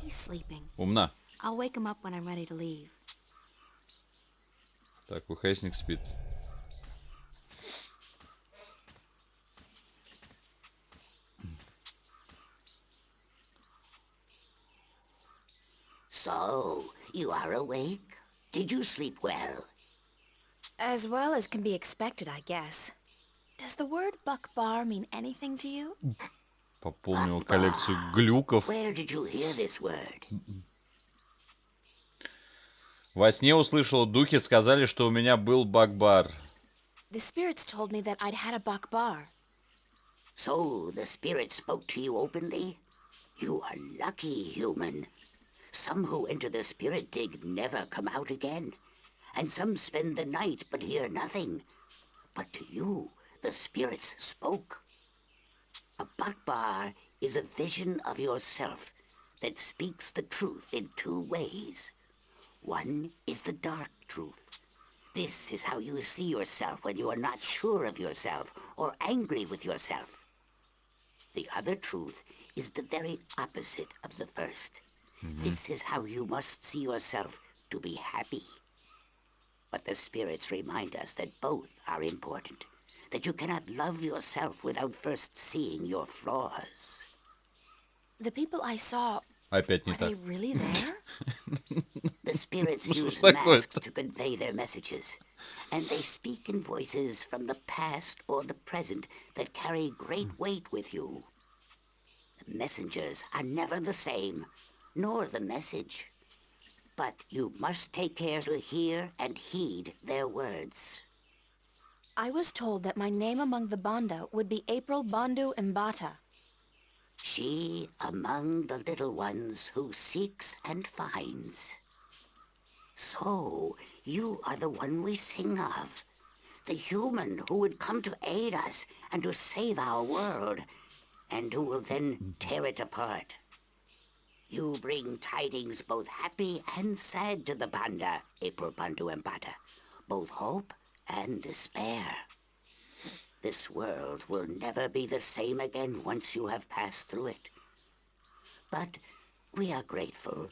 He's sleeping. Умна. I'll wake him up when I'm ready to leave. Так, ВХСник спит. So, you are awake? Did you sleep well? As well as can be expected, I guess. Does the word buck-bar mean anything to you? Пополнил коллекцию глюков. Where did you hear this word? Во сне услышал, духи сказали, что у меня был бак-бар. The spirits told me that I'd had a buck-bar. So, the spirit spoke to you openly? You are lucky, human. Some who enter the spirit dig never come out again, and some spend the night but hear nothing. But to you, the spirits spoke. A buck-bar is a vision of yourself that speaks the truth in two ways. One is the dark truth. This is how you see yourself when you are not sure of yourself or angry with yourself. The other truth is the very opposite of the first. This is how you must see yourself to be happy. But the spirits remind us that both are important, that you cannot love yourself without first seeing your flaws. The people I saw, Опять не are так. they really there? The spirits use такое-то? masks to convey their messages, and they speak in voices from the past or the present that carry great weight with you. The messengers are never the same, nor the message. But you must take care to hear and heed their words. I was told that my name among the Banda would be April Bandu Mbata. She among the little ones who seeks and finds. So, you are the one we sing of. The human who would come to aid us and to save our world, and who will then tear it apart. You bring tidings both happy and sad to the Banda, April Bandu Mbata, both hope and despair. This world will never be the same again once you have passed through it. But we are grateful,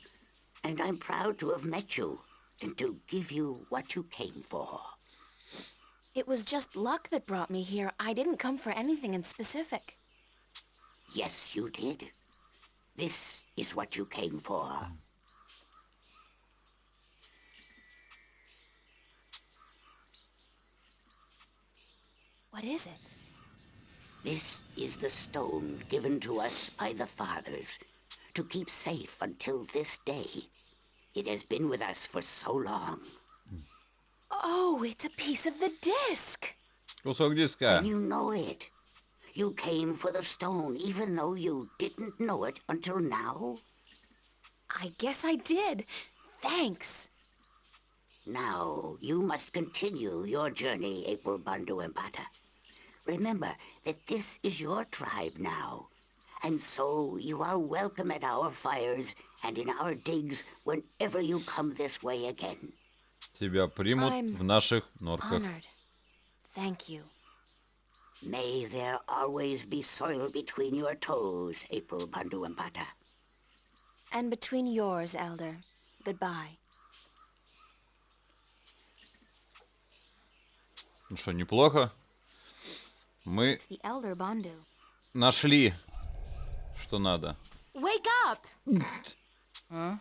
and I'm proud to have met you and to give you what you came for. It was just luck that brought me here. I didn't come for anything in specific. Yes, you did. This is what you came for. What is it? This is the stone given to us by the fathers to keep safe until this day. It has been with us for so long. Oh, it's a piece of the disc. Кусок диска. And you know it. You came for the stone even though you didn't know it until now. I guess I did. Thanks. Now, you must continue your journey, April Bandu Mbata. Remember that this is your tribe now, and so you are welcome at our fires and in our digs whenever you come this way again. Тебя примут в наших норках. Honored. Thank you. May there always be soil between your toes, April Bandu Mbata. And between yours, Elder. Goodbye. Ну что, неплохо. Мы It's the Elder Bandu. нашли, что надо. Wake up! Huh?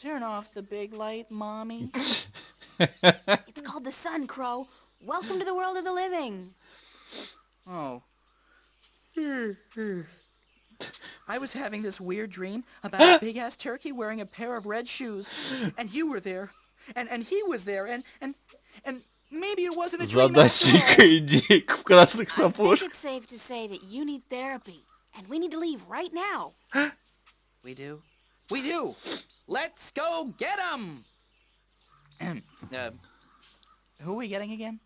Turn off the big light, Mommy. It's called the Sun, Crow. Welcome to the world of the living. Oh. I was having this weird dream about a big-ass turkey wearing a pair of red shoes, and you were there, and he was there, and maybe it wasn't a dream after all. Задачка индейка в красных I think сапожках. it's safe to say that you need therapy, and we need to leave right now. We do? We do! Let's go get him! Who are we getting again?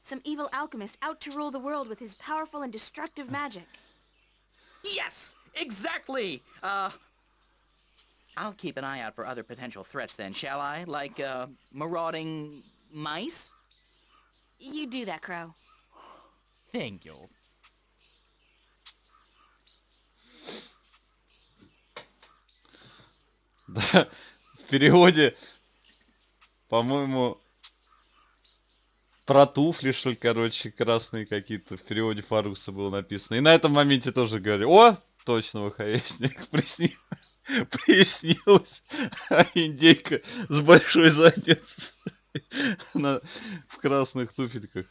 Some evil alchemist out to rule the world with his powerful and destructive magic. Yes, exactly. I'll keep an eye out for other potential threats then, shall I? Like, marauding mice? You do that, Crow. Thank you. Да, в переводе, по-моему, про туфли, что ли, короче, красные какие-то. В переводе Фаруса было написано. И на этом моменте тоже говорю: о, точно ВХСник, приснилась индейка с большой задницей в красных туфельках.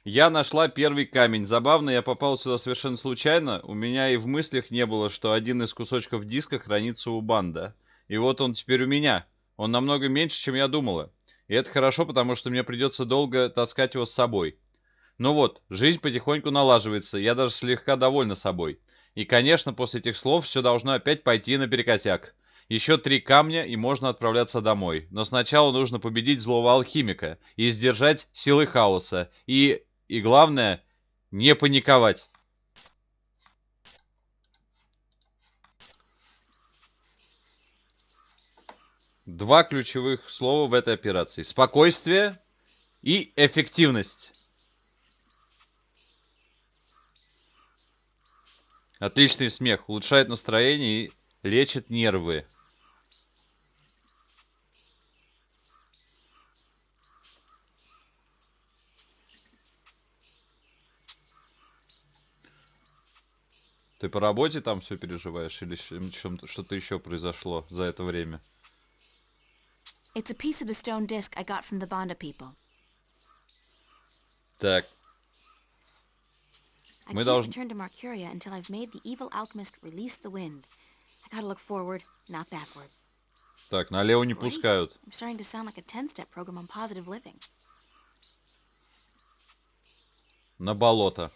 Я нашла первый камень. Забавно, я попал сюда совершенно случайно. У меня и в мыслях не было, что один из кусочков диска хранится у Банда. И вот он теперь у меня. Он намного меньше, чем я думала. И это хорошо, потому что мне придется долго таскать его с собой. Ну вот, жизнь потихоньку налаживается. Я даже слегка довольна собой. И, конечно, после этих слов все должно опять пойти наперекосяк. Еще 3 камня, и можно отправляться домой. Но сначала нужно победить злого алхимика и сдержать силы хаоса. И главное, не паниковать. Два ключевых слова в этой операции. Спокойствие и эффективность. Отличный смех. Улучшает настроение и лечит нервы. Ты по работе там все переживаешь или что-то еще произошло за это время? It's a piece of the stone disc I got from the Banda people. Так. I can't return to Mercuria until I've made the evil alchemist release the wind. I gotta look forward, not backward. Так, налево не пускают. I'm starting to sound like a 10-step program on positive living. На болото.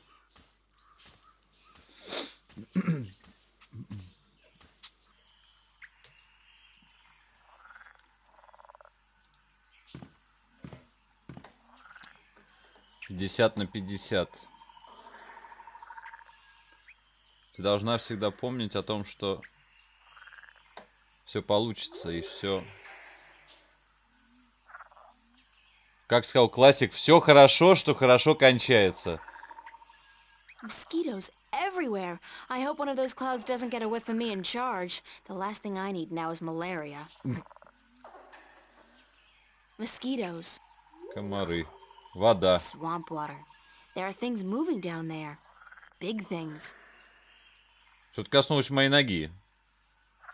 Пятьдесят на 50. Ты должна всегда помнить о том, что все получится и все. Как сказал классик, все хорошо, что хорошо кончается. Mosquitoes everywhere. I hope one of those clouds doesn't get a whiff of me in charge. The last thing I need now is malaria. Mosquitoes. Комары. Вода. Swamp water. There are things moving down there. Big things. Что-то коснулось моей ноги.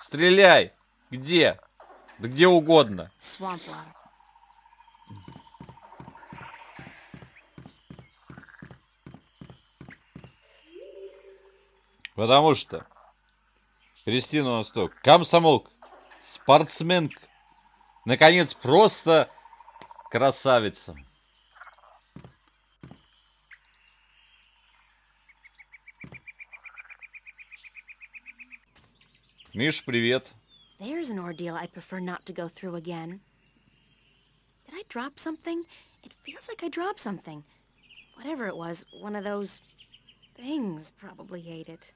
Стреляй! Где? Да где угодно. Swamp water. Потому что Кристина у нас кто? Комсомолка, спортсменка, наконец, просто красавица. Миш, привет. There's an ordeal I prefer not to go through again. Did I drop something? It feels like I dropped something. Whatever it was, one of those things probably ate it.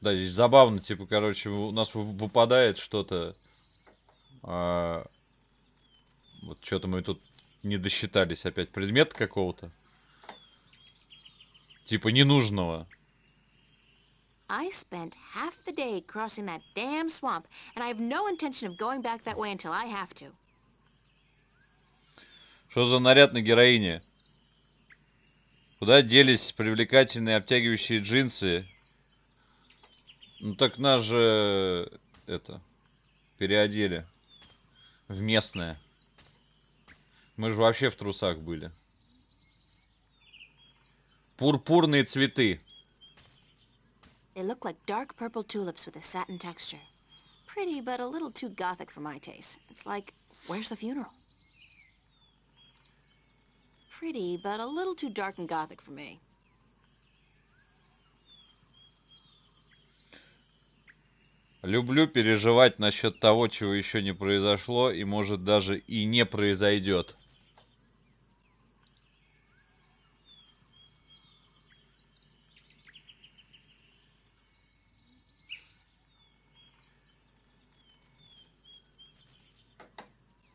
Да, здесь забавно, типа, короче, у нас выпадает что-то. Вот что-то мы тут не досчитались опять предмета какого-то. Типа ненужного. I spent half the day crossing that damn swamp, and I have no intention of going back that way until I have to. Что за наряд на героине? Куда делись привлекательные обтягивающие джинсы? Ну так нас же переодели в местное. Мы же вообще в трусах были. Пурпурные цветы. They look like dark purple tulips with a satin texture. Pretty, but a little too gothic for my taste. It's like, where's the funeral? Pretty, but a little too dark and gothic for me. Люблю переживать насчет того, чего еще не произошло, и может даже и не произойдет.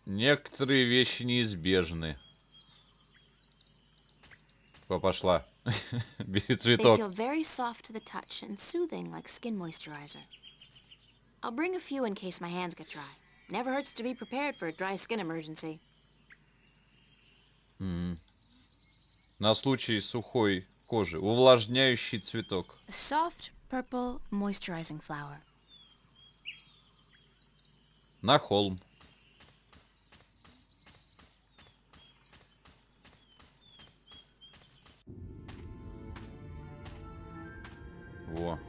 Некоторые вещи неизбежны. Пошла. Бери цветок. They feel very soft to the touch and soothing like skin moisturizer. I'll bring a few in case my hands get dry. Never hurts to be prepared for a dry skin emergency. На случай сухой кожи. Увлажняющий цветок. A soft purple moisturizing flower. На холм. Во.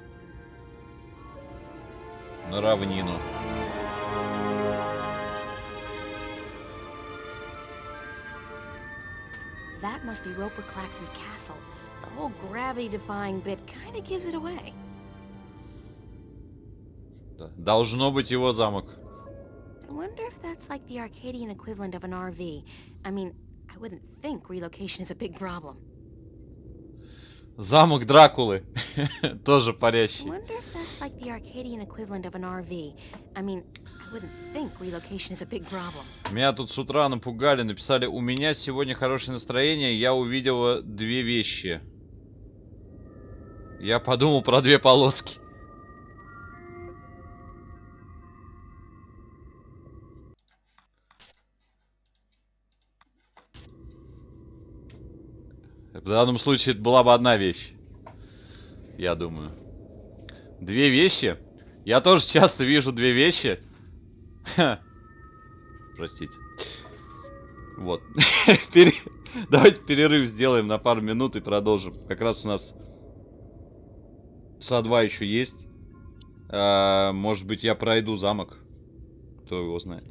На равнину. That must be Roper Clax's castle. The whole gravity-defying bit kind of gives it away. Должно быть его замок. I wonder if that's like the Arcadian equivalent of an RV. I mean, I wouldn't think relocation is a big problem. Замок Дракулы. Тоже I парящий. wonder if that's like the Arcadian equivalent of an RV. I mean, I wouldn't think relocation is a big problem. Меня тут с утра напугали, написали: у меня сегодня хорошее настроение, я увидела две вещи. Я подумал про две полоски. В данном случае это была бы одна вещь. Я думаю. Две вещи? Я тоже часто вижу две вещи. Ха. Простите. Вот. Давайте перерыв сделаем на пару минут и продолжим. Как раз у нас часа 2 еще есть. Может быть, я пройду замок. Кто его знает.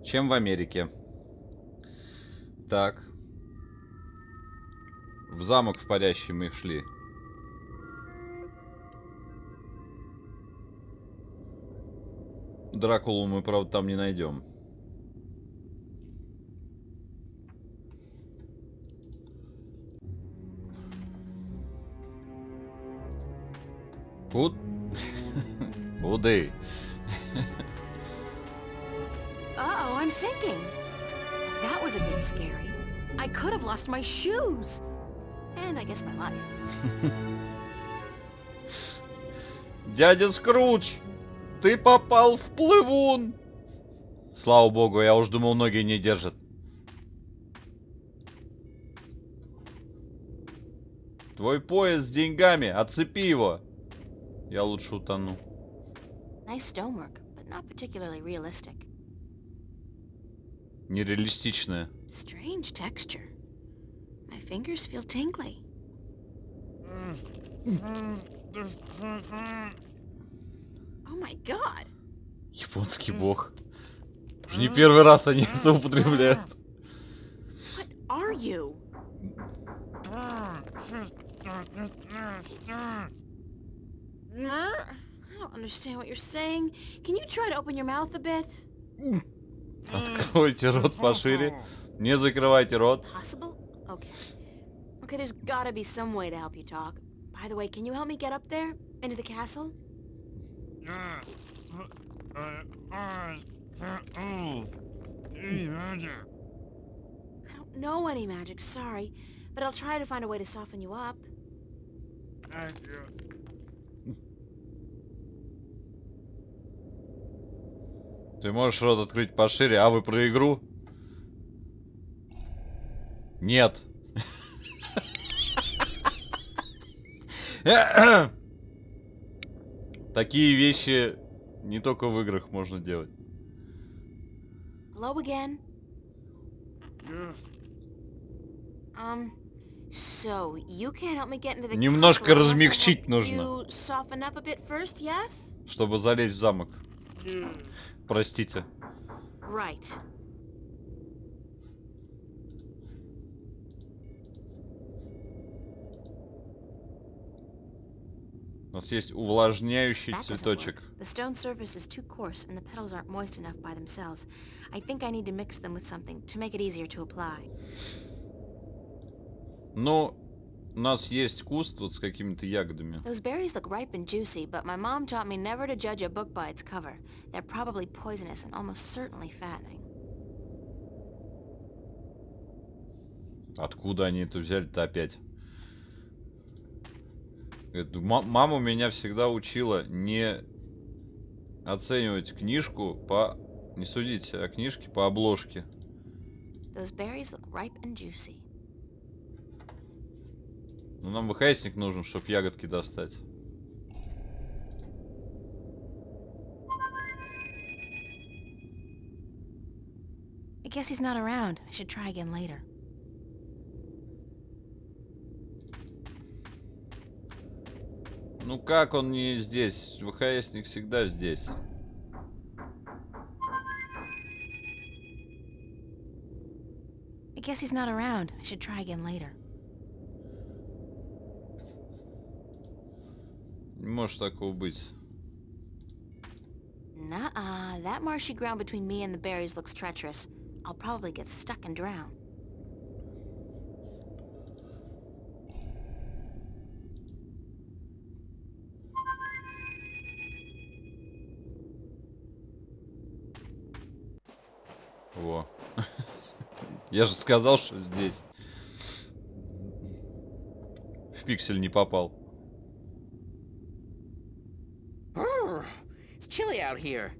чем в Америке. Так. В замок в парящий мы шли. Дракулу мы, правда, там не найдем. Буды. Uh-oh, I'm sinking. That was a bit scary. I could have lost my shoes. And I guess my life. Дядя Скрудж, ты попал в плывун. Слава богу, я уж думал, ноги не держат. Твой пояс с деньгами, отцепи его. Я лучше утону. Nice stonework, but not particularly realistic. Нереалистичное. Strange texture. My fingers feel tingly. Oh my god. Японский бог. Уже не первый раз они это употребляют. What are you? I don't understand what you're saying. Can you try to open your mouth a bit? Откройте рот пошире. Не закрывайте рот. Possible? Okay. Okay, there's gotta be some way to help you talk. By the way, can you help me get up there? Into the castle? I don't know any magic, sorry. But I'll try to find a way to soften you up. Ты можешь рот открыть пошире, а вы про игру? Нет. Такие вещи не только в играх можно делать. Hello again. So you can't help me get into the Немножко castle unless I размягчить help нужно. you soften up a bit first, yes? Чтобы залезть в замок. Простите. Right. У нас есть увлажняющий That doesn't цветочек. work. The stone surface is too coarse and the petals aren't moist enough by themselves. I think I need to mix them with something to make it easier to apply. Ну, у нас есть куст вот с какими-то ягодами. Those berries look ripe and juicy, but my mom taught me never to judge a book by its cover. They're probably poisonous and almost certainly fattening. Откуда они это взяли-то опять? Мама меня всегда учила не оценивать книжку по... Не судить о книжке по обложке. Those berries look ripe and juicy. Ну, нам ВХСник нужен, чтобы ягодки достать. I guess he's not around. I should try again later. Ну как он не здесь? ВХСник всегда здесь. I guess he's not around. I should try again later. Не может такого быть. Nuh-uh. That marshy ground between me and the berries looks treacherous. I'll probably get stuck and drown. Во. Я же сказал, что здесь. В пиксель не попал. It's chilly out here.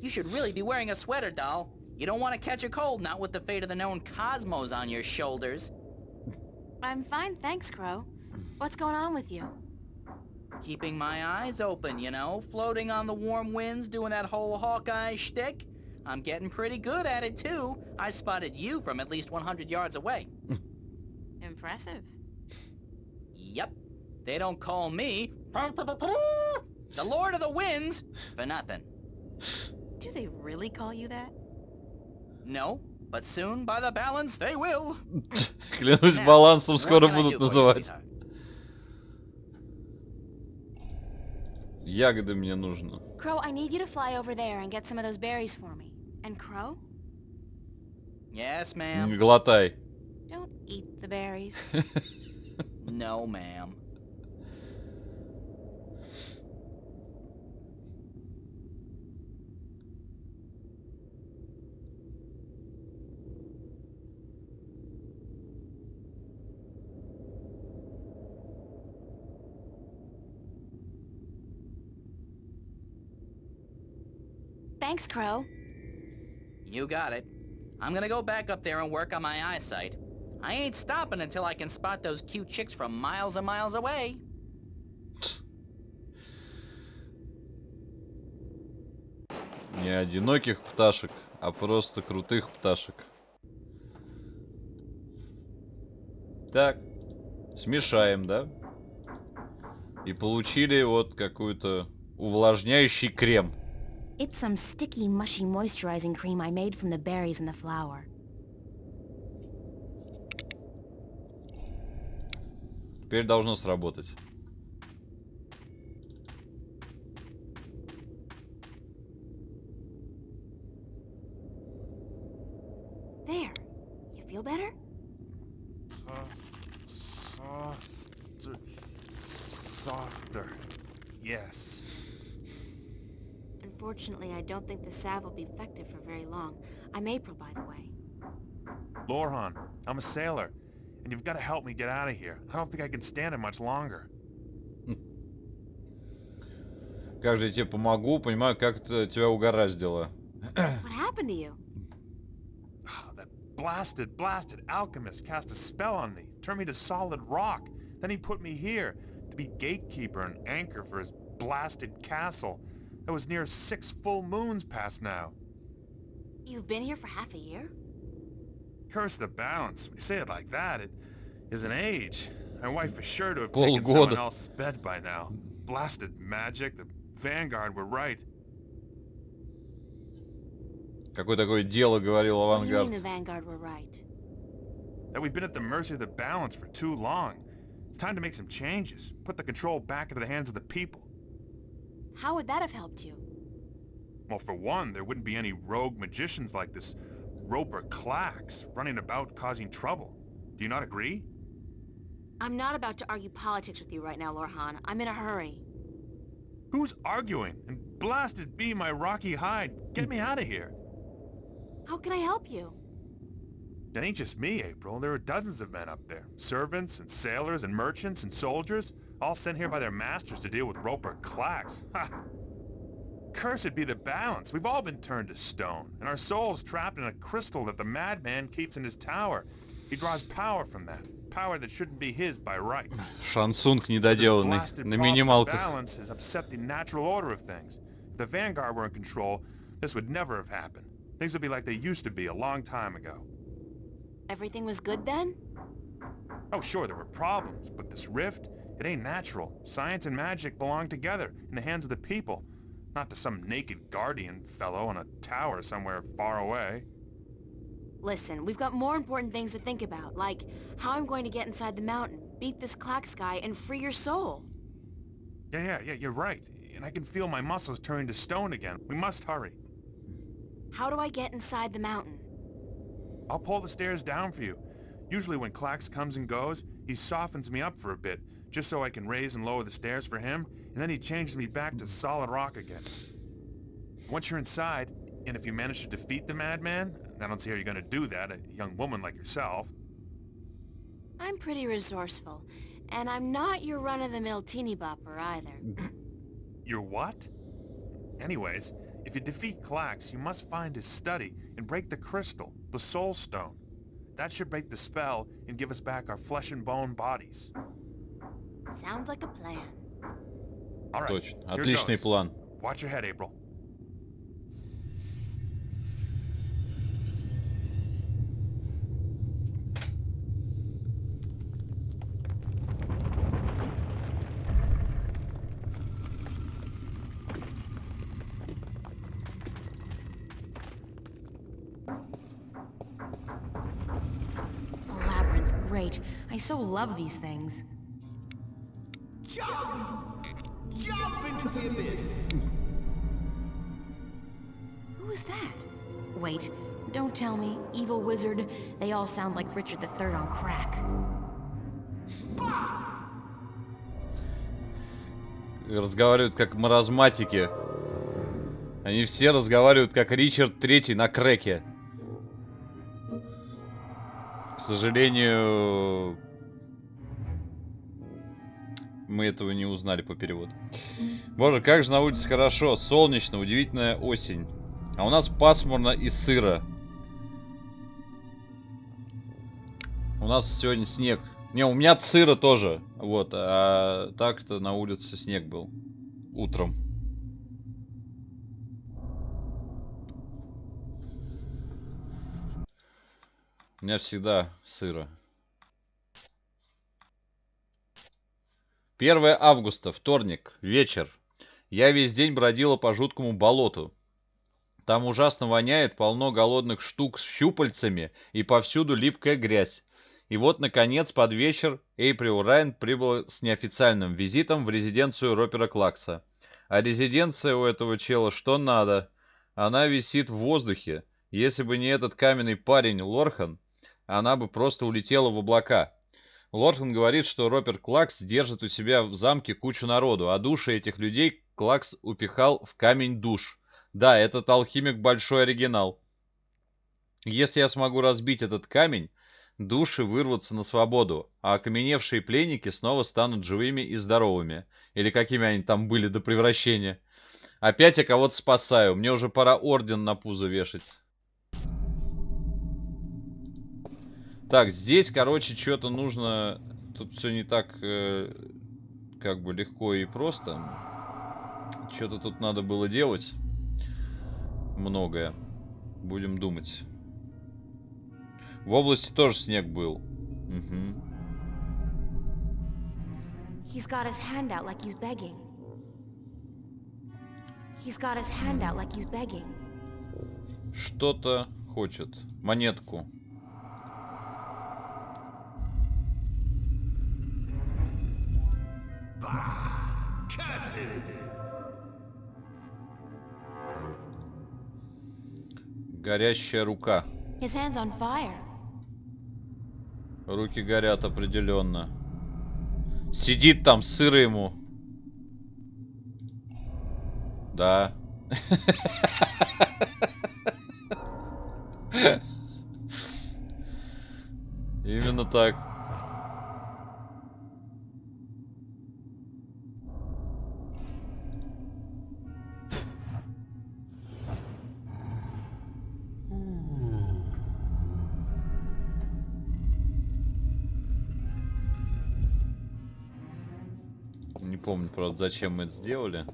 You should really be wearing a sweater, doll. You don't want to catch a cold, not with the fate of the known cosmos on your shoulders. I'm fine, thanks, Crow. What's going on with you? Keeping my eyes open, you know, floating on the warm winds, doing that whole Hawkeye shtick. I'm getting pretty good at it, too. I spotted you from at least 100 yards away. Impressive. Yep. They don't call me the Lord of the Winds for nothing. Do they really call you that? No, but soon, by the balance, they will. Клянусь, балансом скоро будут называть. Ягоды мне нужно. Crow, I need you to fly over there and get some of those berries for me. And Crow? Yes, ma'am. Глотай. Don't eat the berries. No, ma'am. Thanks, Crow. You got it. I'm gonna go back up there and work on my eyesight. I ain't stopping until I can spot those cute chicks from miles and miles away. Не одиноких пташек, а просто крутых пташек. Так, смешаем, да? И получили вот какой-то увлажняющий крем. It's some sticky, mushy moisturizing cream I made from the berries and the flour. Теперь должно сработать. There. You feel better? Softer. Yes. Unfortunately, I don't think the salve will be effective for very long. I'm April, by the way. Lorhan, I'm a sailor, and you've got to help me get out of here. I don't think I can stand it much longer. Как же я тебе помогу? Понимаю, как это тебя угораздило. What happened to you? That blasted alchemist cast a spell on me, turned me to solid rock. Then he put me here to be gatekeeper and anchor for his blasted castle. That was near 6 full moons past now. You've been here for half a year? Curse the balance. When you say it like that, it is an age. My wife is sure to have taken someone else's bed by now. Blasted magic. The Vanguard were right. Какое такое дело говорил Авангард? What do you mean the Vanguard were right? That we've been at the mercy of the balance for too long. It's time to make some changes. Put the control back into the hands of the people. How would that have helped you? Well, for one, there wouldn't be any rogue magicians like this Roper Clax running about causing trouble. Do you not agree? I'm not about to argue politics with you right now, Lorhan. I'm in a hurry. Who's arguing? And blasted be my rocky hide. Get me out of here. How can I help you? It ain't just me, April. There are dozens of men up there. Servants and sailors and merchants and soldiers, all sent here by their masters to deal with Roper Clax. Ha! Cursed be the balance. We've all been turned to stone, and our souls trapped in a crystal that the madman keeps in his tower. He draws power from that. Power that shouldn't be his by right. Шансунг недоделанный на минималках. Balance has upset the natural order of things. If the Vanguard were in control, this would never have happened. Things would be like they used to be a long time ago. Everything was good then? Oh, sure, there were problems, but this rift, it ain't natural. Science and magic belong together in the hands of the people, not to some naked guardian fellow in a tower somewhere far away. Listen, we've got more important things to think about, like how I'm going to get inside the mountain, beat this Clax guy, and free your soul. Yeah, you're right. And I can feel my muscles turning to stone again. We must hurry. How do I get inside the mountain? I'll pull the stairs down for you. Usually when Clax comes and goes, he softens me up for a bit, just so I can raise and lower the stairs for him, and then he changes me back to solid rock again. Once you're inside, and if you manage to defeat the madman, and I don't see how you're gonna do that, a young woman like yourself. I'm pretty resourceful, and I'm not your run-of-the-mill teeny bopper either. You're what? Anyways, if you defeat Clax, you must find his study and break the crystal, the soul stone. That should break the spell and give us back our flesh and bone bodies. Sounds like a plan. All right, Точно. here Отличный goes. план. Watch your head, April. great. I so love these things. Jump! Jump into the abyss! Who was that? Wait, don't tell me. Evil wizard. They all sound like Richard III on crack. Разговаривают как маразматики. Они все разговаривают как Ричард III на крэке. К сожалению, мы этого не узнали по переводу. Боже, как же на улице хорошо. Солнечно, удивительная осень. А у нас пасмурно и сыро. У нас сегодня снег. Не, у меня сыро тоже. Вот, а так-то на улице снег был. Утром. У меня всегда сыро. 1 августа, вторник, вечер. Я весь день бродила по жуткому болоту. Там ужасно воняет, полно голодных штук с щупальцами и повсюду липкая грязь. И вот, наконец, под вечер Эйприл Райан прибыла с неофициальным визитом в резиденцию Ропера Клакса. А резиденция у этого чела что надо. Она висит в воздухе. Если бы не этот каменный парень Лорхан, она бы просто улетела в облака. Лорхан говорит, что Ропер Клакс держит у себя в замке кучу народу, а души этих людей Клакс упихал в камень душ. Да, этот алхимик большой оригинал. Если я смогу разбить этот камень, души вырвутся на свободу, а окаменевшие пленники снова станут живыми и здоровыми. Или какими они там были до превращения. Опять я кого-то спасаю, мне уже пора орден на пузо вешать. Так, здесь, короче, что-то нужно... Тут все не так, как бы, легко и просто. Что-то тут надо было делать. Многое. Будем думать. В области тоже снег был. Угу. He's got his hand out like he's begging. He's got his hand out like he's begging. Что-то хочет. Монетку. Горящая рука. His hand's on fire. Руки горят определенно. Сидит там, сыро ему. Да. Именно так. Не помню, правда, зачем мы это сделали.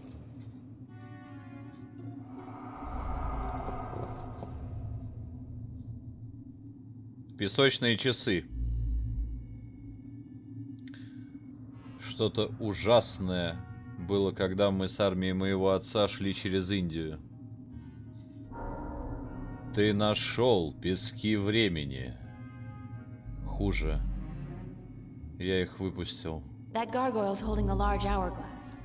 Песочные часы. Что-то ужасное было, когда мы с армией моего отца шли через Индию. Ты нашел пески времени. Хуже. Я их выпустил. That gargoyle's holding a large hourglass.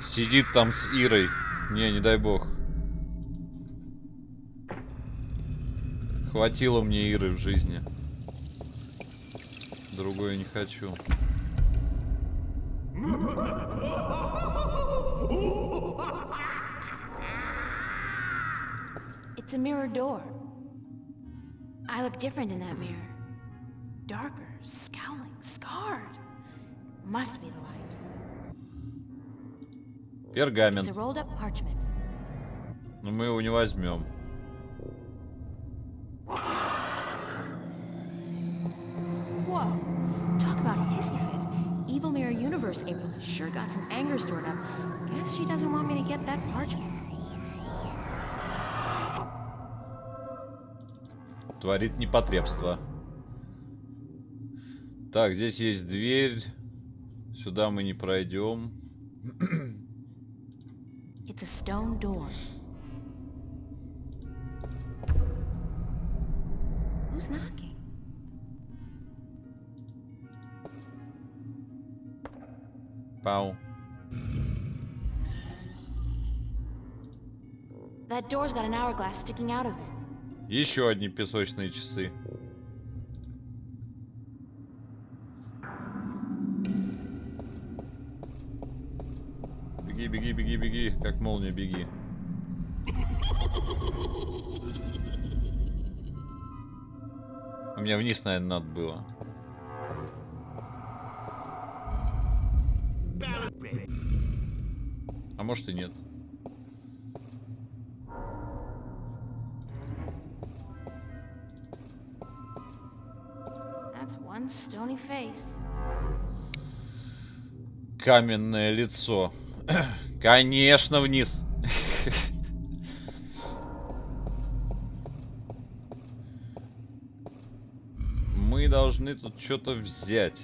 Сидит там с Ирой. Не дай бог. Хватило мне Иры в жизни. Другое не хочу. It's a mirror door. I look different in that mirror. Darker, scowling, scarred. Must be the light. Пергамент. It's a rolled up parchment. Но мы его не возьмем. Whoa. Talk about a hissy fit. Evil Mirror Universe April sure got some anger stored up. Guess she doesn't want me to get that parchment. Творит непотребство. Так, здесь есть дверь. Сюда мы не пройдем. It's a stone door. Who's knocking? Пау. That door's got an hourglass sticking out of it. Еще одни песочные часы. Беги, беги, беги, беги, как молния, беги. А мне вниз, наверное, надо было. А может и нет. That's one stony face. Каменное лицо. Конечно, вниз. Мы должны тут что-то взять.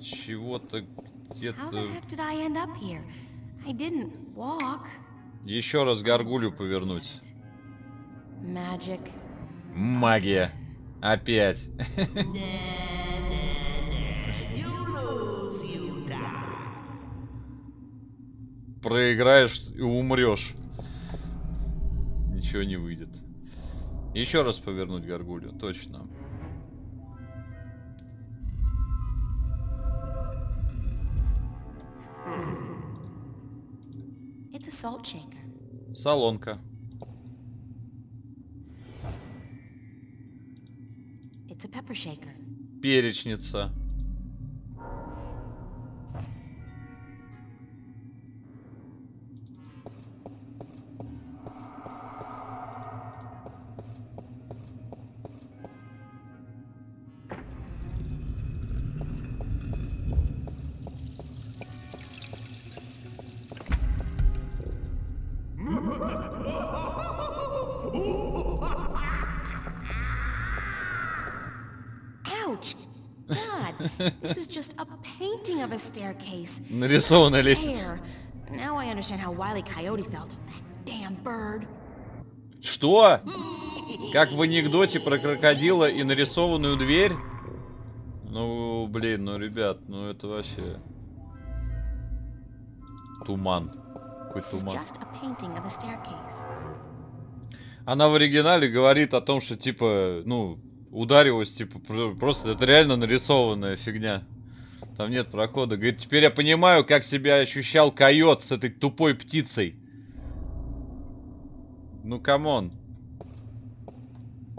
Чего-то где-то. Еще раз горгулью повернуть. Магия. Опять. Проиграешь и умрешь. Ничего не выйдет. Еще раз повернуть горгулью, точно. It's a salt shaker. Солонка. It's a pepper shaker. Перечница. Ouch! God, this is just a painting of a staircase. Нарисованная лестница. Now I understand how Wile E. Coyote felt. That damn bird. Что? Как в анекдоте про крокодила и нарисованную дверь? Ну, блин, ну, ребят, ну это вообще... Туман. Какой туман. Она в оригинале говорит о том, что, типа, ну, ударилась, типа, просто это реально нарисованная фигня. Там нет прохода. Говорит, теперь я понимаю, как себя ощущал койот с этой тупой птицей. Ну, камон.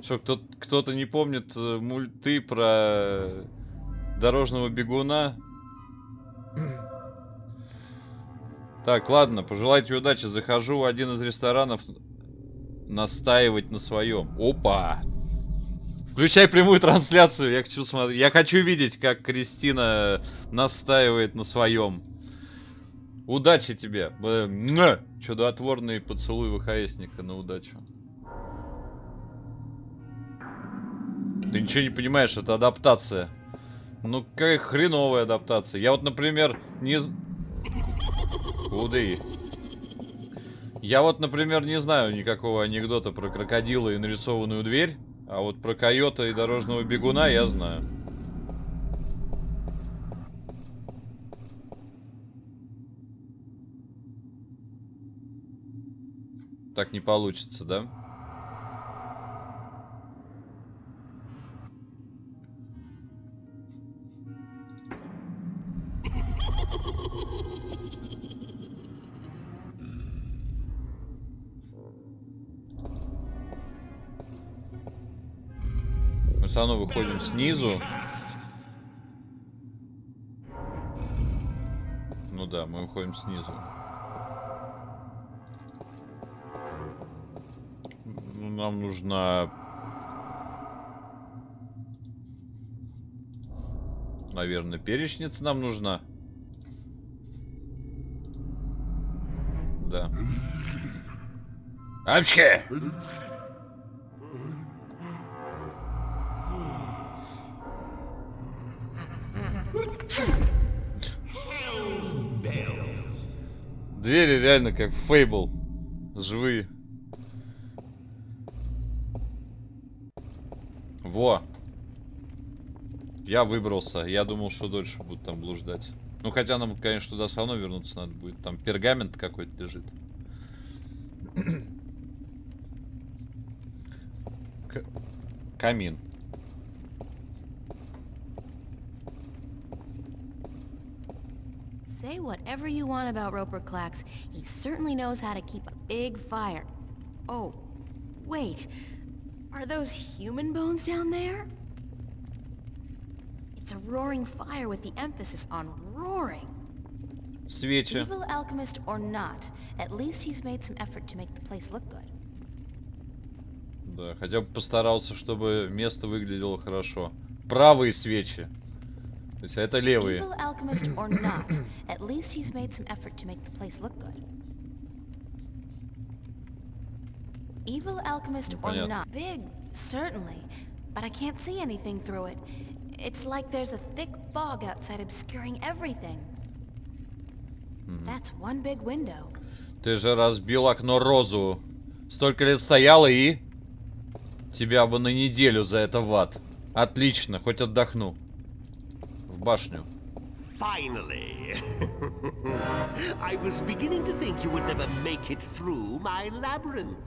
Что, кто-то не помнит мульты про дорожного бегуна? Так, ладно, пожелайте удачи. Захожу в один из ресторанов настаивать на своем. Опа! Включай прямую трансляцию. Я хочу смотреть. Я хочу видеть, как Кристина настаивает на своем. Удачи тебе. Чудотворный поцелуй ВХСника на удачу. Ты ничего не понимаешь, это адаптация. Ну, какая хреновая адаптация. Я вот, например, не... Куды? Я вот, например, не знаю никакого анекдота про крокодила и нарисованную дверь. А вот про койота и дорожного бегуна я знаю. Так не получится, да? Мы все равно выходим снизу. Ну да, мы выходим снизу. Ну, нам нужна... Наверное, перечница нам нужна. Да. Апчки! Двери реально как в Fable. Живые. Во. Я выбрался. Я думал, что дольше буду там блуждать. Ну, хотя нам, конечно, туда все равно вернуться надо будет. Там пергамент какой-то лежит. Камин. Say whatever you want about Roper Clax, he certainly knows how to keep a big fire. Oh, wait. Are those human bones down there? It's a roaring fire with the emphasis on roaring. Свечи. Evil alchemist or not, at least he's made some effort to make the place look good. Да, хотя бы постарался, чтобы место выглядело хорошо. Правые свечи. То есть это левые. Evil alchemist or not, at least he's made some effort to make the place look good. Evil alchemist or not, big, certainly, but I can't see anything through it. It's like there's a thick fog outside obscuring everything. That's one big window. Ты же разбил окно Розу. Столько лет стояла и... Тебя бы на неделю за это в ад. Отлично, хоть отдохну. В башню. Finally. I was beginning to think you would never make it through my labyrinth.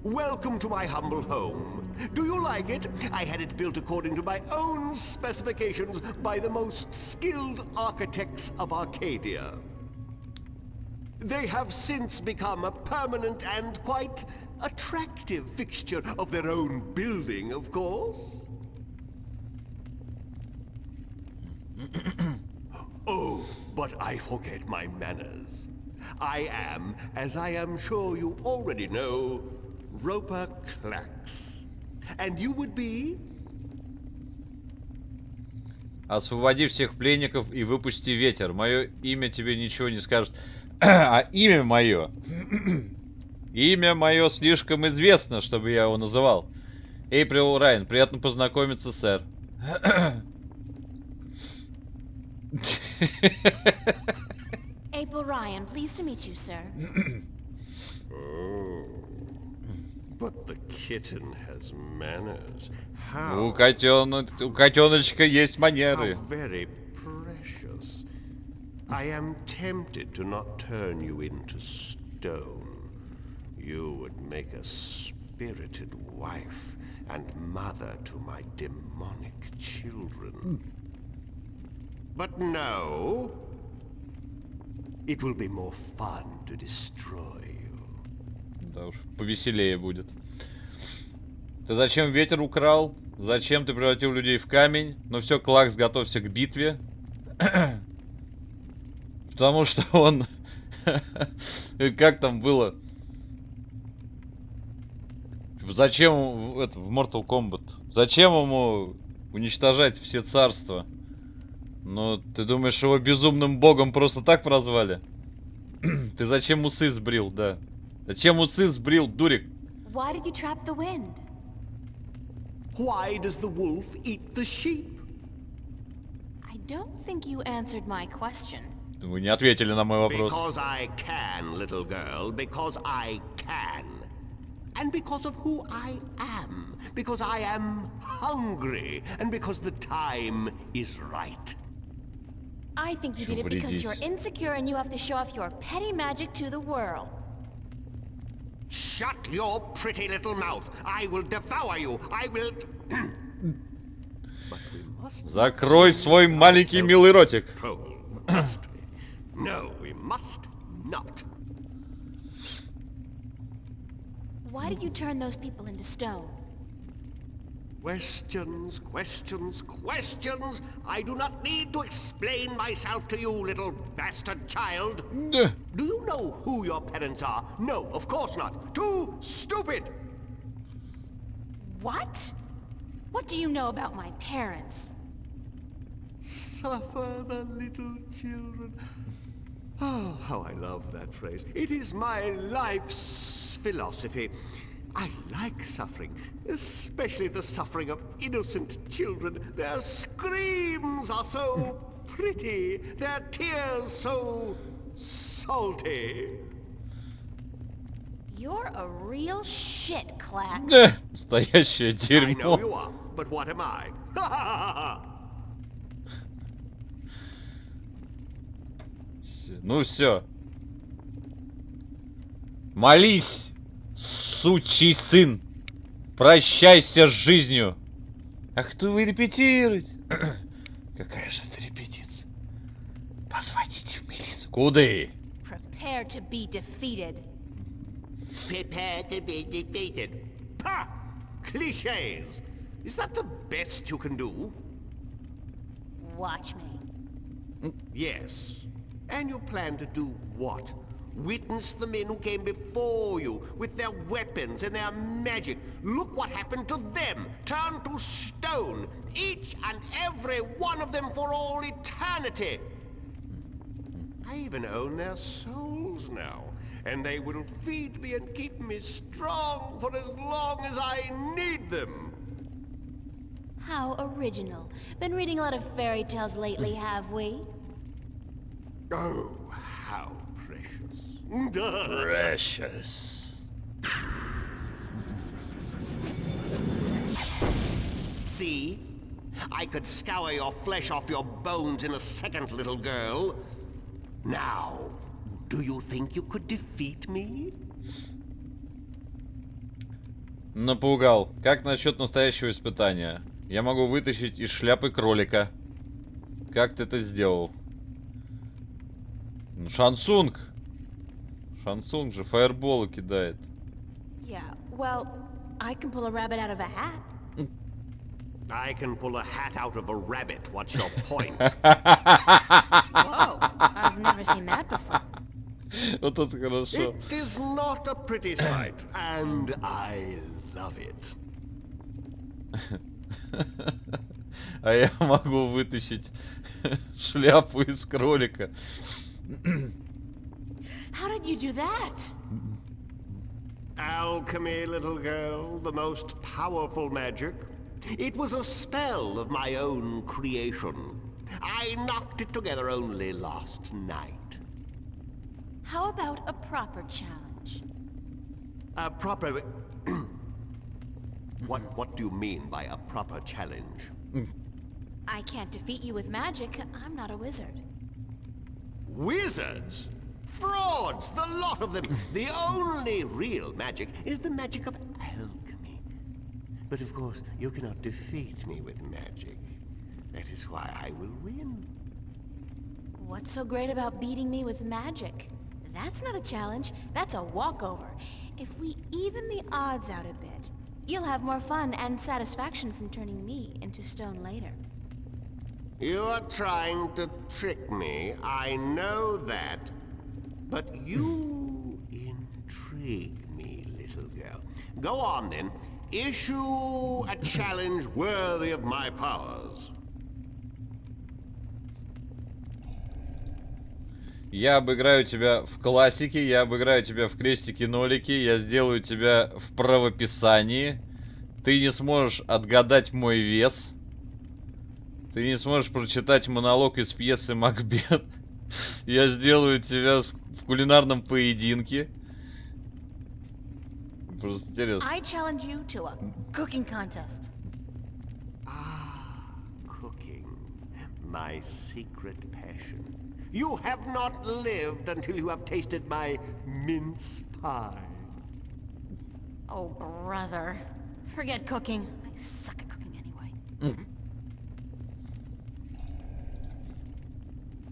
Welcome to my humble home. Do you like it? I had it built according to my own specifications by the most skilled architects of Arcadia. They have since become a permanent and quite attractive fixture of their own building, of course. Oh, but I forget my manners. I am, as I am sure you already know, Roper Clax. And you would be? Освободи всех пленников и выпусти ветер. Мое имя тебе ничего не скажет. А имя мое... Имя мое слишком известно, чтобы я его называл. Эйприл Райан, приятно познакомиться, сэр. April Ryan, pleased to meet you, sir. Oh, but the kitten has manners. How? У котеночка есть манеры. How very precious. I am tempted to not turn you into stone. You would make a spirited wife and mother to my demonic children. But no, it will be more fun to destroy you. Да уж, повеселее будет. Ты зачем ветер украл? Зачем ты превратил людей в камень? Ну все, Клакс, готовься к битве. Потому что он... Как там было? Зачем это в Mortal Kombat? Зачем ему уничтожать все царства? Ну, ты думаешь, его безумным богом просто так прозвали? Ты зачем усы сбрил, да? Зачем усы сбрил, дурик? Why did you trap the wind? Why does the wolf eat the sheep? I don't think you answered my question. Вы не ответили на мой вопрос. Because I can, little girl, because I can. And because of who I am. Because I am hungry. And because the time is right. I think you did it because you're insecure and you have to show off your petty magic to the world. Shut your pretty little mouth. I will devour you. I will... But we must... Закрой свой маленький милый ротик. No, we must not. Why did you turn those people into stone? Questions, questions, questions. I do not need to explain myself to you, little bastard child. Do you know who your parents are? No, of course not. Too stupid. What? What do you know about my parents? Suffer the little children. Oh, how I love that phrase. It is my life's philosophy. I like suffering, especially the suffering of innocent children. Their screams are so pretty, their tears so salty. You're a real shit, Clack. Настоящее I know you дерьмо. are, but what am I? Ну все. Молись, сучий сын. Прощайся с жизнью. А кто вы репетируете? Какая же это репетиция? Позвоните в милицию. Куда? Prepare to be defeated. Prepare to be defeated. Pah! Cliches. Is that the best you can do? Watch me. Yes. And you plan to do what? Witness the men who came before you with their weapons and their magic. Look what happened to them. Turned to stone. Each and every one of them for all eternity. I even own their souls now. And they will feed me and keep me strong for as long as I need them. How original. Been reading a lot of fairy tales lately, have we? Oh, how precious. Precious. See? I could scour your flesh off your bones in a second, little girl. Now, do you think you could defeat me? Напугал. Как насчет настоящего испытания? Я могу вытащить из шляпы кролика. Как ты это сделал? Ну, Шансунг. Шансунг же фаерболы кидает. Yeah, well, I can pull a rabbit out of a hat. I can pull a hat out of a rabbit. What's your point? Whoa, I've never seen that before. Вот это хорошо. It is not a pretty sight, and I love it. А я могу вытащить шляпу из кролика. How did you do that? Alchemy, little girl, the most powerful magic. It was a spell of my own creation. I knocked it together only last night. How about a proper challenge? A proper... What do you mean by a proper challenge? I can't defeat you with magic. I'm not a wizard. Wizards? Frauds, the lot of them. The only real magic is the magic of alchemy. But of course, you cannot defeat me with magic. That is why I will win. What's so great about beating me with magic? That's not a challenge. That's a walkover. If we even the odds out a bit, you'll have more fun and satisfaction from turning me into stone later. You are trying to trick me, I know that. But you intrigue me, little girl. Go on then. Issue a challenge worthy of my powers. Я обыграю тебя в классике, я обыграю тебя в крестике-нолике, я сделаю тебя в правописании. Ты не сможешь отгадать мой вес. Ты не сможешь прочитать монолог из пьесы «Макбет». Я сделаю тебя в кулинарном поединке. Просто интересно. I challenge you to a cooking contest. Ah, cooking. My secret passion. You have not lived until you have tasted my mince pie. Oh, brother. Forget cooking. I suck at cooking anyway.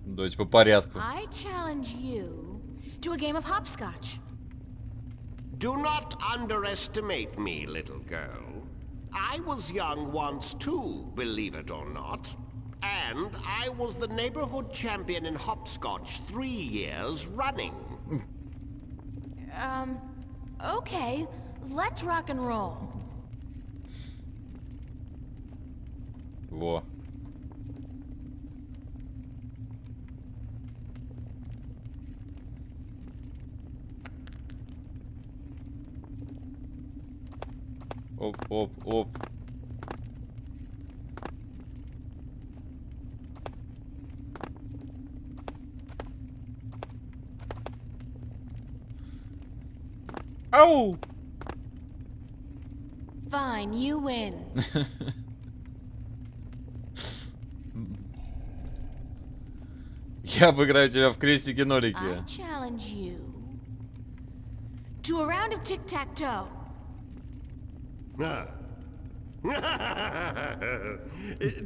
Давайте по порядку. I challenge you to a game of hopscotch. Do not underestimate me, little girl. I was young once too, believe it or not. And I was the neighborhood champion in hopscotch 3 years running. Okay. Let's rock and roll. Во. Оп, оп, оп. Ау! Fine, you win. Я обыграю тебя в крестике-нолике. I challenge you to a round of tic-tac-toe.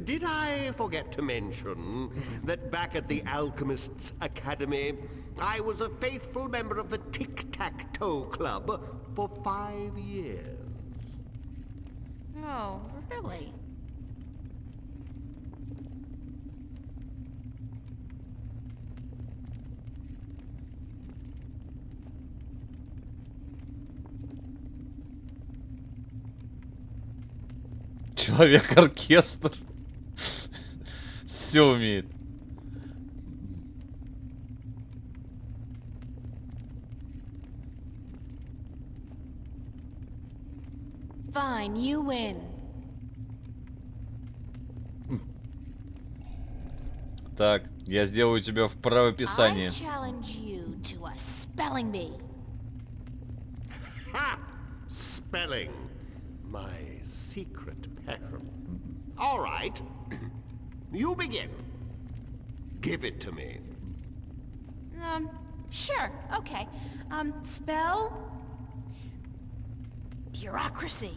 Did I forget to mention that back at the Alchemist's Academy, I was a faithful member of the Tic-Tac-Toe Club for 5 years? Oh, really? Человек-оркестр. Все умеет. Fine, you win. Так, я сделаю тебя в правописании. I challenge you to a spelling bee. Ha! Spelling. My secret passion. All right. You begin. Give it to me. Sure, okay. Spell... bureaucracy.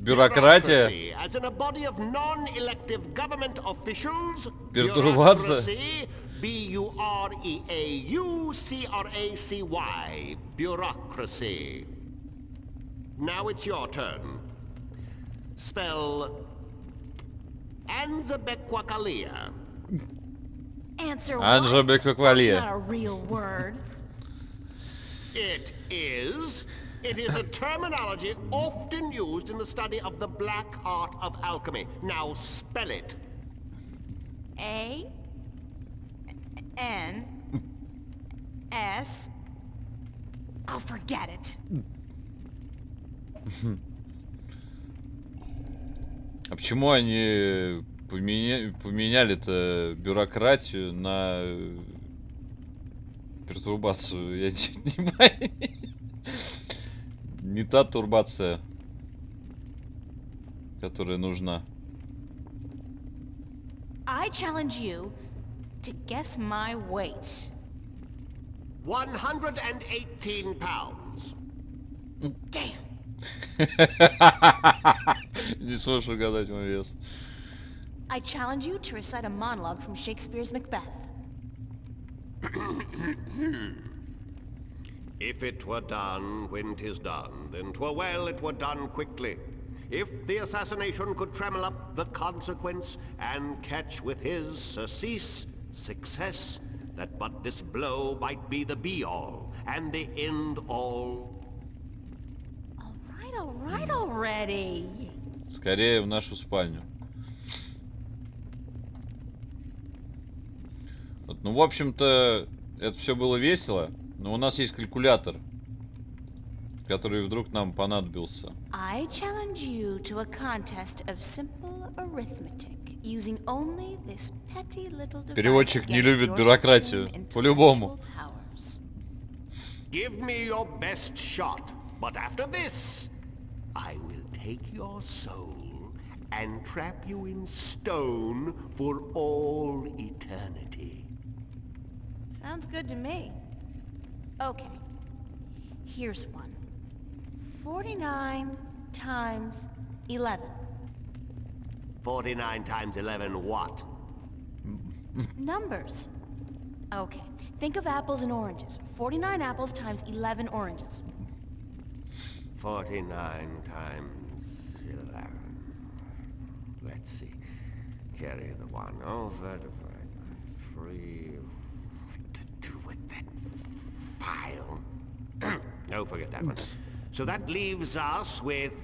Бюрократия. Bureaucracy, as in a body of non-elective government officials. Пертурбация. Bureaucracy. B-U-R-E-A-U-C-R-A-C-Y. Bureaucracy. Now it's your turn. Spell... Anzabequakalia. Answer what? Anzabequakalia. That's not a real word. It is. It is a terminology often used in the study of the black art of alchemy. Now spell it. A-N-S... Oh, forget it. А почему они поменяли-то бюрократию на пертурбацию? Я не понимаю. Не та турбация, которая нужна. I challenge you to guess my weight. 118 pounds. Damn. Не сможешь угадать мой вес. I challenge you to recite a monologue from Shakespeare's Macbeth. If it were done when 'tis done, then 'twere well it were done quickly. If the assassination could trammel up the consequence, and catch with his surcease success, that but this blow might be the be-all, and the end-all. All right already. Скорее в нашу спальню. Вот, ну, в общем-то, это все было весело, но у нас есть калькулятор, который вдруг нам понадобился. I challenge you to a contest of simple arithmetic, using only this petty little device. Переводчик не любит бюрократию, по-любому. Give me your best shot, but after this, I will take your soul and trap you in stone for all eternity. Sounds good to me. Okay, here's one. 49 times 11. 49 times 11 what? Numbers. Okay, think of apples and oranges. 49 apples times 11 oranges. 49 times 11. Let's see. Carry the 1 over, divide by 3. What to do with that file? Oh, forget that one. So that leaves us with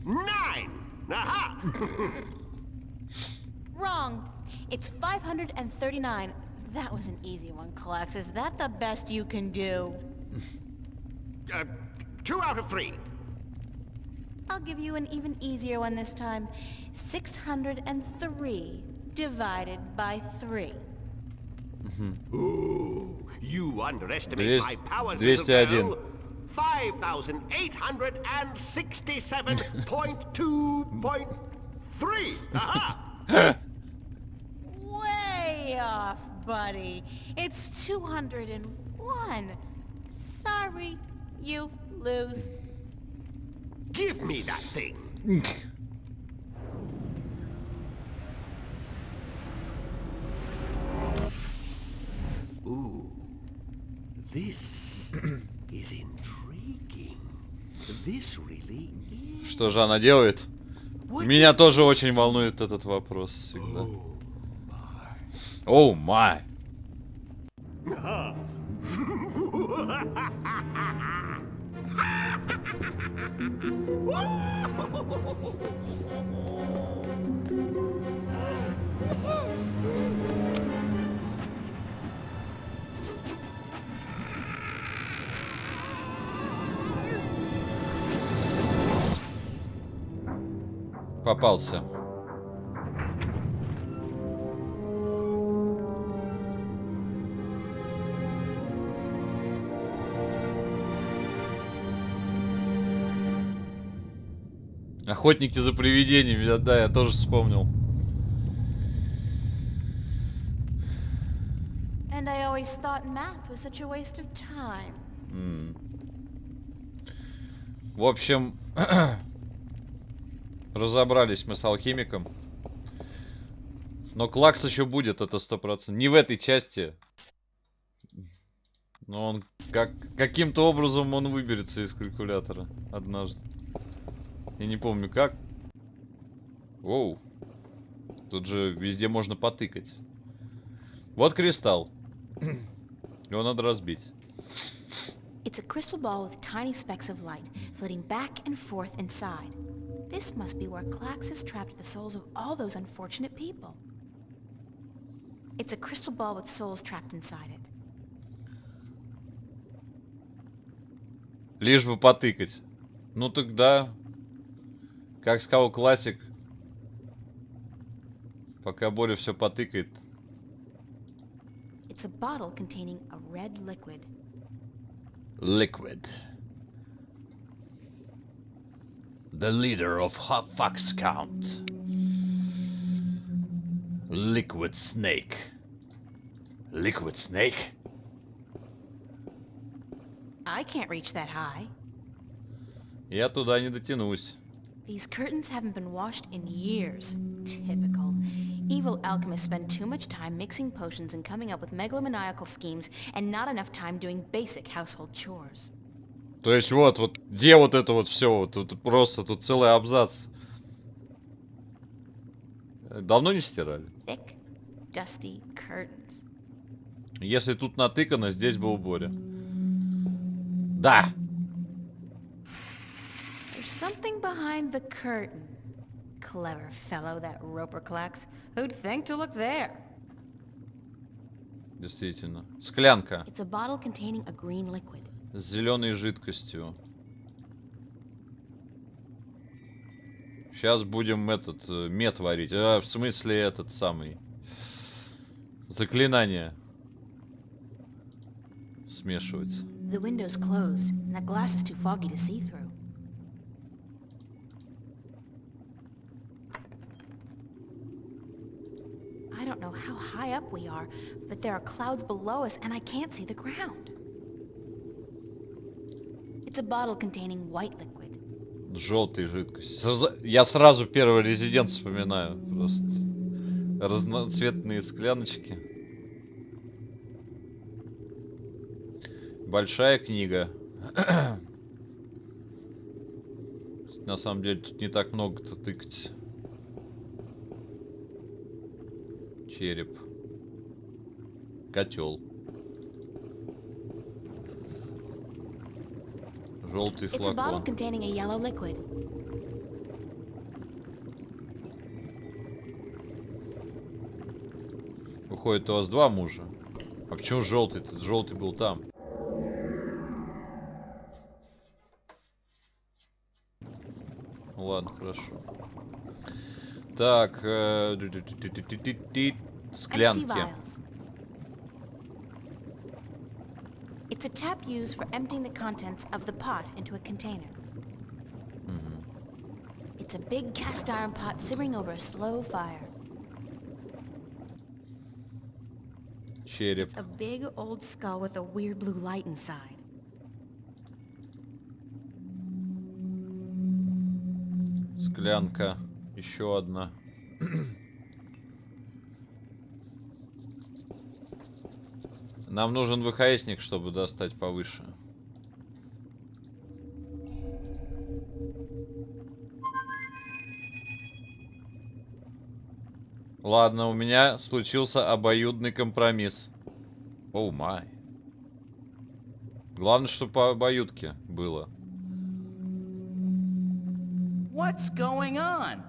9! Aha! Wrong. It's 539. That was an easy one, Klax. Is that the best you can do? 2 out of 3. I'll give you an even easier one this time. 603 divided by 3. Ooh, you underestimate my powers, little 201. girl. 5,867.2.3. Aha! Way off, buddy. It's 201. Sorry, you lose. Give me that thing. Ooh, this is intriguing. This really is. Что же она делает? Меня тоже очень волнует этот вопрос всегда. Оу май. Попался. Охотники за привидениями, да, я тоже вспомнил. And I always thought math was such a waste of time. В общем, разобрались мы с алхимиком. Но клакс еще будет, это 100%. Не в этой части. Но он каким-то образом он выберется из калькулятора однажды. Я не помню как. Оу. Тут же везде можно потыкать. Вот кристалл. Его надо разбить. It's a crystal ball with tiny specks of light flitting back and forth inside. This must be where Klax has trapped the souls of all those unfortunate people. It's a crystal ball with souls trapped inside it. Лишь бы потыкать. Ну тогда, как сказал классик, пока Боря все потыкает. It's a bottle containing a red liquid. Liquid. The leader of Fox Count. Liquid Snake. Liquid Snake? I can't reach that high. Я туда не дотянусь. These curtains haven't been washed in years. Typical. Evil alchemists spend too much time mixing potions and coming up with megalomaniacal schemes and not enough time doing basic household chores. То есть вот, где вот это вот все, вот тут просто, тут целый абзац. Давно не стирали? Thick, dusty curtains. Если тут натыкано, здесь был Боря. Да! There's something behind the curtain. Clever fellow, that Roper Klax. Who'd think to look there? Действительно. Склянка. It's a bottle containing a green liquid. С зеленой жидкостью. Сейчас будем этот мед варить. В смысле этот самый. Заклинание. Смешивать. The window's closed, and the glass is too foggy to see through. I don't know how high up we are, but there are clouds below us, and I can't see the ground. It's a bottle containing white liquid. Желтая жидкость. Я сразу первый резидент вспоминаю. Просто. Разноцветные скляночки. Большая книга. На самом деле тут не так много-то тыкать. Череп. Котел. Желтый It's a bottle флакон. containing a yellow liquid. Выходит, у вас два мужа. А почему желтый? Тут желтый был там. Ладно, хорошо. Так, склянки. It's a tap used for emptying the contents of the pot into a container. It's a big cast iron pot simmering over a slow fire. Череп. It's a big old skull with a weird blue light inside. Склянка. Еще одна. Нам нужен ВХСник, чтобы достать повыше. Ладно, у меня случился обоюдный компромисс. Оу май. Главное, чтобы по обоюдке было. What's going on?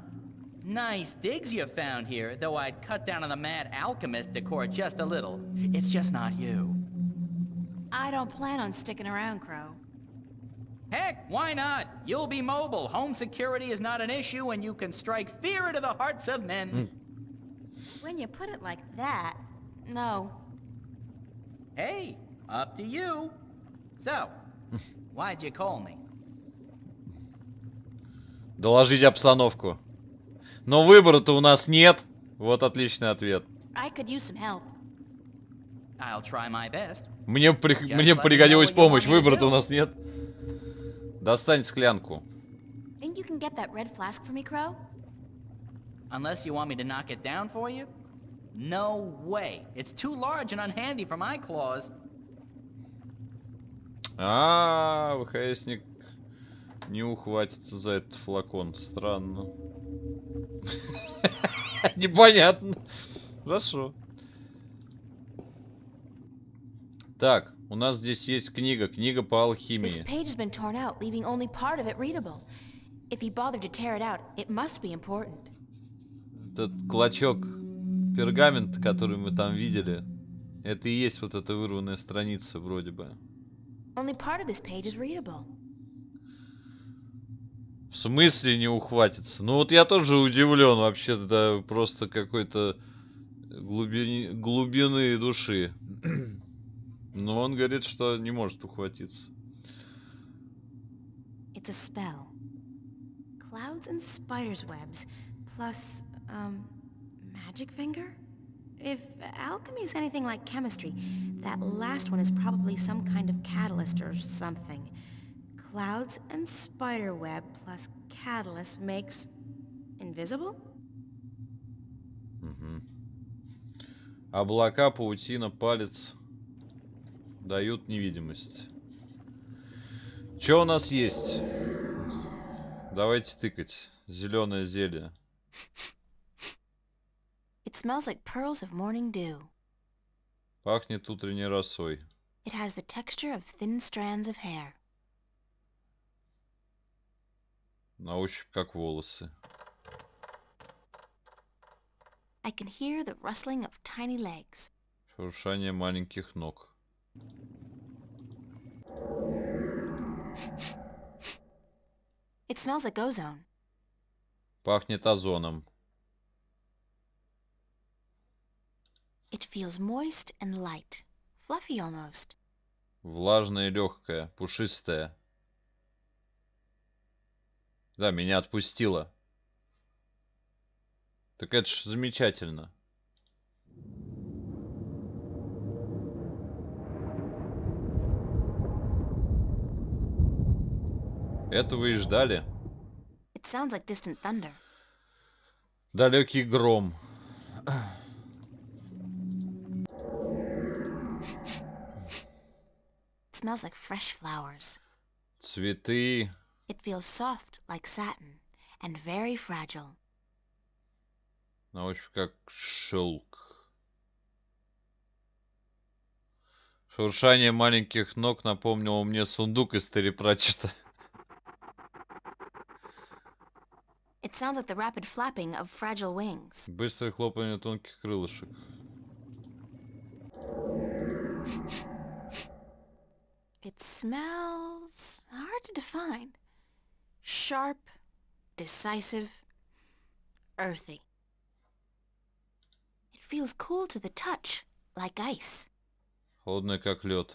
Nice digs you found here, though I'd cut down on the mad alchemist decor just a little. It's just not you. I don't plan on sticking around, Crow. Heck, why not? You'll be mobile. Home security is not an issue, and you can strike fear into the hearts of men. When you put it like that, no. Hey, up to you. So, why'd you call me? Доложить обстановку. Но выбора-то у нас нет. Вот отличный ответ. I could use some help. I'll try my best. Мне пригодилась помощь. Выбора-то у нас нет. Достань склянку. Think you can get that red flask for me, Crow? Unless you want me to knock it down for you? No way. It's too large and unhandy for my claws. ВХСник не ухватится за этот флакон. Странно. Непонятно. Хорошо. Так, у нас здесь есть книга. Книга по алхимии. This page has been torn out, leaving only part of it readable. If he bothered to tear it out, it must be important. Этот клочок пергамента, который мы там видели, это и есть вот эта вырванная страница вроде бы. Only part of this page is readable. В смысле не ухватится? Ну вот я тоже удивлен вообще-то, да, просто какой-то глубины души. Но он говорит, что не может ухватиться. It's a spell. Clouds and spiders' webs, plus, magic finger? If alchemy is anything like chemistry, that last one is probably some kind of catalyst or something. Clouds and spider web plus catalyst makes invisible? Облака, паутина, палец дают невидимость. Что у нас есть? Давайте тыкать. Зеленое зелье. It smells like pearls of morning dew. Пахнет утренней росой. It has the texture of thin strands of hair. На ощупь как волосы. I can hear the rustling of tiny legs. Шуршание маленьких ног. It smells like ozone. Пахнет озоном. It feels moist and light, fluffy almost. Влажное и легкое, пушистое. Да, меня отпустило. Так это ж замечательно. Этого и ждали. It sounds like distant thunder. Далекий гром. It smells like fresh flowers. Цветы. It feels soft like satin and very fragile. На ощупь как шелк. Шуршание маленьких ног напомнило мне сундук из Терри Пратчетта. It sounds like the rapid flapping of fragile wings. Быстрое хлопание тонких крылышек. It smells hard to define. Sharp, decisive, earthy. It feels cool to the touch, like ice. Холодная, как лед.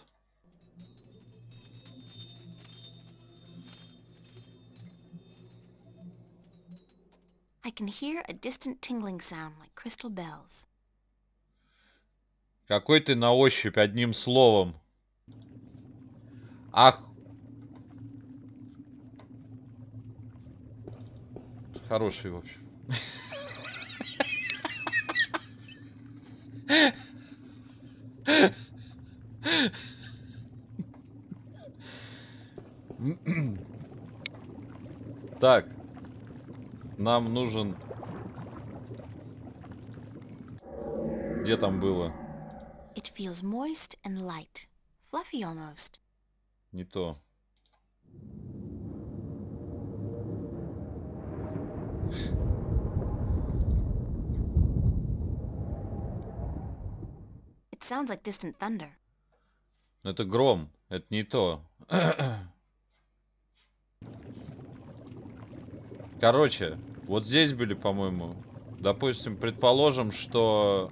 I can hear a distant tingling sound like crystal bells. Какой ты на ощупь, одним словом. Ах. Хороший, в общем. Так. Нам нужен... Где там было? It feels moist and light, fluffy almost. Не то. It sounds like distant thunder. Это гром. Это не то. Короче, вот здесь были, по-моему. Допустим, предположим, что...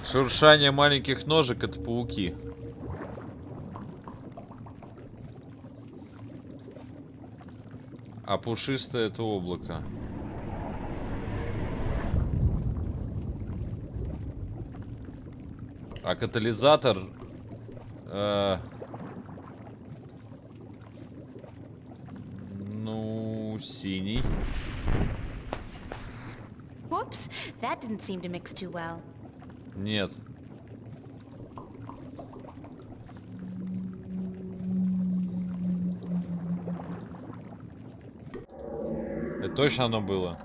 Шуршание маленьких ножек — это пауки. А пушистое — это облако. А катализатор... ну, синий. Whoops, that didn't seem to mix too well. Нет. Это точно оно было?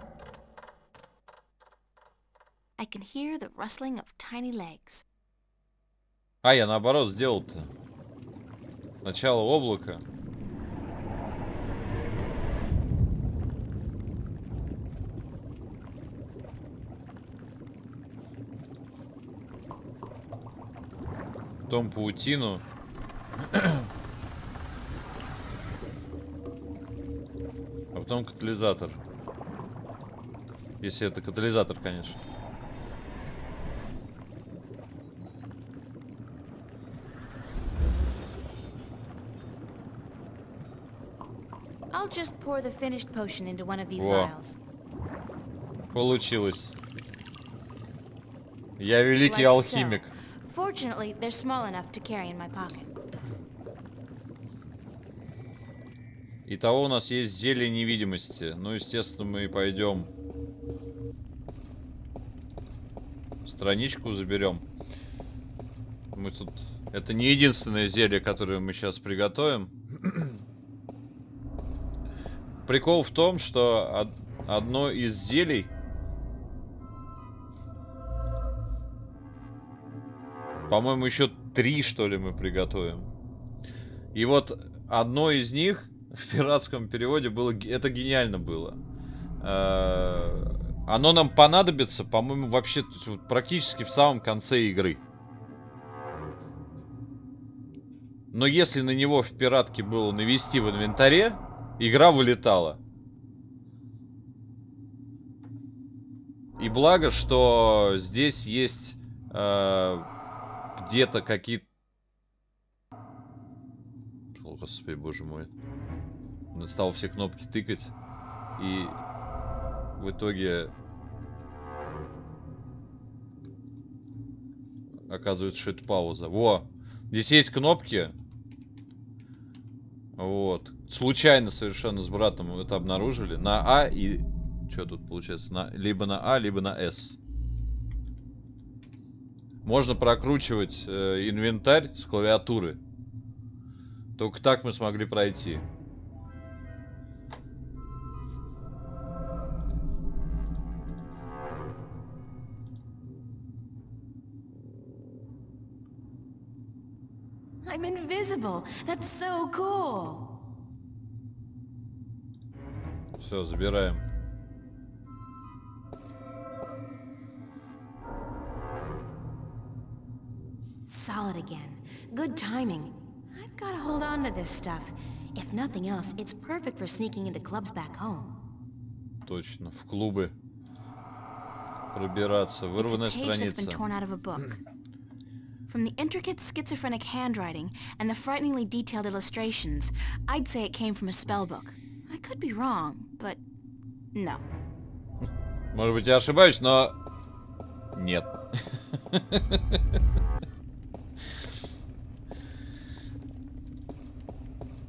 I can hear the rustling of tiny legs. А, я наоборот сделал-то. Сначала облако. Потом паутину. А потом катализатор. Если это катализатор, конечно. I'll just pour the finished potion into one of these Во. vials. Получилось. Я великий Like алхимик. so. Fortunately, they're small enough to carry in my pocket. Итого у нас есть зелье невидимости. Ну, естественно, мы пойдем. Страничку заберем. Мы тут... Это не единственное зелье, которое мы сейчас приготовим. Прикол в том, что одно из зелий... По-моему, еще 3, что ли, мы приготовим. И вот одно из них в пиратском переводе было... Это гениально было. Оно нам понадобится, по-моему, вообще практически в самом конце игры. Но если на него в пиратке было навести в инвентаре, игра вылетала. И благо, что здесь есть где-то какие-то... О, Господи, боже мой. Он стал все кнопки тыкать. И в итоге... Оказывается, что это пауза. Во! Здесь есть кнопки. Вот. Случайно совершенно с братом это обнаружили. На А и... Что тут получается? Либо на А, либо на С. Можно прокручивать инвентарь с клавиатуры. Только так мы смогли пройти. I'm invisible. That's so cool. Все, забираем. Solid again. Good timing. I've got to hold on to this stuff. If nothing else, it's perfect for sneaking into clubs back home. Точно, в клубы пробираться. Вырванная It's a page that's been страница. torn out of a book. From the intricate schizophrenic handwriting and the frighteningly detailed illustrations, I'd say it came from a spell book. I could be wrong, but no. Может быть, я ошибаюсь, но нет.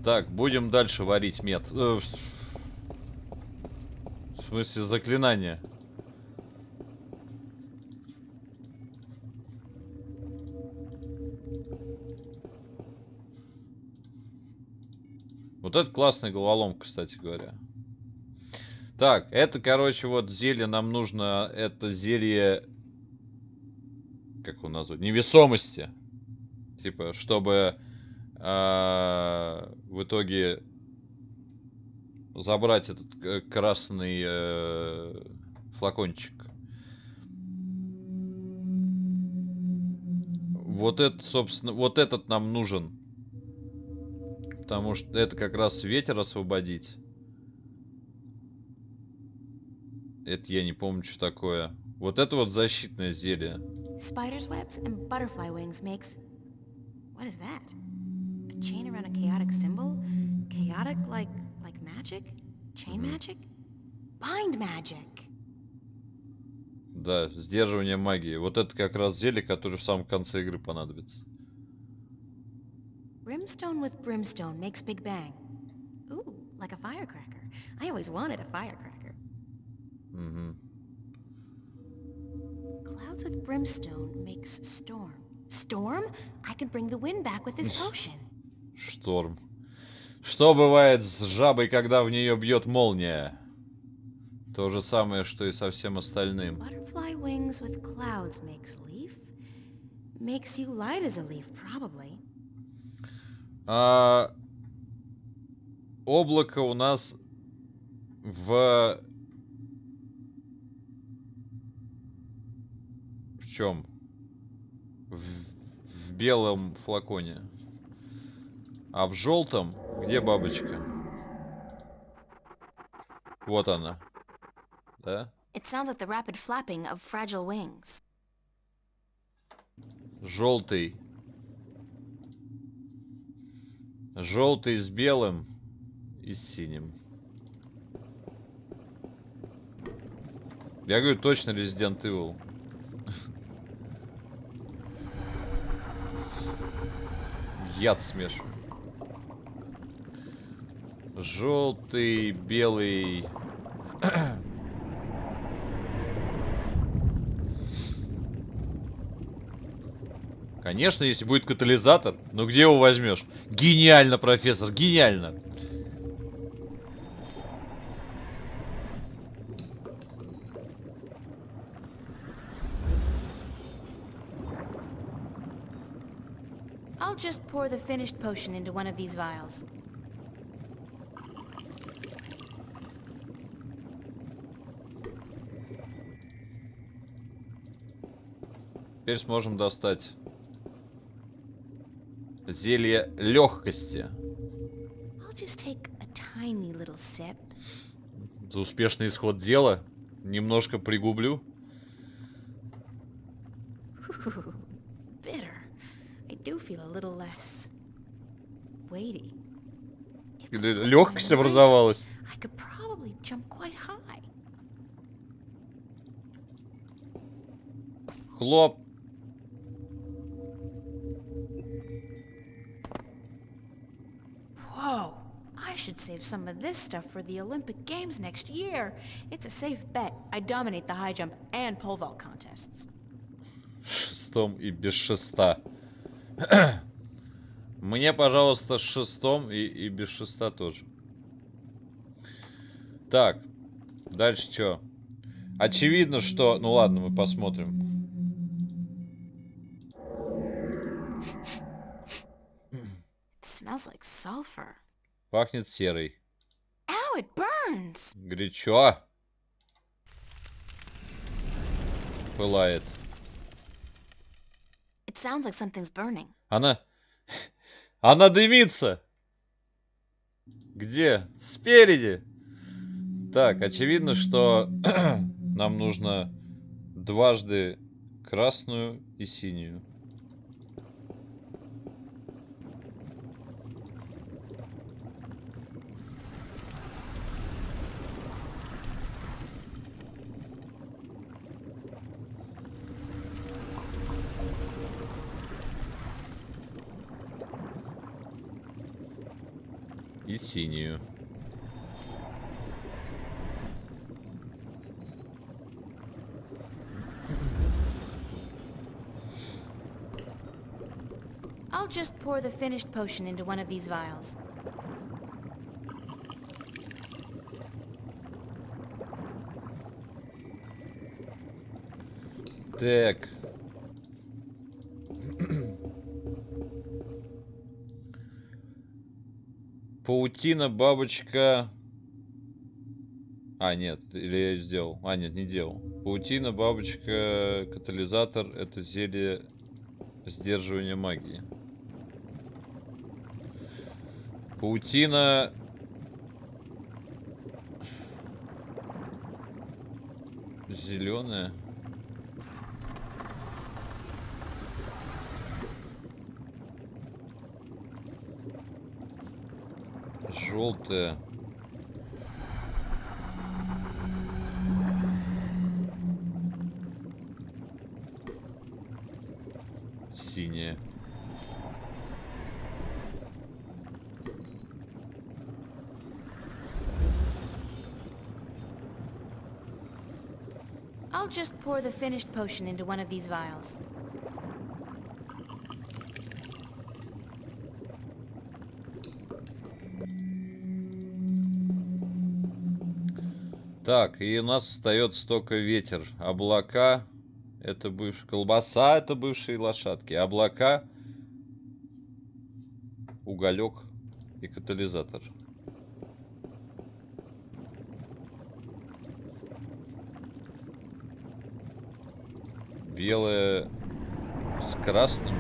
Так, будем дальше варить мед. В смысле, заклинания. Вот это классная головоломка, кстати говоря. Так, это, короче, вот зелье нам нужно. Это зелье... Как его назвать? Невесомости. Типа, чтобы в итоге забрать этот красный флакончик. Вот это, собственно, вот этот нам нужен. Потому что это как раз ветер освободить. Это я не помню, что такое. Вот это вот защитное зелье. Spider's webs and butterfly wings makes... What is that? A chain around a chaotic symbol? Chaotic like magic? Chain magic? Bind magic! Да, сдерживание магии. Вот это как раз зелье, которое в самом конце игры понадобится. Brimstone with brimstone makes Big Bang. Ooh, like a firecracker. I always wanted a firecracker. Угу. Clouds with brimstone makes storm. Storm? I could bring the wind back with this potion. Шторм. Что бывает с жабой, когда в нее бьет молния? То же самое, что и со всем остальным. Butterfly wings with clouds makes leaf? Makes you light as a leaf, probably. Облако у нас в чем? В белом флаконе. А в желтом где бабочка? Вот она. Да? It sounds like the rapid flapping of fragile wings. Желтый. Желтый с белым и с синим. Я говорю, точно Resident Evil. Яд смешиваю. Желтый, белый. Конечно, если будет катализатор, но где его возьмешь? Гениально, профессор, гениально. I'll just pour the finished potion into one of these vials. Теперь сможем достать зелье легкости. I'll just take a tiny little sip. За успешный исход дела немножко пригублю. Bitter. I do feel a little less weighty. Легкость образовалась. I could probably jump quite high. Хлоп. Whoa. I should save some of this stuff for the Olympic Games next year. It's a safe bet. I dominate the high jump and pole vault contests. Шестом и без шеста. Мне, пожалуйста, с шестом и без шеста тоже. Так, дальше что? Очевидно, что... Ну ладно, мы посмотрим. It smells like sulfur. Пахнет серой. Ow, it burns! Горячо. Пылает. It sounds like something's burning. Она Она дымится! Где? Спереди! Так, очевидно, что нам нужно дважды красную и синюю. И синюю. I'll just pour the finished potion into one of these vials. Так. Паутина, бабочка. А, нет, или я сделал. А, нет, не делал. Паутина, бабочка, катализатор. Это зелье сдерживания магии. Паутина. Зеленая. Желтая. Синяя. I'll just pour the finished potion into one of these vials. Так, и у нас остается только ветер. Облака — это бывшая колбаса, это бывшие лошадки. Облака, уголек и катализатор. Белое с красным.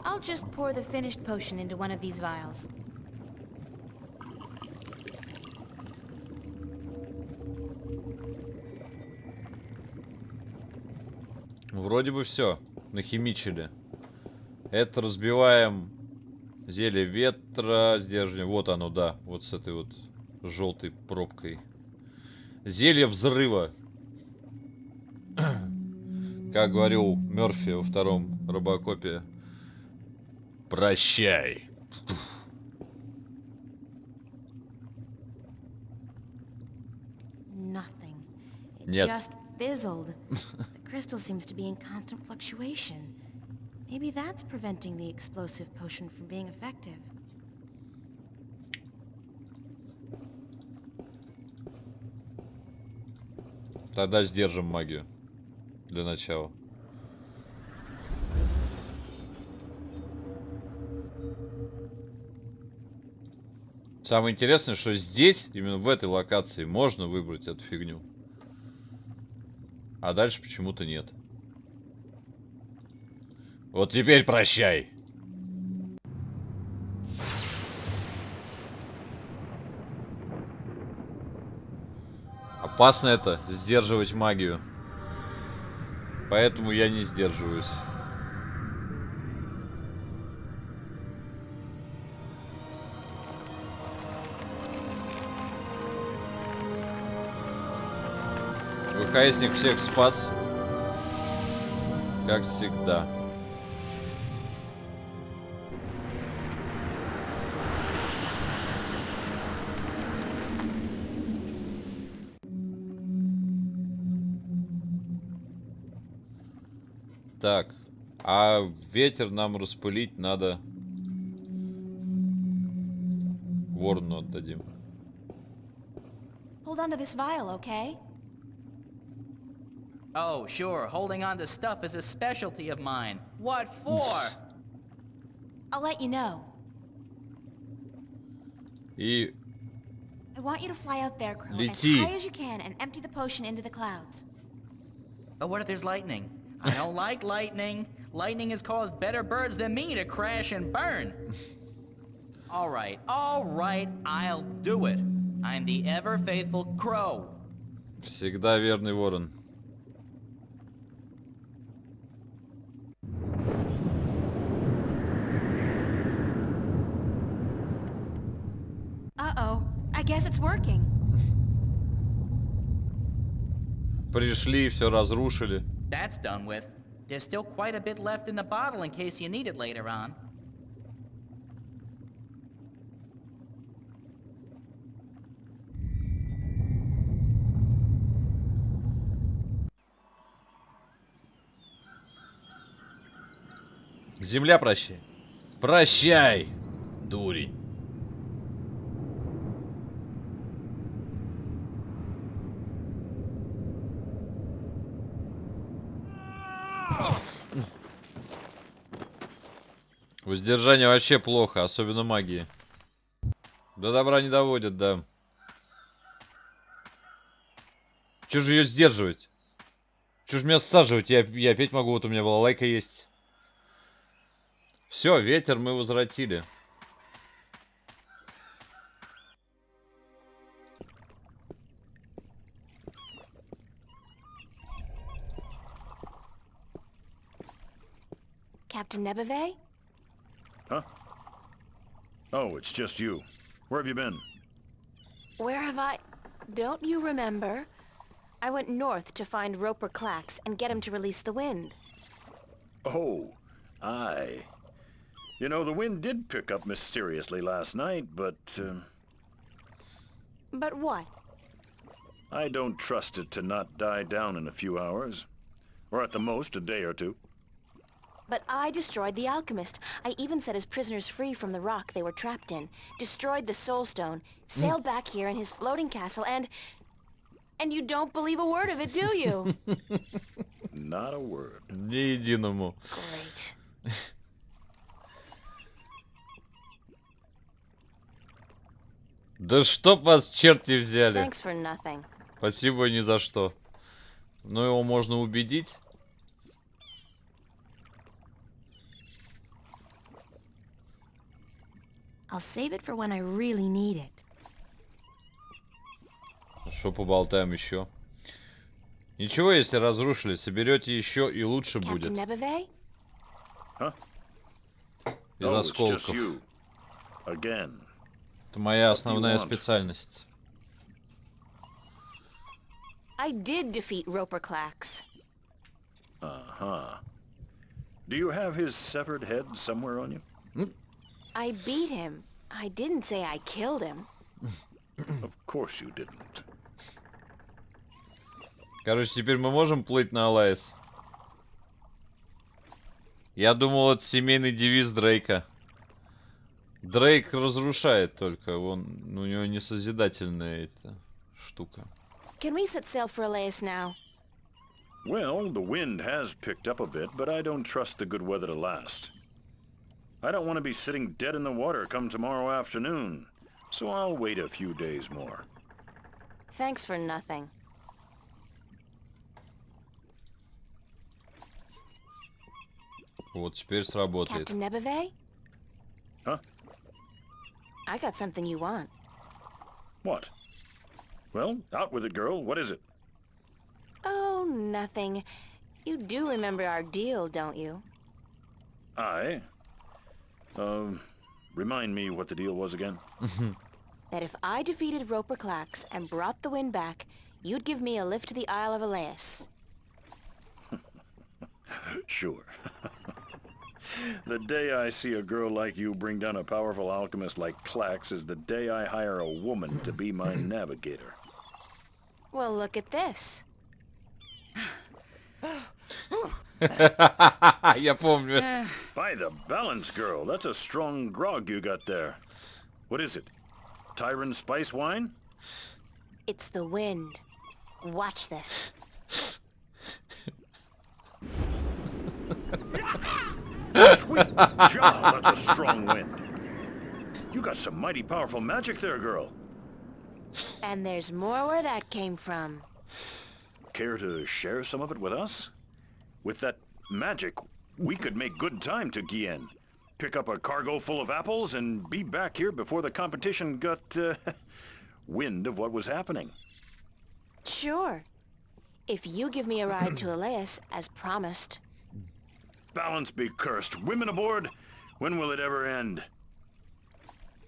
I'll just pour the finished potion into one of these vials. Вроде бы все. Нахимичили. Это разбиваем зелье ветра, сдерживание. Вот оно, да. Вот с этой вот желтой пробкой. Зелье взрыва. Как говорил Мёрфи во втором Робокопе. Прощай. Nothing. It Нет. just fizzled. The crystal seems to be in constant fluctuation. Maybe that's preventing the explosive potion from being effective. Тогда сдержим магию. Для начала. Самое интересное, что здесь, именно в этой локации, можно выбрать эту фигню. А дальше почему-то нет. Вот теперь прощай. Опасно это, сдерживать магию. Поэтому я не сдерживаюсь. ВХСник всех спас. Как всегда. Так, а ветер нам распылить надо Ворону отдадим. Hold on to this vial, okay? Oh, sure. Holding on to stuff is a specialty of mine. What for? I'll let you know. И I want you to fly out there, Crow, as лети. high as you can and empty the potion into the clouds. But what if there's lightning? I don't like lightning. Lightning has caused better birds than me to crash and burn. All right, I'll do it. I'm the ever-faithful Crow. Всегда верный ворон. Uh-oh, I guess it's working. Пришли, все разрушили. That's done with. There's still quite a bit left in the bottle in case you need it later on. Земля, прощай. Прощай, дурень. Воздержание вообще плохо, особенно магии. До добра не доводят, да. Че же ее сдерживать? Че же меня саживать? Я опять могу, вот у меня балалайка есть. Все, ветер мы возвратили. Captain Nebeve? Huh? Oh, it's just you. Where have you been? Where have I... Don't you remember? I went north to find Roper Clax and get him to release the wind. Oh, aye. You know, the wind did pick up mysteriously last night, but... But what? I don't trust it to not die down in a few hours. Or at the most, a day or two. But I destroyed the alchemist. I even set his prisoners free from the rock they were trapped in, destroyed the soul stone, sailed back here in his floating castle, and you don't believe a word of it, do you? Not a word. Ни единому. Great. Да чтоб вас черти взяли. Thanks for nothing. Спасибо ни за что. Но его можно убедить. I'll save it for when I really need it. Что поболтаем еще? Ничего, если разрушили, соберете еще и лучше будет. Captain Nebeve? Huh? Из Oh, it's just осколков. you. Again. Это моя What do you основная want? специальность. I did defeat Roper Clax. Uh-huh. Do you have his severed head somewhere on you? I beat him. I didn't say I killed him. Of course you didn't. Короче, теперь мы можем плыть на Алайс? Я думал, это семейный девиз Дрейка. Дрейк разрушает только, у него не созидательная эта штука. Can we set sail for Elias now? Well, the wind has picked up a bit, but I don't trust the good weather to last. I don't want to be sitting dead in the water come tomorrow afternoon, so I'll wait a few days more. Thanks for nothing. Вот теперь сработает. Captain Nebeve? Huh? I got something you want. What? Well, out with it, girl. What is it? Oh, nothing. You do remember our deal, don't you? I? Remind me what the deal was again? That if I defeated Roper Clax and brought the wind back, you'd give me a lift to the Isle of Elias. Sure. The day I see a girl like you bring down a powerful alchemist like Clax is the day I hire a woman to be my navigator. Well, look at this. Я помню. By the balance, girl, that's a strong grog you got there. What is it? Tyron spice wine? It's the wind. Watch this. Sweet job, that's a strong wind. You got some mighty powerful magic there, girl. And there's more where that came from. Care to share some of it with us? With that magic, we could make good time to Gien. Pick up a cargo full of apples and be back here before the competition got wind of what was happening. Sure. If you give me a ride to Elias, as promised. Balance be cursed. Women aboard? When will it ever end?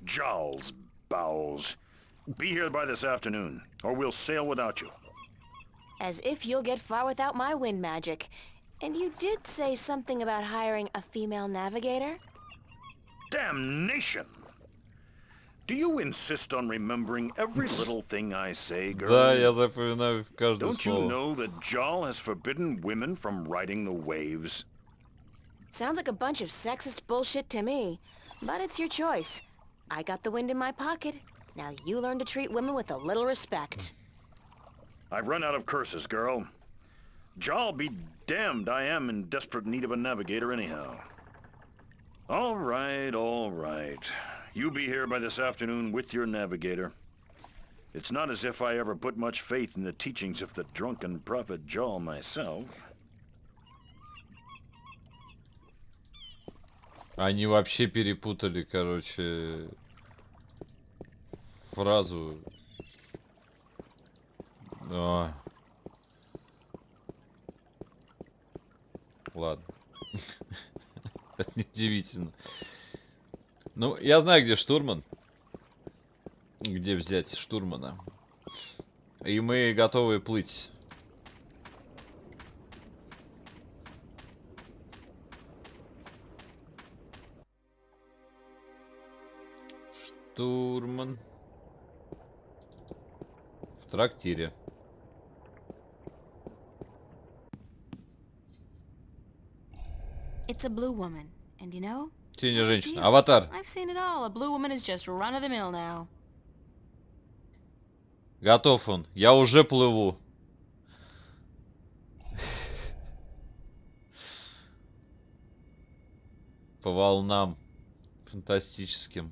Jowls, bowels. Be here by this afternoon, or we'll sail without you. As if you'll get far without my wind magic. And you did say something about hiring a female navigator? Damnation! Do you insist on remembering every little thing I say, girl? Да, я запоминаю каждое Don't you слово. know that Jal has forbidden women from riding the waves? Sounds like a bunch of sexist bullshit to me. But it's your choice. I got the wind in my pocket. Now you learn to treat women with a little respect. I've run out of curses, girl. Jal be damned, I am in desperate need of a navigator anyhow. All right, all right. You be here by this afternoon with your navigator. It's not as if I ever put much faith in the teachings of the drunken prophet Jal myself. Они вообще перепутали, короче, фразу. А. Ладно. Это неудивительно. Ну, я знаю, где штурман. Где взять штурмана. И мы готовы плыть. Штурман. В трактире. It's a blue woman. And you know? Тень женщина. Аватар. I've seen it all. A blue woman is just run of the mill now. Готов он. Я уже плыву. По волнам фантастическим.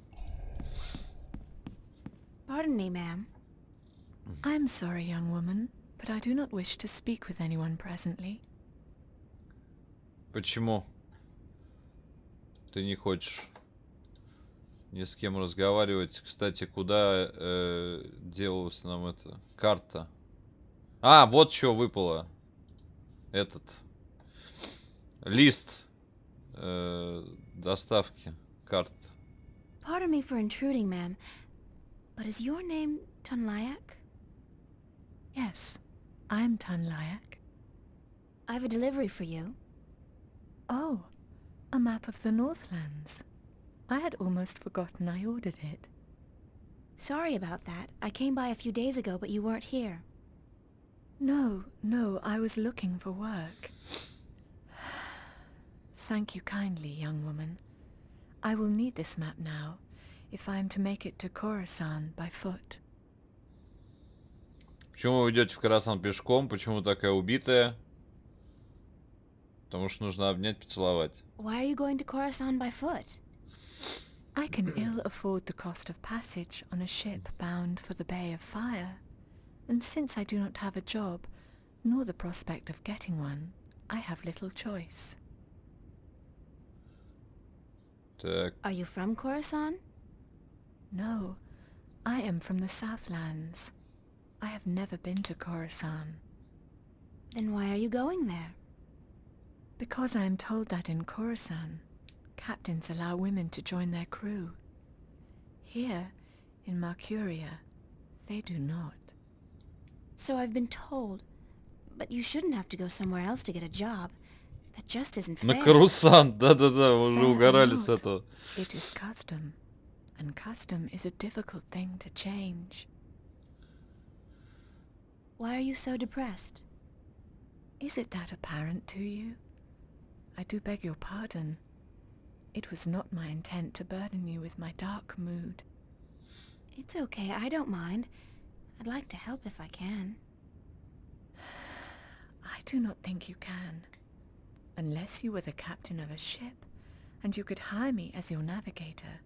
Pardon me, ma'am. I'm sorry, young woman, but I do not wish to speak with anyone presently. Почему? Ты не хочешь ни с кем разговаривать. Кстати, куда делалась нам эта карта? А, вот что выпало. Этот лист доставки карт. Pardon me for intruding, ma'am, but is your name Tunlayak? Yes, I'm Tunlayak. I have a delivery for you. Oh, a map of the Northlands. I had almost forgotten I ordered it. Sorry about that. I came by a few days ago, but you weren't here. No, I was looking for work. Thank you kindly, young woman. I will need this map now, if I am to make it to Khorasan by foot. Почему вы идете в Khorasan пешком? Почему такая убитая? Потому что нужно обнять, поцеловать. Why are you going to Khorasan by foot? I can ill afford the cost of passage on a ship bound for the Bay of Fire. And since I do not have a job, nor the prospect of getting one, I have little choice. Так. Are you from Khorasan? No, I am from the Southlands. I have never been to Khorasan. Then why are you going there? Because I am told that in Khorasan, captains allow women to join their crew. Here, in Mercuria, they do not. So I've been told. But you shouldn't have to go somewhere else to get a job. That just isn't fair. На Khorasan, да-да-да, уже угорали с этого. It is custom, and custom is a difficult thing to change. Why are you so depressed? Is it that apparent to you? I do beg your pardon. It was not my intent to burden you with my dark mood. It's okay, I don't mind. I'd like to help if I can. I do not think you can. Unless you were the captain of a ship, and you could hire me as your navigator.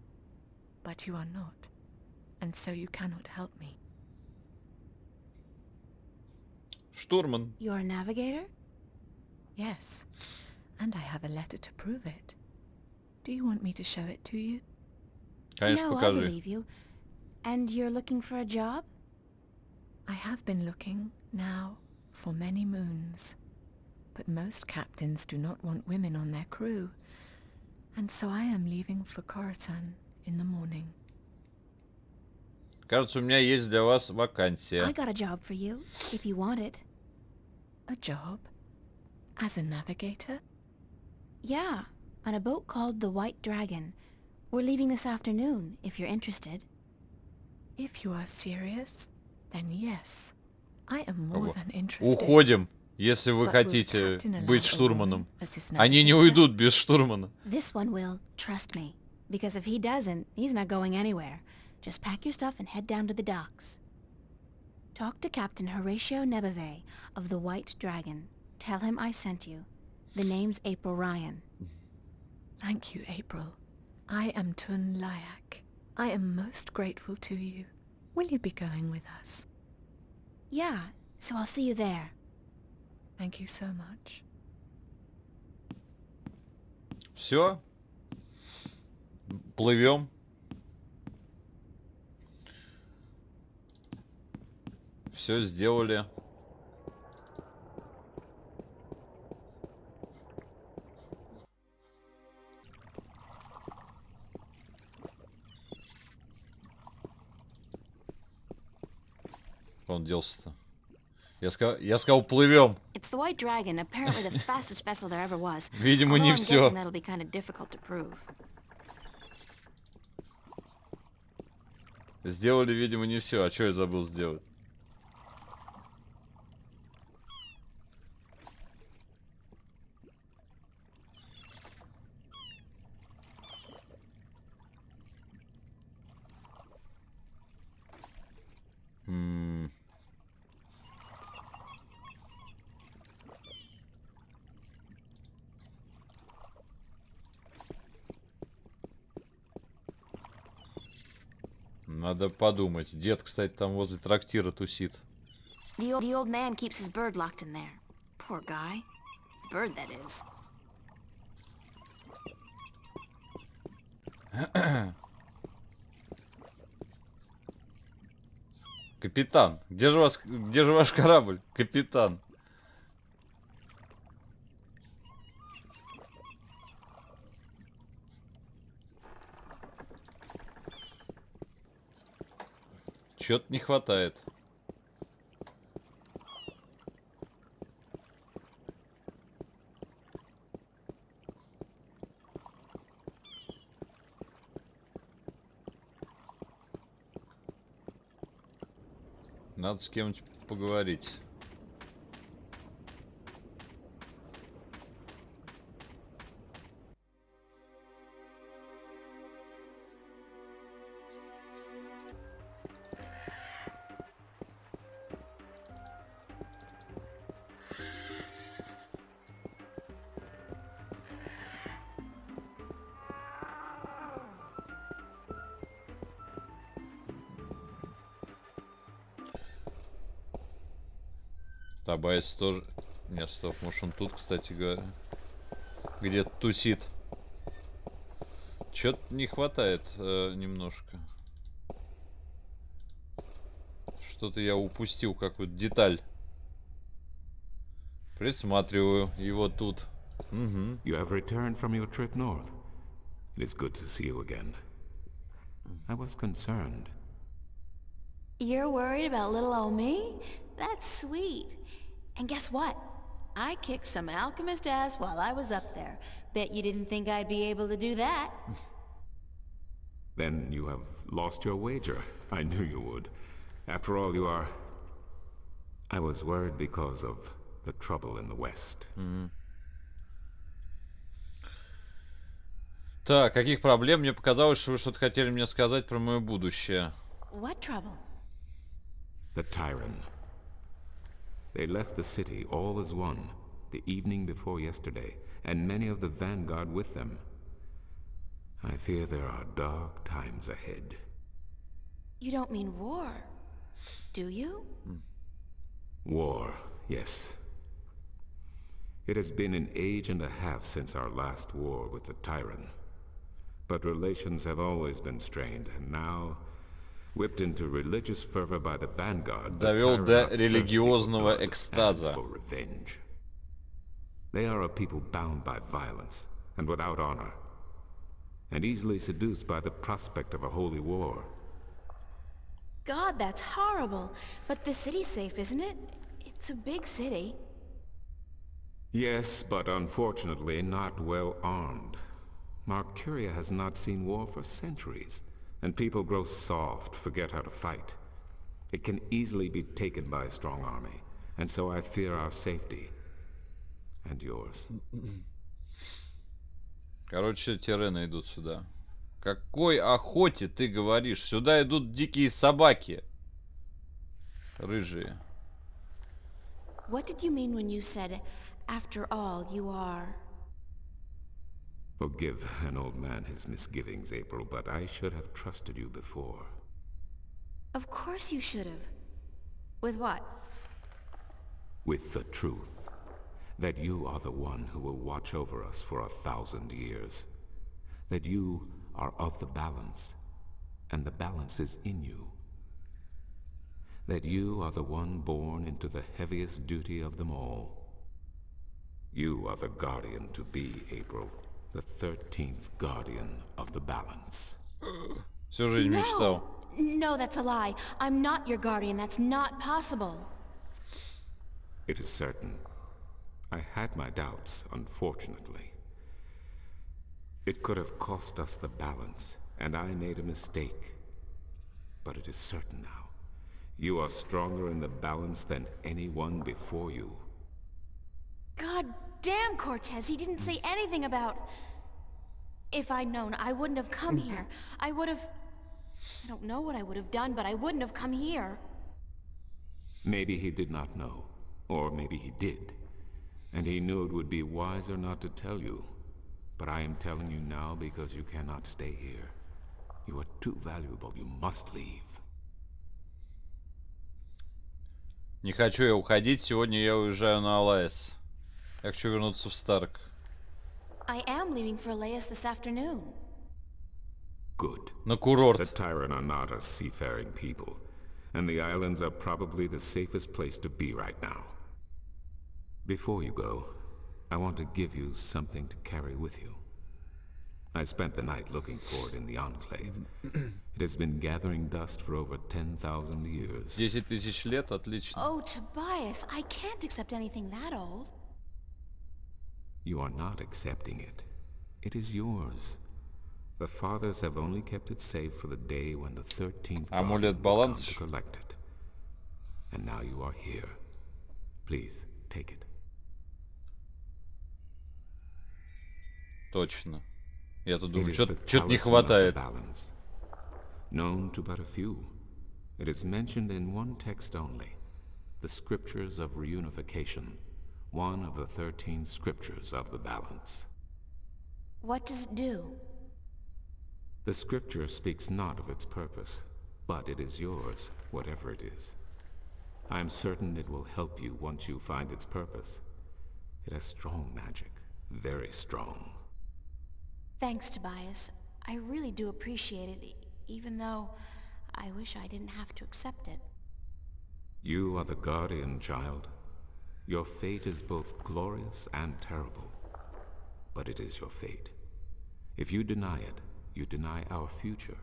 But you are not, and so you cannot help me. Штурман. You're a navigator? Yes, and I have a letter to prove it. Do you want me to show it to you? Конечно, No, I покажи. believe you. And you're looking for a job? I have been looking, now, for many moons. But most captains do not want women on their crew. And so I am leaving for Khorasan in the morning. Кажется, у меня есть для вас I вакансия. got a job for you, if you want it. A job? As a navigator? Yeah, on a boat called the White Dragon. We're leaving this afternoon, if you're interested. If you are serious, then yes. I am more than interested. Уходим, если вы But will хотите captain allow быть a штурманом. woman as his Они не navigator? уйдут без штурмана. This one will, trust me. Because if he doesn't, he's not going anywhere. Just pack your stuff and head down to the docks. Talk to Captain Horatio Nebeve of the White Dragon. Tell him I sent you. The name's April Ryan. Thank you, April. I am Tun Layak. I am most grateful to you. Will you be going with us? Yeah, so I'll see you there. Thank you so much. Все. Плывем. Все сделали. Куда он делся-то? Я сказал, плывем. It's the White Dragon, apparently the fastest vessel there ever was. Видимо, не Although I'm все. guessing that'll be kind of difficult to prove. Сделали, видимо, не все. А что я забыл сделать? Надо подумать. Дед, кстати, там возле трактира тусит. The old man keeps his bird locked in there. Poor guy. The bird, that is. Капитан, где же ваш корабль, капитан? Чё-то не хватает. Надо с кем-нибудь поговорить. Табайс тоже... Нет, стоп, может он тут, кстати говоря, где-то тусит. Чё-то не хватает немножко. Что-то я упустил, какую-то деталь. Присматриваю его тут. Угу. You have returned from your trip north. It is good to see you again. I was concerned. You're worried about little old me? That's sweet. And guess what? I kicked some alchemist ass while I was up there. Bet you didn't think I'd be able to do that. Then you have lost your wager. I knew you would. After all, you are... I was worried because of the trouble in the West. Так, каких проблем? Мне показалось, что вы что-то хотели мне сказать про мое будущее. What trouble? The Tyrant. They left the city all as one, the evening before yesterday, and many of the vanguard with them. I fear there are dark times ahead. You don't mean war, do you? War, yes. It has been an age and a half since our last war with the Tyrant. But relations have always been strained, and now, whipped into religious fervor by the vanguard, довел до религиозного экстаза. for revenge. They are a people bound by violence and without honor, and easily seduced by the prospect of a holy war. God, that's horrible. But the city's safe, isn't it? It's a big city. Yes, but unfortunately not well armed. Mercuria has not seen war for centuries, and people grow soft, forget how to fight. It can easily be taken by a strong army, and so I fear our safety. And yours. Короче, тирены идут сюда. Какой охоте ты говоришь? Сюда идут дикие собаки. Рыжие. What did you mean when you said, after all, you are... Forgive an old man his misgivings, April, but I should have trusted you before. Of course you should have. With what? With the truth. That you are the one who will watch over us for 1,000 years. That you are of the balance, and the balance is in you. That you are the one born into the heaviest duty of them all. You are the guardian to be, April. The 13th guardian of the balance. Всю жизнь мечтал. No, that's a lie. I'm not your guardian. That's not possible. It is certain. I had my doubts, unfortunately. It could have cost us the balance, and I made a mistake. But it is certain now. You are stronger in the balance than anyone before you. God damn, Cortez, he didn't say anything about... If I'd known, I wouldn't have come here. I would have... I don't know what I would have done, but I wouldn't have come here. Maybe he did not know, or maybe he did. And he knew it would be wiser not to tell you. But I am telling you now because you cannot stay here. You are too valuable. You must leave. Не хочу я уходить. Сегодня я уезжаю на Алаис. Я хочу вернуться в Старк. I am leaving for Elias this afternoon. Good. На курорт. The Tyrant are not a seafaring people, and the islands are probably the safest place to be right now. Before you go, I want to give you something to carry with you. I spent the night looking for it in the Enclave. It has been gathering dust for over 10,000 years. 10,000 лет, отлично. Oh, Tobias, I can't accept anything that old. You are not accepting it. It is yours. The fathers have only kept it safe for the day when the 13th Амулет will come баланс. to collect it. And now you are here. Please, take it. Точно. Я-то думаю, It is the что-то не talisman of the хватает. balance, known to but a few. It is mentioned in one text only, the Scriptures of Reunification, one of the 13 Scriptures of the balance. What does it do? The Scripture speaks not of its purpose, but it is yours, whatever it is. I am certain it will help you once you find its purpose. It has strong magic, very strong. Thanks, Tobias. I really do appreciate it, even though I wish I didn't have to accept it. You are the guardian, child. Your fate is both glorious and terrible. But it is your fate. If you deny it, you deny our future.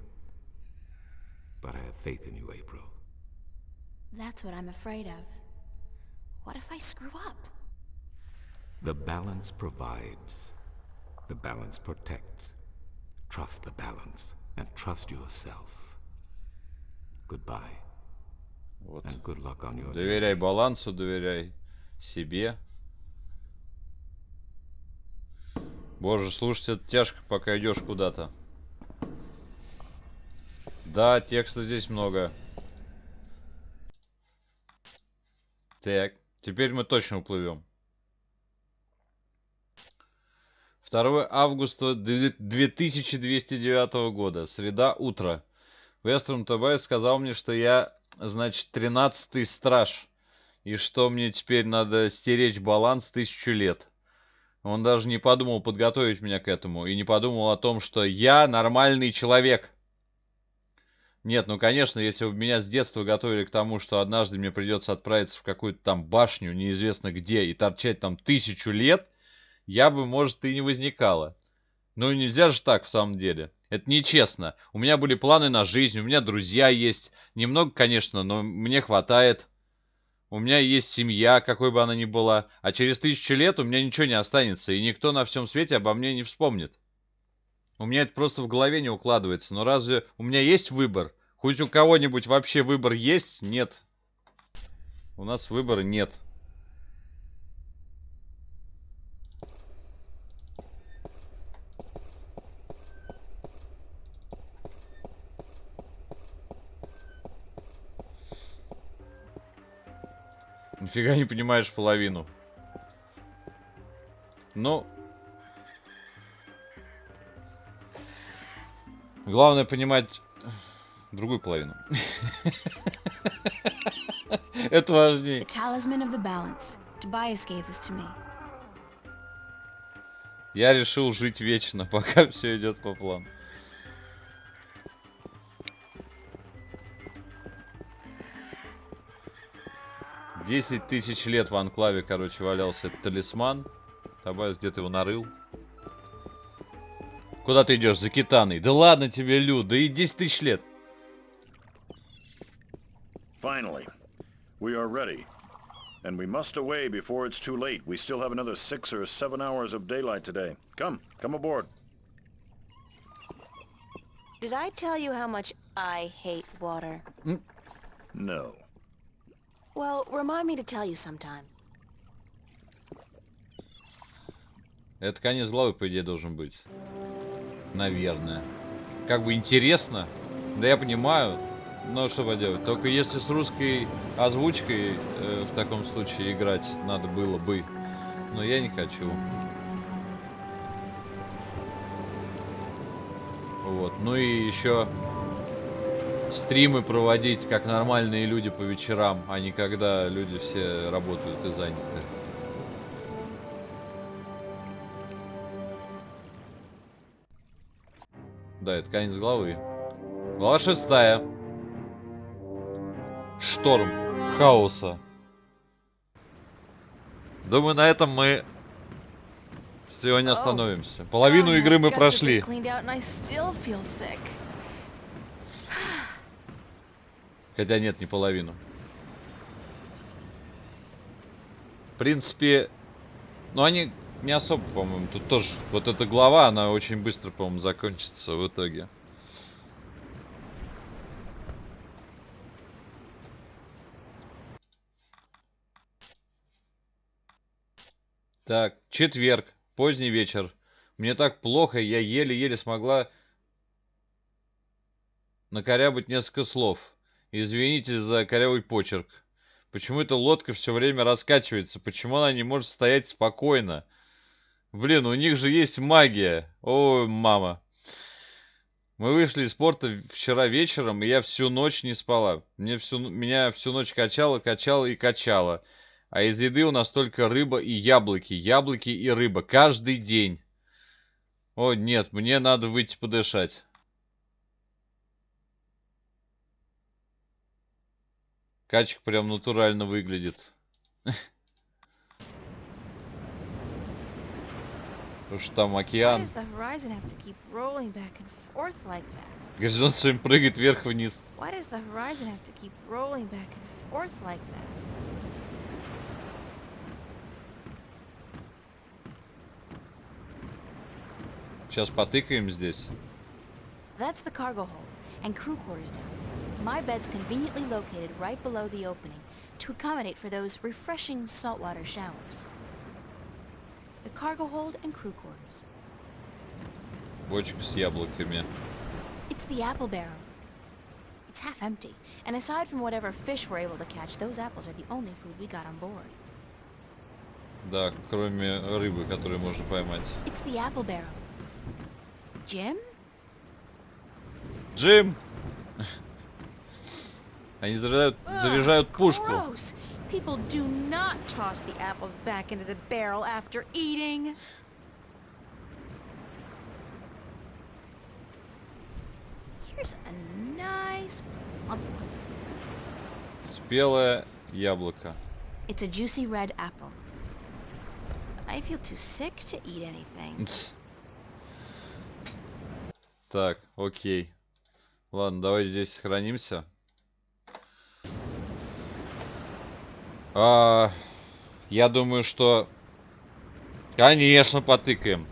But I have faith in you, April. That's what I'm afraid of. What if I screw up? The balance provides. The balance protects. Trust the balance, and trust yourself. Goodbye. Вот. And good luck on your Доверяй балансу, доверяй себе. Боже, слушать это тяжко, пока идешь куда-то. Да, текста здесь много. Так, теперь мы точно уплывем. 2 августа 2209 года. Среда, утро. Вестром Тобайс сказал мне, что я, значит, 13-й страж. И что мне теперь надо стеречь баланс 1000 лет. Он даже не подумал подготовить меня к этому. И не подумал о том, что я нормальный человек. Нет, ну конечно, если бы меня с детства готовили к тому, что однажды мне придется отправиться в какую-то там башню, неизвестно где, и торчать там 1000 лет, я бы, может, и не возникала. Но нельзя же так в самом деле. Это нечестно. У меня были планы на жизнь, у меня друзья есть. Немного, конечно, но мне хватает. У меня есть семья, какой бы она ни была. А через 1000 лет у меня ничего не останется, и никто на всем свете обо мне не вспомнит. У меня это просто в голове не укладывается. Но разве у меня есть выбор? Хоть у кого-нибудь вообще выбор есть? Нет. У нас выбора нет. Нифига не понимаешь половину. Ну... Главное понимать другую половину. Это важнее. The talisman of the balance. Tobias gave this to me. Я решил жить вечно, пока все идет по плану. Десять 10 лет в анклаве, короче, валялся этот талисман. Тобайс где-то его нарыл. Куда ты идешь за китаной? Да ладно тебе, Лю, да и 10 000 лет. Finally, we are ready. And we must away before it's too late. We still have another 6 or 7 hours of daylight today. Come aboard. Did I tell you how much I hate water? No. Well, remind me to tell you sometime. Это конец главы, по идее, должен быть. Наверное. Как бы интересно. Да я понимаю. Но что поделать. Только если с русской озвучкой в таком случае играть надо было бы. Но я не хочу. Вот. Ну и еще стримы проводить как нормальные люди по вечерам, а не когда люди все работают и заняты. Да, это конец главы. Глава 6. Шторм хаоса. Думаю, на этом мы сегодня остановимся. Половину игры мы прошли. Хотя нет, не половину. В принципе, ну они не особо, по-моему, тут тоже. Вот эта глава, она очень быстро, по-моему, закончится в итоге. Так, четверг, поздний вечер. Мне так плохо, я еле-еле смогла накорябать несколько слов. Извините за корявый почерк. Почему эта лодка все время раскачивается? Почему она не может стоять спокойно? Блин, у них же есть магия. Ой, мама. Мы вышли из порта вчера вечером, и я всю ночь не спала. Меня всю ночь качало и качало. А из еды у нас только рыба и яблоки. Яблоки и рыба. Каждый день. О, нет, мне надо выйти подышать. Качка прям натурально выглядит. Потому что там океан. Говорит, он все время прыгает вверх-вниз. Сейчас потыкаем здесь. That's the cargo hold and crew quarters down there. My bed's conveniently located right below the opening to accommodate for those refreshing saltwater showers. The cargo hold and crew quarters. Бочка с яблоками. It's the apple barrel. It's half empty, and aside from whatever fish we're able to catch, those apples are the only food we got on board. Да, кроме рыбы, которую можно поймать. It's the apple barrel. Jim? Джим! Они заряжают пушку. Gross! People do not toss the apples back into the barrel after eating. Here's a nice plump one. Спелое яблоко. It's a juicy red apple. I feel too sick to eat anything. Так, окей. Ладно, давай здесь сохранимся. Я думаю, что... Конечно, потыкаем.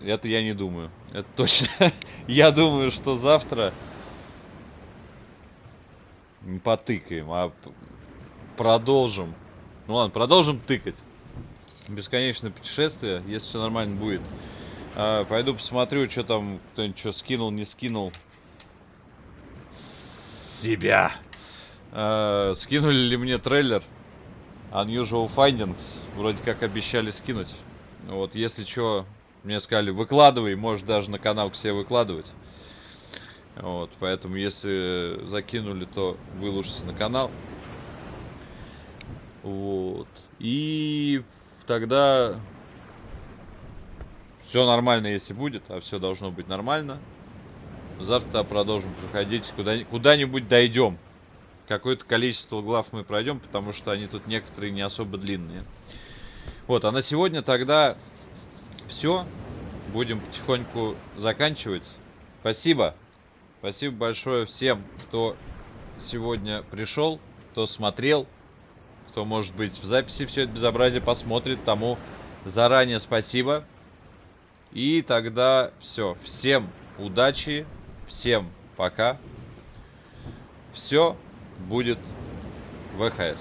Это я не думаю. Это точно. Я думаю, что завтра... Не потыкаем, а продолжим. Ну ладно, продолжим тыкать. Бесконечное путешествие, если все нормально будет. Пойду посмотрю, что там, кто-нибудь что скинул, не скинул. Себя. Скинули ли мне трейлер Unusual Findings? Вроде как обещали скинуть. Вот, если что, мне сказали, выкладывай, можешь даже на канал к себе выкладывать. Вот, поэтому если закинули, то выложите на канал. Вот. И тогда все нормально, если будет, а все должно быть нормально. Завтра продолжим проходить, куда-нибудь дойдем. Какое-то количество глав мы пройдем, потому что они тут некоторые не особо длинные. Вот, а на сегодня тогда все. Будем потихоньку заканчивать. Спасибо. Спасибо большое всем, кто сегодня пришел, кто смотрел, кто, может быть, в записи все это безобразие посмотрит. Тому заранее спасибо. И тогда все. Всем удачи, всем пока. Все будет ВХС.